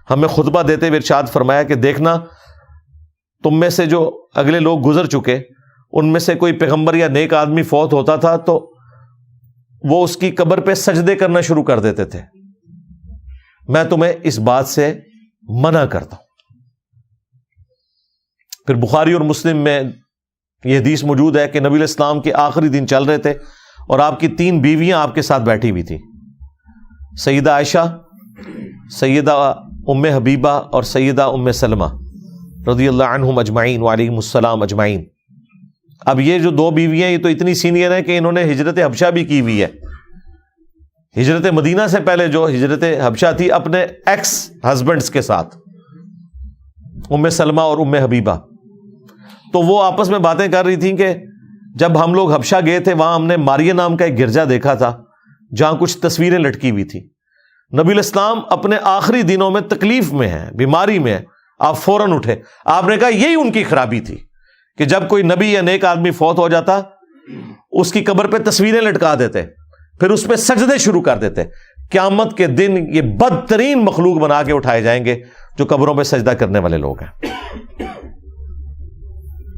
ہمیں خطبہ دیتے ہوئے ارشاد فرمایا کہ دیکھنا تم میں سے جو اگلے لوگ گزر چکے ان میں سے کوئی پیغمبر یا نیک آدمی فوت ہوتا تھا تو وہ اس کی قبر پہ سجدے کرنا شروع کر دیتے تھے، میں تمہیں اس بات سے منع کرتا ہوں. پھر بخاری اور مسلم میں یہ حدیث موجود ہے کہ نبی علیہ السلام کے آخری دن چل رہے تھے اور آپ کی 3 بیویاں آپ کے ساتھ بیٹھی ہوئی تھیں، سیدہ عائشہ، سیدہ ام حبیبہ اور سیدہ ام سلمہ رضی اللہ عنہم اجمعین وعلیہم السلام اجمعین. اب یہ جو 2 بیویاں یہ تو اتنی سینئر ہیں کہ انہوں نے ہجرت حبشہ بھی کی ہوئی ہے. ہجرت مدینہ سے پہلے جو ہجرت حبشہ تھی اپنے ایکس ہسبینڈز کے ساتھ، ام سلمہ اور ام حبیبہ. تو وہ آپس میں باتیں کر رہی تھیں کہ جب ہم لوگ حبشہ گئے تھے وہاں ہم نے ماریہ نام کا ایک گرجا دیکھا تھا جہاں کچھ تصویریں لٹکی ہوئی تھی. نبی علیہ السلام اپنے آخری دنوں میں تکلیف میں ہیں، بیماری میں ہیں، آپ فوراً اٹھے. آپ نے کہا یہی ان کی خرابی تھی کہ جب کوئی نبی یا نیک آدمی فوت ہو جاتا اس کی قبر پہ تصویریں لٹکا دیتے، پھر اس پہ سجدے شروع کر دیتے. قیامت کے دن یہ بدترین مخلوق بنا کے اٹھائے جائیں گے جو قبروں پہ سجدہ کرنے والے لوگ ہیں.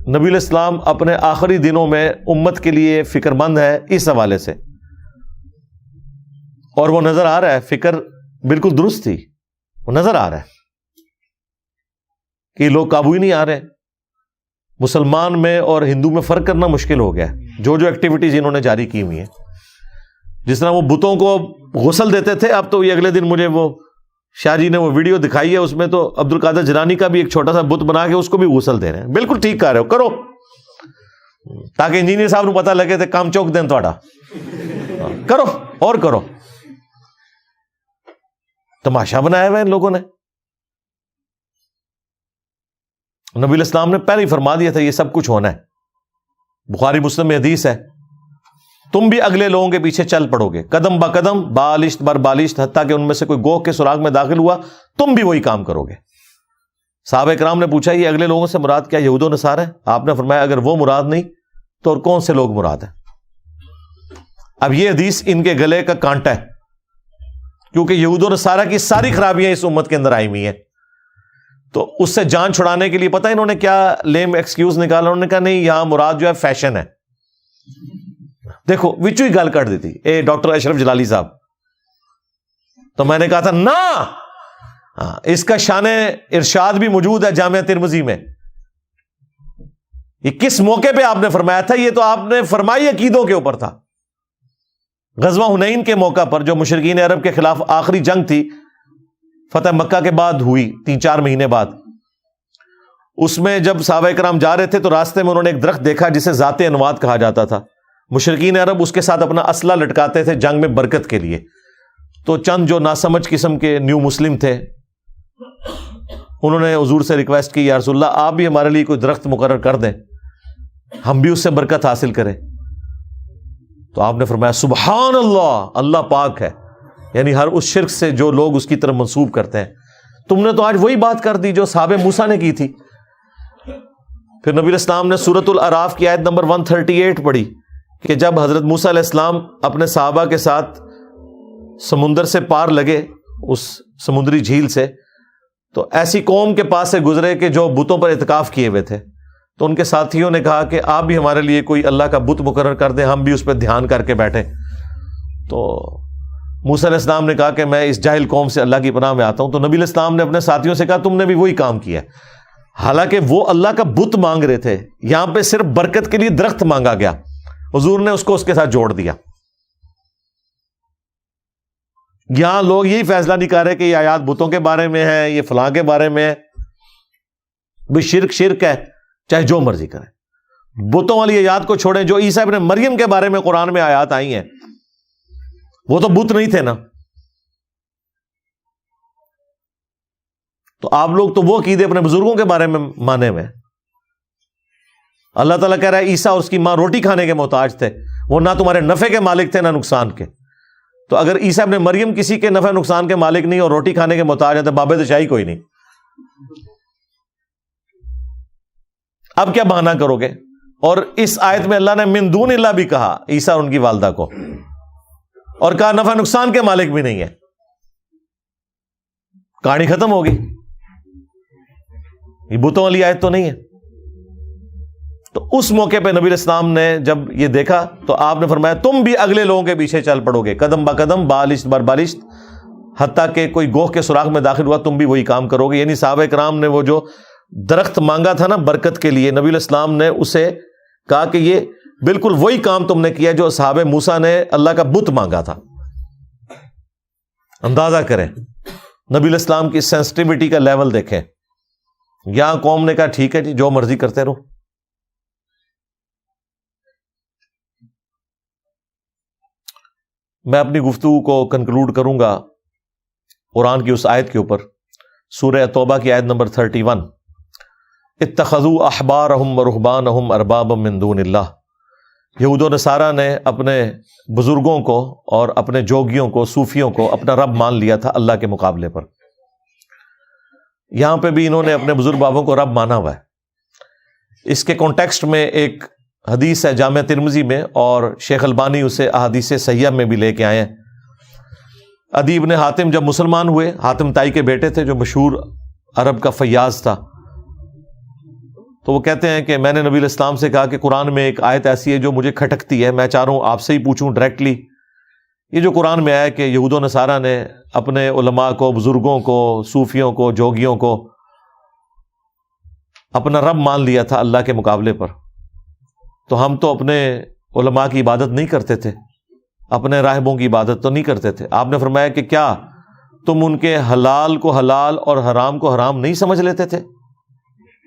نبی علیہ السلام اپنے آخری دنوں میں امت کے لیے فکر مند ہے اس حوالے سے، اور وہ نظر آ رہا ہے، فکر بالکل درست تھی، وہ نظر آ رہا ہے کہ لوگ قابو ہی نہیں آ رہے، مسلمان میں اور ہندو میں فرق کرنا مشکل ہو گیا ہے، جو ایکٹیویٹیز انہوں نے جاری کی ہوئی ہیں، جس طرح وہ بتوں کو غسل دیتے تھے، اب تو یہ اگلے دن مجھے وہ شاہ جی نے وہ ویڈیو دکھائی ہے، اس میں تو عبد القادر جیلانی کا بھی ایک چھوٹا سا بت بنا کے اس کو بھی غسل دے رہے ہیں۔ بالکل ٹھیک کہہ رہے ہو، کرو، تاکہ انجینئر صاحب کو پتہ لگے تو کام چوک دیں تھوڑا، کرو اور کرو۔ تماشا بنایا ہوا ہے ان لوگوں نے۔ نبی علیہ السلام نے پہلے ہی فرما دیا تھا یہ سب کچھ ہونا ہے۔ بخاری مسلم میں حدیث ہے، تم بھی اگلے لوگوں کے پیچھے چل پڑو گے، قدم با قدم، بالشت بر بالشت، حتیٰ کہ ان میں سے کوئی گوہ کے سراغ میں داخل ہوا تم بھی وہی کام کرو گے۔ صحابہ کرام نے پوچھا یہ اگلے لوگوں سے مراد کیا یہود و نصارہ ہیں؟ آپ نے فرمایا اگر وہ مراد نہیں تو اور کون سے لوگ مراد ہیں؟ اب یہ حدیث ان کے گلے کا کانٹا ہے، کیونکہ یہود و نصارہ کی ساری خرابیاں اس امت کے اندر آئی ہوئی ہیں، تو اس سے جان چھڑانے کے لیے پتہ انہوں نے کیا لیم ایکسکیوز نکالا، انہوں نے کہا نہیں یہاں مراد جو ہے فیشن ہے۔ دیکھو وچو ہی گل کر دیتی اے ڈاکٹر اشرف جلالی صاحب، تو میں نے کہا تھا نا، اس کا شان ارشاد بھی موجود ہے جامعہ ترمذی میں۔ یہ کس موقع پہ آپ نے فرمایا تھا؟ یہ تو آپ نے فرمائی عقیدوں کے اوپر تھا۔ غزوہ حنین کے موقع پر جو مشرکین عرب کے خلاف آخری جنگ تھی، فتح مکہ کے بعد ہوئی 3-4 مہینے بعد، اس میں جب صحابہ کرام جا رہے تھے تو راستے میں انہوں نے ایک درخت دیکھا جسے ذات انواد کہا جاتا تھا۔ مشرکین عرب اس کے ساتھ اپنا اسلحہ لٹکاتے تھے جنگ میں برکت کے لیے، تو چند جو ناسمجھ قسم کے نیو مسلم تھے انہوں نے حضور سے ریکویسٹ کی یا رسول اللہ آپ بھی ہمارے لیے کوئی درخت مقرر کر دیں، ہم بھی اس سے برکت حاصل کریں۔ تو آپ نے فرمایا سبحان اللہ، اللہ پاک ہے، یعنی ہر اس شرک سے جو لوگ اس کی طرف منسوب کرتے ہیں۔ تم نے تو آج وہی بات کر دی جو صحابہ موسیٰ نے کی تھی۔ پھر نبی علیہ السلام نے سورۃ الاعراف کی آیت نمبر 138 پڑھی کہ جب حضرت موسیٰ علیہ السلام اپنے صحابہ کے ساتھ سمندر سے پار لگے، اس سمندری جھیل سے، تو ایسی قوم کے پاس سے گزرے کہ جو بتوں پر اعتکاف کیے ہوئے تھے، تو ان کے ساتھیوں نے کہا کہ آپ بھی ہمارے لیے کوئی اللہ کا بت مقرر کر دیں، ہم بھی اس پہ دھیان کر کے بیٹھیں۔ تو موسیٰ علیہ السلام نے کہا کہ میں اس جاہل قوم سے اللہ کی پناہ میں آتا ہوں۔ تو نبی علیہ السلام نے اپنے ساتھیوں سے کہا تم نے بھی وہی کام کیا ہے، حالانکہ وہ اللہ کا بت مانگ رہے تھے، یہاں پہ صرف برکت کے لیے درخت مانگا گیا، حضور نے اس کو اس کے ساتھ جوڑ دیا۔ یہاں لوگ یہی فیصلہ نہیں کر رہے کہ یہ آیات بتوں کے بارے میں ہے، یہ فلاں کے بارے میں ہے، بھی شرک شرک ہے، چاہے جو مرضی کریں۔ بتوں والی آیات کو چھوڑیں، جو عیسیٰ ابن مریم کے بارے میں قرآن میں آیات آئی ہیں وہ تو بت نہیں تھے نا۔ تو آپ لوگ تو وہ عقیدے اپنے بزرگوں کے بارے میں مانے ہوئے۔ اللہ تعالیٰ کہہ رہا ہے عیسیٰ اور اس کی ماں روٹی کھانے کے محتاج تھے، وہ نہ تمہارے نفع کے مالک تھے نہ نقصان کے۔ تو اگر عیسیٰ ابن مریم کسی کے نفع نقصان کے مالک نہیں اور روٹی کھانے کے محتاج ہیں تو باب دشاہی کوئی نہیں۔ اب کیا بہانہ کرو گے؟ اور اس آیت میں اللہ نے من دون اللہ بھی کہا عیسیٰ اور ان کی والدہ کو، اور کہا نفع نقصان کے مالک بھی نہیں ہے، کہانی ختم ہوگی۔ یہ بتوں والی آیت تو نہیں ہے۔ تو اس موقع پہ نبی علیہ السلام نے جب یہ دیکھا تو آپ نے فرمایا تم بھی اگلے لوگوں کے پیچھے چل پڑو گے، قدم با قدم، بالشت بر بالشت، حتیٰ کہ کوئی گوہ کے سراغ میں داخل ہوا تم بھی وہی کام کرو گے۔ یعنی صحابہ کرام نے وہ جو درخت مانگا تھا نا برکت کے لیے، نبی علیہ السلام نے اسے کہا کہ یہ بالکل وہی کام تم نے کیا جو صحابہ موسیٰ نے اللہ کا بت مانگا تھا۔ اندازہ کریں نبی علیہ السلام کی سینسٹیوٹی کا لیول دیکھیں۔ یہاں قوم نے کہا ٹھیک ہے جی جو مرضی کرتے رہو۔ میں اپنی گفتگو کو کنکلوڈ کروں گا قرآن کی اس آیت کے اوپر، سورہ توبہ کی آیت نمبر 31، اتخذوا احبارہم ورہبانہم اربابا من دون اللہ۔ یہود و نصارہ نے اپنے بزرگوں کو اور اپنے جوگیوں کو، صوفیوں کو اپنا رب مان لیا تھا اللہ کے مقابلے پر۔ یہاں پہ بھی انہوں نے اپنے بزرگ بابوں کو رب مانا ہوا ہے۔ اس کے کانٹیکسٹ میں ایک حدیث ہے جامعہ ترمذی میں، اور شیخ البانی اسے احادیث صحیحہ میں بھی لے کے آئے ہیں۔ عدی ابن حاتم جب مسلمان ہوئے، حاتم تائی کے بیٹے تھے جو مشہور عرب کا فیاض تھا، تو وہ کہتے ہیں کہ میں نے نبی علیہ السلام سے کہا کہ قرآن میں ایک آیت ایسی ہے جو مجھے کھٹکتی ہے، میں چاہ رہا ہوں آپ سے ہی پوچھوں ڈائریکٹلی. یہ جو قرآن میں آیا کہ یہود و نصارہ نے اپنے علماء کو، بزرگوں کو، صوفیوں کو، جوگیوں کو اپنا رب مان لیا تھا اللہ کے مقابلے پر، تو ہم تو اپنے علماء کی عبادت نہیں کرتے تھے، اپنے راہبوں کی عبادت تو نہیں کرتے تھے. آپ نے فرمایا کہ کیا تم ان کے حلال کو حلال اور حرام کو حرام نہیں سمجھ لیتے تھے؟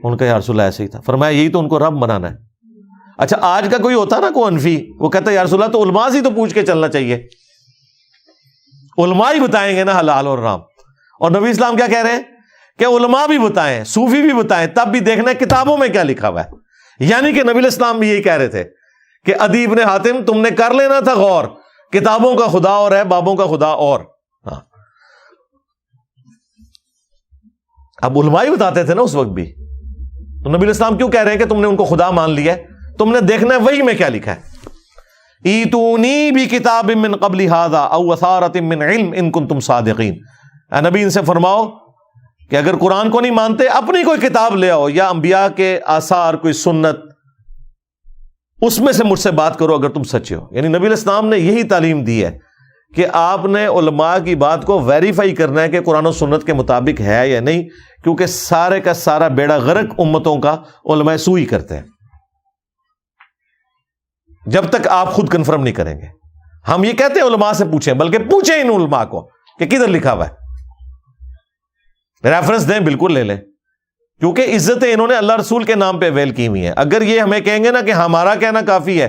ان کا یا رسول اللہ ایسے ہی تھا. فرمایا یہی تو ان کو رب بنانا ہے. اچھا آج کا کوئی ہوتا نا کوئی انفی، وہ کہتا ہے یا رسول اللہ تو علماء سے تو پوچھ کے چلنا چاہیے، علماء ہی بتائیں گے نا حلال اور حرام. اور نبی اسلام کیا کہہ رہے ہیں کہ علماء بھی بتائیں، صوفی بھی بتائیں، تب بھی دیکھنا ہے کتابوں میں کیا لکھا ہوا ہے. یعنی کہ نبی علیہ السلام بھی یہی کہہ رہے تھے کہ عدی بن حاتم تم نے کر لینا تھا غور، کتابوں کا خدا اور ہے، بابوں کا خدا اور. ہاں اب علماء ہی بتاتے تھے نا اس وقت بھی، تو نبی علیہ السلام کیوں کہہ رہے ہیں کہ تم نے ان کو خدا مان لیا ہے؟ تم نے دیکھنا ہے وہی میں کیا لکھا ہے. ایتونی بکتاب من قبل ھذا او اثارۃ من علم ان کنتم صادقین. اے نبی ان سے فرماؤ کہ اگر قرآن کو نہیں مانتے اپنی کوئی کتاب لے آؤ یا انبیاء کے آثار، کوئی سنت، اس میں سے مجھ سے بات کرو اگر تم سچے ہو. یعنی نبی علیہ السلام نے یہی تعلیم دی ہے کہ آپ نے علماء کی بات کو ویریفائی کرنا ہے کہ قرآن و سنت کے مطابق ہے یا نہیں، کیونکہ سارے کا سارا بیڑا غرق امتوں کا علماء سوئی کرتے ہیں جب تک آپ خود کنفرم نہیں کریں گے. ہم یہ کہتے ہیں علماء سے پوچھیں، بلکہ پوچھیں ان علماء کو کہ کدھر لکھا ہوا ہے، ریفرنس دیں، بالکل لے لیں، کیونکہ عزتیں انہوں نے اللہ رسول کے نام پہ اویل کی ہوئی ہیں. اگر یہ ہمیں کہیں گے نا کہ ہمارا کہنا کافی ہے،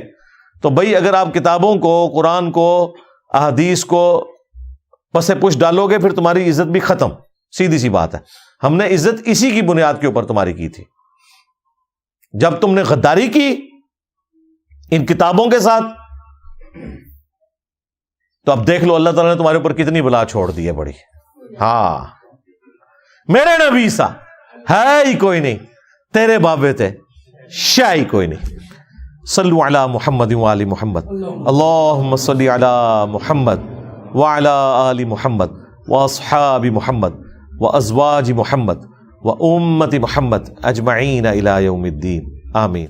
تو بھائی اگر آپ کتابوں کو، قرآن کو، احادیث کو پس پش ڈالو گے پھر تمہاری عزت بھی ختم. سیدھی سی بات ہے. ہم نے عزت اسی کی بنیاد کے اوپر تمہاری کی تھی. جب تم نے غداری کی ان کتابوں کے ساتھ، تو اب دیکھ لو اللہ تعالیٰ نے تمہارے اوپر کتنی بلا چھوڑ دی ہے بڑی. ہاں میرے نبی سا ہے ہی کوئی نہیں، تیرے بابے تھے شاہ ہی کوئی نہیں. صلو علی محمد وآل محمد، اللہم صلی علی محمد وعلی آل محمد واصحاب محمد وازواج محمد وامت محمد اجمعین الی یوم الدین. آمین.